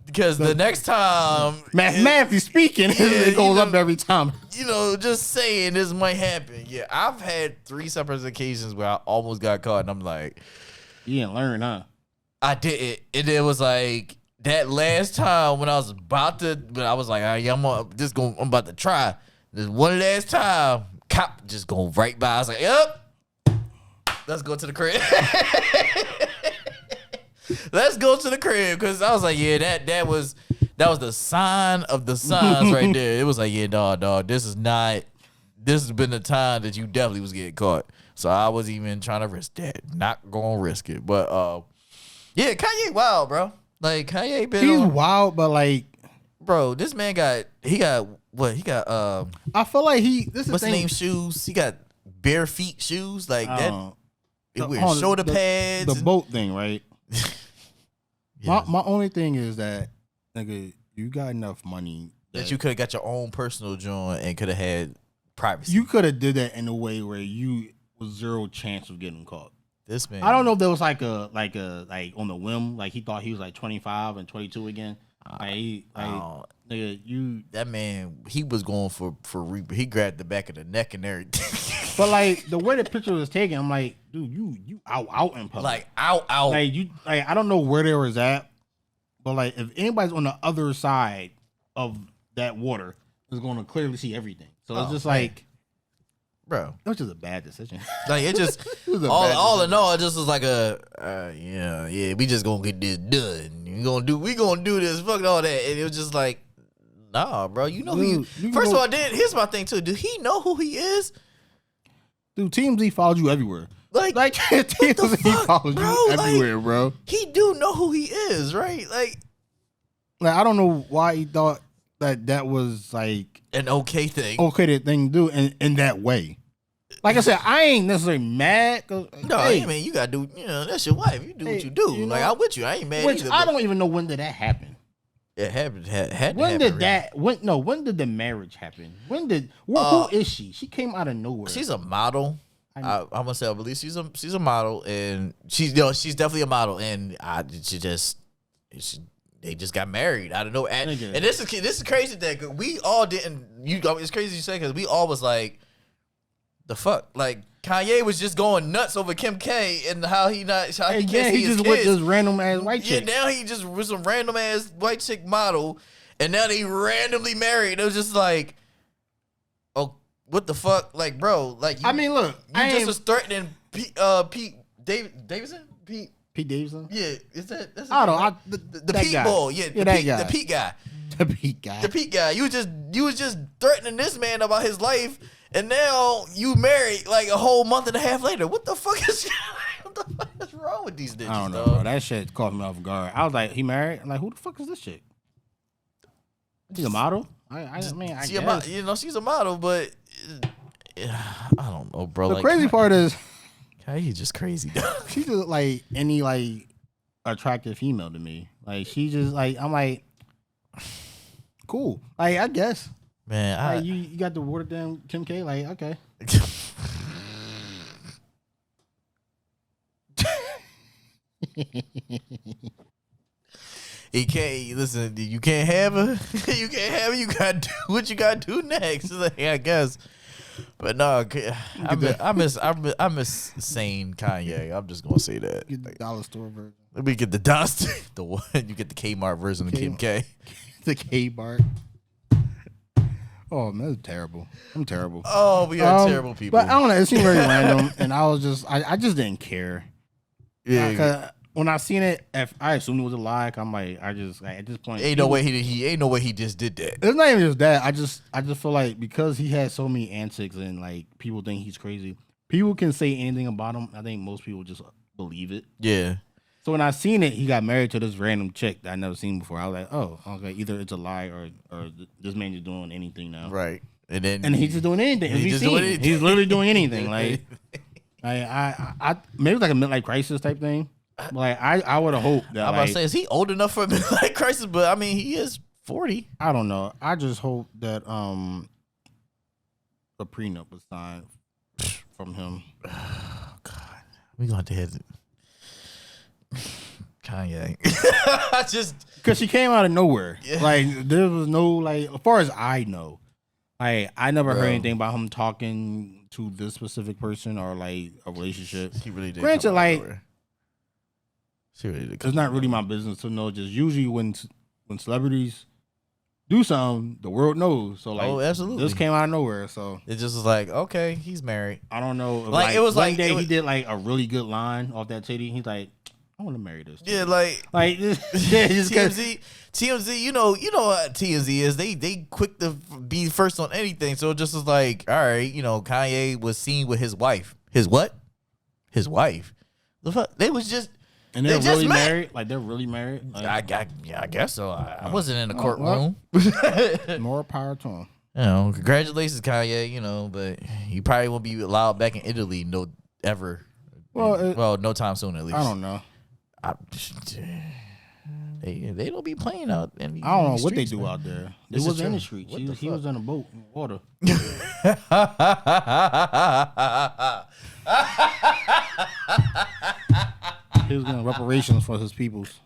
Because the next time... Mathematically speaking, it goes up every time. You know, just saying this might happen. Yeah, I've had 3 separate occasions where I almost got caught, and I'm like... You didn't learn, huh? I did. And it was like... That last time when I was about to... But I was like, all right, I'm about to try. This one last time... Cop just go right by. I was like, yep. Let's go to the crib. Let's go to the crib. Because I was like, yeah, that was that was the sign of the signs right there. It was like, yeah, dog, this has been the time that you definitely was getting caught. So I wasn't even trying to risk that. Not gonna risk it. But yeah, Kanye wild, bro. Like Kanye been He's on, wild, but like, bro, this man got what? He got I feel like this is what's the the thing. name shoes? He got bare feet shoes like that. It The- wears hold on, shoulder the- pads. The boat thing, right? Yeah. My only thing is that, nigga, you got enough money that you could have got your own personal joint and could have had privacy. You could have did that in a way where you was zero chance of getting caught. This man, I don't know if there was like on the whim, like he thought he was like 25 and 22 again. Nigga, that man, he was going for he grabbed the back of the neck and everything. But like the way the picture was taken, I'm like, dude, you out in public, like out. Like you, like I don't know where they was at, but like if anybody's on the other side of that water, is going to clearly see everything. So it's just like, bro, it was just a bad decision. Like it just all in all, it just was like yeah, we just gonna get this done. We gonna do this. Fuck all that. And it was just like, nah, bro. You know Dude, who you. First of all, here's my thing too. Do he know who he is? Dude, TMZ followed you everywhere. Like TMZ followed bro? you everywhere, bro. He do know who he is, right? Like I don't know why he thought that was like an okay thing. Okay thing to do in that way. Like I said, I ain't necessarily mad. No, I mean you gotta do. You know, that's your wife. You do what you do. You know, like I'm with you. I ain't mad. Which either, I don't even know when did that happen. It happened. Had when to did happen, that? When did the marriage happen? Who is she? She came out of nowhere. She's a model. I'm gonna say I believe she's a model, and she's definitely a model, and they just got married. I don't know, and this is crazy that we all didn't. It's crazy you say because we all was like, the fuck, like Kanye was just going nuts over Kim K and how he can't see he his just kids. with this random ass white chick. Yeah, now he just was some random ass white chick model, and now they randomly married. It was just like, oh, what the fuck, like, bro, like, I mean, look, you just was threatening Pete Davidson. Pete Davidson. Yeah, is that? I don't know. The Pete guy. boy. Yeah, that guy. The Pete guy. The Pete guy. The Pete guy. You was just threatening this man about his life, and now you married like a whole month and a half later. What the fuck is wrong with these niggas? I don't know, dog? bro. That shit caught me off guard. I was like, he married? I'm like, who the fuck is this chick? She's a model? I mean, I guess. She's a model, but I don't know, bro. The like, crazy part is, He's just crazy, dog. she's just like any like attractive female to me. Like she just like I'm like, cool. Like I guess, Man, like, you got the watered down Kim K. Like okay. He can't listen. You can't have her. You can't have her. You got to do what you got to do next. Like, I guess. But no, I miss sane Kanye. I'm just gonna say that. Get the dollar store version. Let me get the dust. The one you get the Kmart version of Kim K. The K bar. Oh man, that's terrible. I'm terrible. Oh, we are terrible people. But I don't know. It seemed very random, and I just didn't care. Yeah. 'Cause when I seen it, I assumed it was a lie. I'm like, at this point, Ain't no way he just did that. It's not even just that. I just feel like because he has so many antics and like people think he's crazy. People can say anything about him. I think most people just believe it. Yeah. So when I seen it, he got married to this random chick that I never seen before. I was like, oh, okay, either it's a lie or this man just doing anything now. Right. And he's just doing anything. He's literally doing anything. Like, I maybe it was like a midlife crisis type thing. Like I would have hoped that. I'm about to say, is he old enough for a midlife crisis? But I mean, he is 40. I don't know. I just hope that a prenup was signed from him. Oh God, we gonna have to hit Kanye. I just because she came out of nowhere. Yeah. Like there was no like, as far as I know, like I never heard anything about him talking to this specific person or like a relationship. He really did. Granted, like. She really did. It's not really my business to know. Just usually when celebrities do something, the world knows. So like, absolutely, this came out of nowhere. So it just was like, okay, he's married. I don't know. Like, it was one like day he did like a really good line off that titty. He's like, I want to marry this. Yeah, like just TMZ, you know what TMZ is. They quick to be first on anything. So it just was like, all right, Kanye was seen with his wife. His what? His wife. The fuck? They was just. And they're they really just met. married? Like, they're really married? Like, I guess so. I wasn't in the courtroom. more power to him. Congratulations, Kanye, but you probably won't be allowed back in Italy ever. Well, no time soon, at least. I don't know. They don't be playing out in I don't know what streets, they do man. out there. They was in the streets. He was in a boat in water. He was getting reparations for his peoples.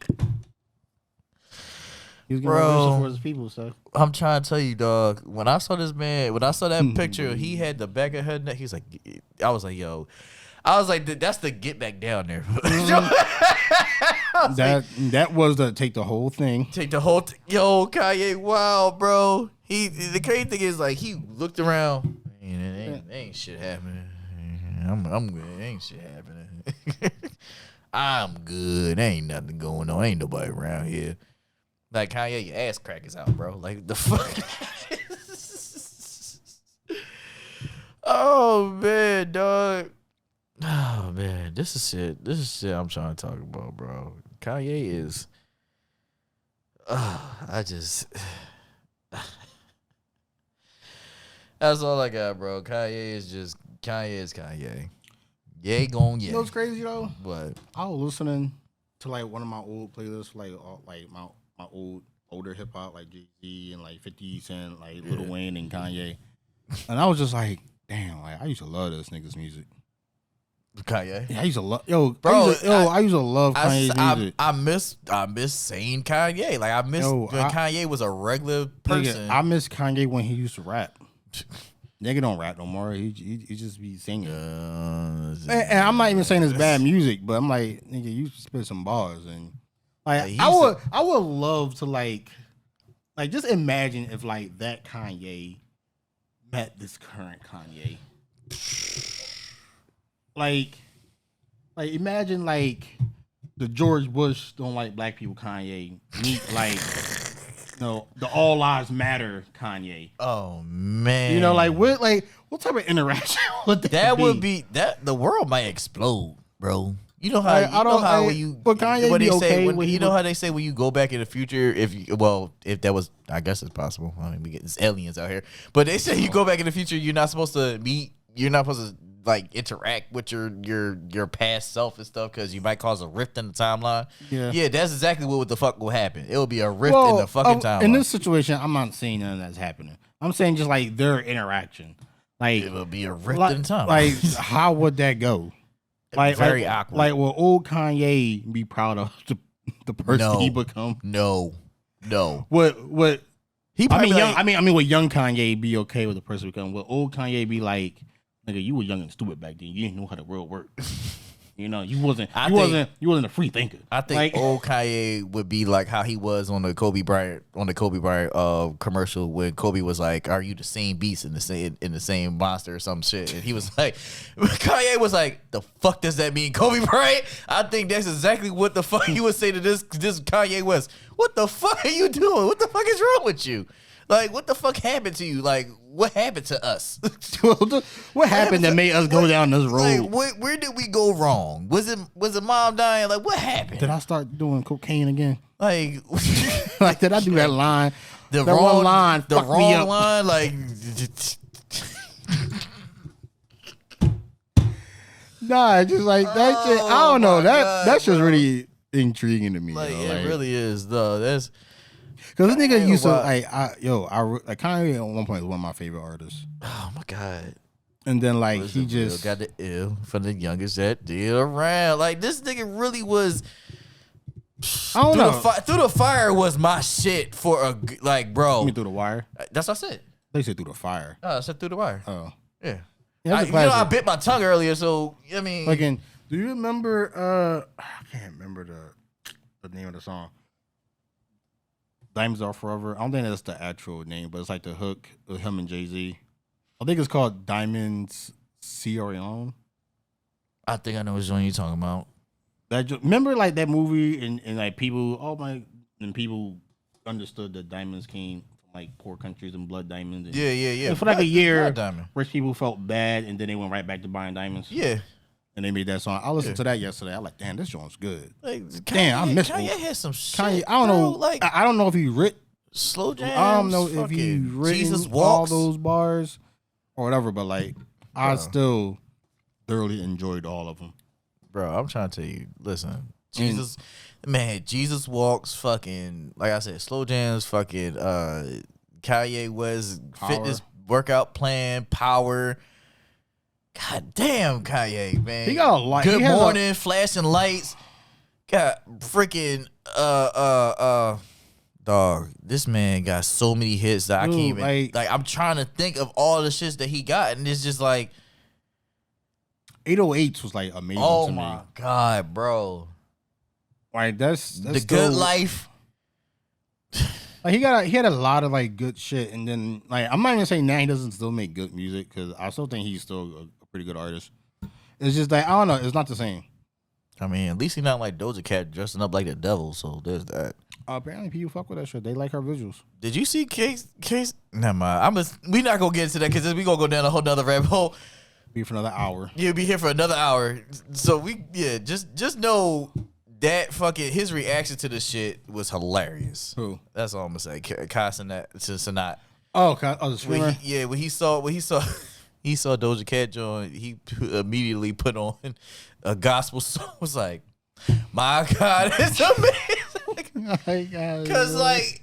He was getting reparations for his people, so. I'm trying to tell you, dog. When I saw this man, when I saw that picture, he had the back of her neck. He's like, I was like, yo. I was like, that's the get back down there. That was the take the whole thing. Take the whole yo, Kanye, wow, bro. The crazy thing is, like, he looked around. Man, ain't shit happening. I'm good. Ain't shit happening. I'm good. Ain't nothing going on. Ain't nobody around here. Like, Kanye, your ass crack is out, bro. Like, the fuck. Oh man, dog. Oh man, this is shit I'm trying to talk about, bro. Kanye is that's all I got, bro. Kanye is Kanye. Yay gon' yay. You know what's crazy though? What? I was listening to like one of my old playlists, like my older hip hop, like Jay-Z and like 50 Cent, like Lil Wayne and Kanye. And I was just like, damn, like I used to love this nigga's music. Kanye. Yeah, I used to love I used to love Kanye's music. I miss saying Kanye. Like I miss when Kanye was a regular person. Nigga, I miss Kanye when he used to rap. Nigga don't rap no more. He just be singing. And I'm not even saying it's bad music, but I'm like, nigga, you spit some bars and like I would love to like just imagine if like that Kanye met this current Kanye. Like imagine like the George Bush don't like black people Kanye meet like the All Lives Matter Kanye. Oh man. What type of interaction would that be? Would be that the world might explode, bro. You know how how they say when you go back in the future, if that was, I guess it's possible. I mean, we get these aliens out here, but they say you go back in the future, you're not supposed to meet, you're not supposed to like interact with your past self and stuff because you might cause a rift in the timeline. Yeah, that's exactly what the fuck will happen. It will be a rift in the fucking timeline. In this situation, I'm not saying none of that's happening. I'm saying just like their interaction, like it will be a rift in the timeline. Like how would that go? Like very awkward. Like will old Kanye be proud of the person he become? No. Would he? I mean, would young Kanye be okay with the person become? Will old Kanye be like, nigga, you were young and stupid back then. You didn't know how the world worked. You wasn't a free thinker. I think like, old Kanye would be like how he was on the Kobe Bryant commercial when Kobe was like, "Are you the same beast in the same monster or some shit?" And he was like, Kanye was like, "The fuck does that mean, Kobe Bryant?" I think that's exactly what the fuck he would say to this Kanye West. What the fuck are you doing? What the fuck is wrong with you? Like, what the fuck happened to you? Like, what happened to us? What happened that made us go down this road? Like, where did we go wrong? Was it mom dying? Like, what happened? Did I start doing cocaine again? Like, like did I do that line? The wrong line. The wrong line. Like, nah, just like that shit. I don't know. That's just really intriguing to me. Like, it really is, though. That's. Cause this nigga used to like Kanye at one point was one of my favorite artists. Oh my god! And then like he just got the ill for the youngest that did around. Like this nigga really was. I don't know. Through the Fire was my shit for a like, bro. You mean Through the Wire? That's what I said. They said Through the Fire. Oh, I said Through the Wire. Oh yeah. I bit my tongue earlier, so I mean. Like, do you remember? I can't remember the name of the song. Diamonds Are Forever. I don't think that's the actual name, but it's like the hook with him and Jay-Z. I think it's called Diamonds See Orion. I think I know which one you're talking about. Remember like that movie and like people understood that diamonds came from like poor countries and blood diamonds. And, Yeah. and for like a year, diamond. rich people felt bad, and then they went right back to buying diamonds. Yeah. And they made that song. I listened to that yesterday. I'm like, damn, this joint's good. Like, Damn, I miss Kanye had some shit. Kanye. I don't know. Like I don't know if he writ. slow jams. I don't know if he fucking written Jesus all walks. those bars or whatever. But like, I still thoroughly enjoyed all of them. Bro, I'm trying to tell you. Listen, Jesus, man, Jesus walks. Fucking like I said, slow jams. Fucking Kanye West fitness workout plan. Power. God damn, Kanye, man. He got a lot. Good morning, flashing lights. Got freaking dog. This man got so many hits that I can't even like. I'm trying to think of all the shits that he got, and it's just like 808s was like amazing. oh to my me. god, bro. Like that's The still, Good Life. Like he had a lot of like good shit, and then like I'm not even saying now he doesn't still make good music because I still think he's still a pretty good artist. It's just like I don't know, it's not the same. I mean, at least he's not like Doja Cat dressing up like the devil. So there's that. Apparently, people fuck with that shit. They like her visuals. Did you see Case? Never mind. We not gonna get into that because we gonna go down a whole nother rabbit hole. Be for another hour. You'll be here for another hour. So just know that fucking his reaction to the shit was hilarious. Who? That's all I'm gonna say. Casting that to Sanat. Oh, the streamer. When he saw Doja Cat join, he immediately put on a gospel song. Was like, my God, it's amazing. Because like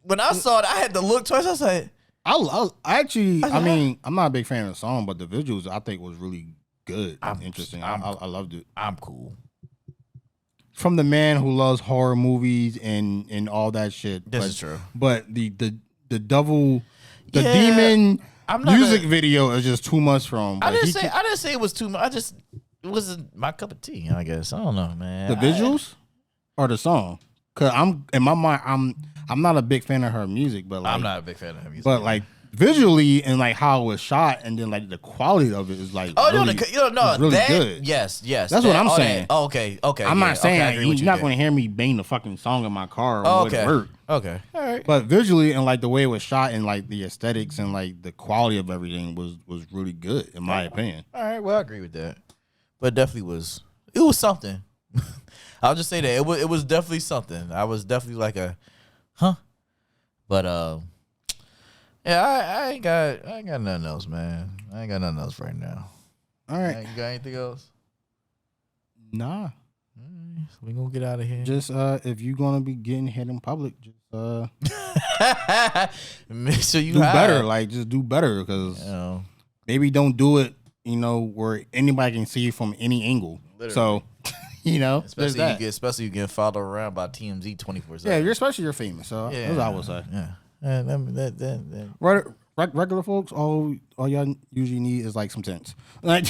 when I saw it, I had to look twice. I was like, I mean, I'm not a big fan of the song, but the visuals I think was really good and interesting. I loved it. I'm cool. From the man who loves horror movies and all that shit. This is true. But the devil, the demon music video is just too much from him. I didn't say it was too much. It wasn't my cup of tea, I guess. I don't know, man. The visuals or the song? Cause I'm in my mind, I'm not a big fan of her music, but like, I'm not a big fan of her music. But like visually and like how it was shot and then like the quality of it is like really good. Yes. That's what I'm saying. Okay. I'm not saying you're not going to hear me bang the fucking song in my car or work. Okay, all right. But visually and like the way it was shot and like the aesthetics and like the quality of everything was really good in my opinion. All right, well I agree with that. But it definitely it was something. I'll just say that it was definitely something. I was definitely like a, huh? But yeah, I ain't got nothing else, man. I ain't got nothing else right now. All right, you got anything else? Nah. So we gonna get out of here. Just if you gonna be getting hit in public, just make sure you do better. Like just do better because maybe don't do it. Where anybody can see you from any angle. Literally. So. Especially you get followed around by TMZ 24/7. Yeah, you're famous. So that's what I would say. Yeah. Regular folks, all y'all usually need is like some sense. Like,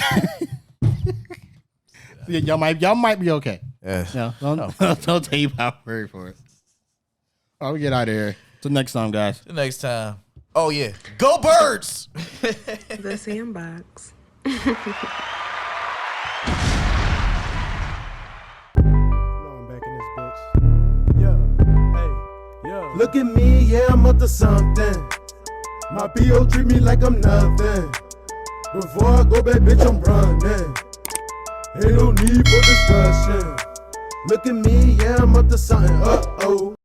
y'all might be okay. Yeah. Don't take my word for it. All right, we get out of here. Till next time, guys. Till next time. Oh yeah, go Birds! The SandBox. Look at me, yeah, I'm up to something. My PO treat me like I'm nothing. Before I go back, bitch, I'm running. Ain't no need for discussion. Look at me, yeah, I'm up to something. Uh-oh.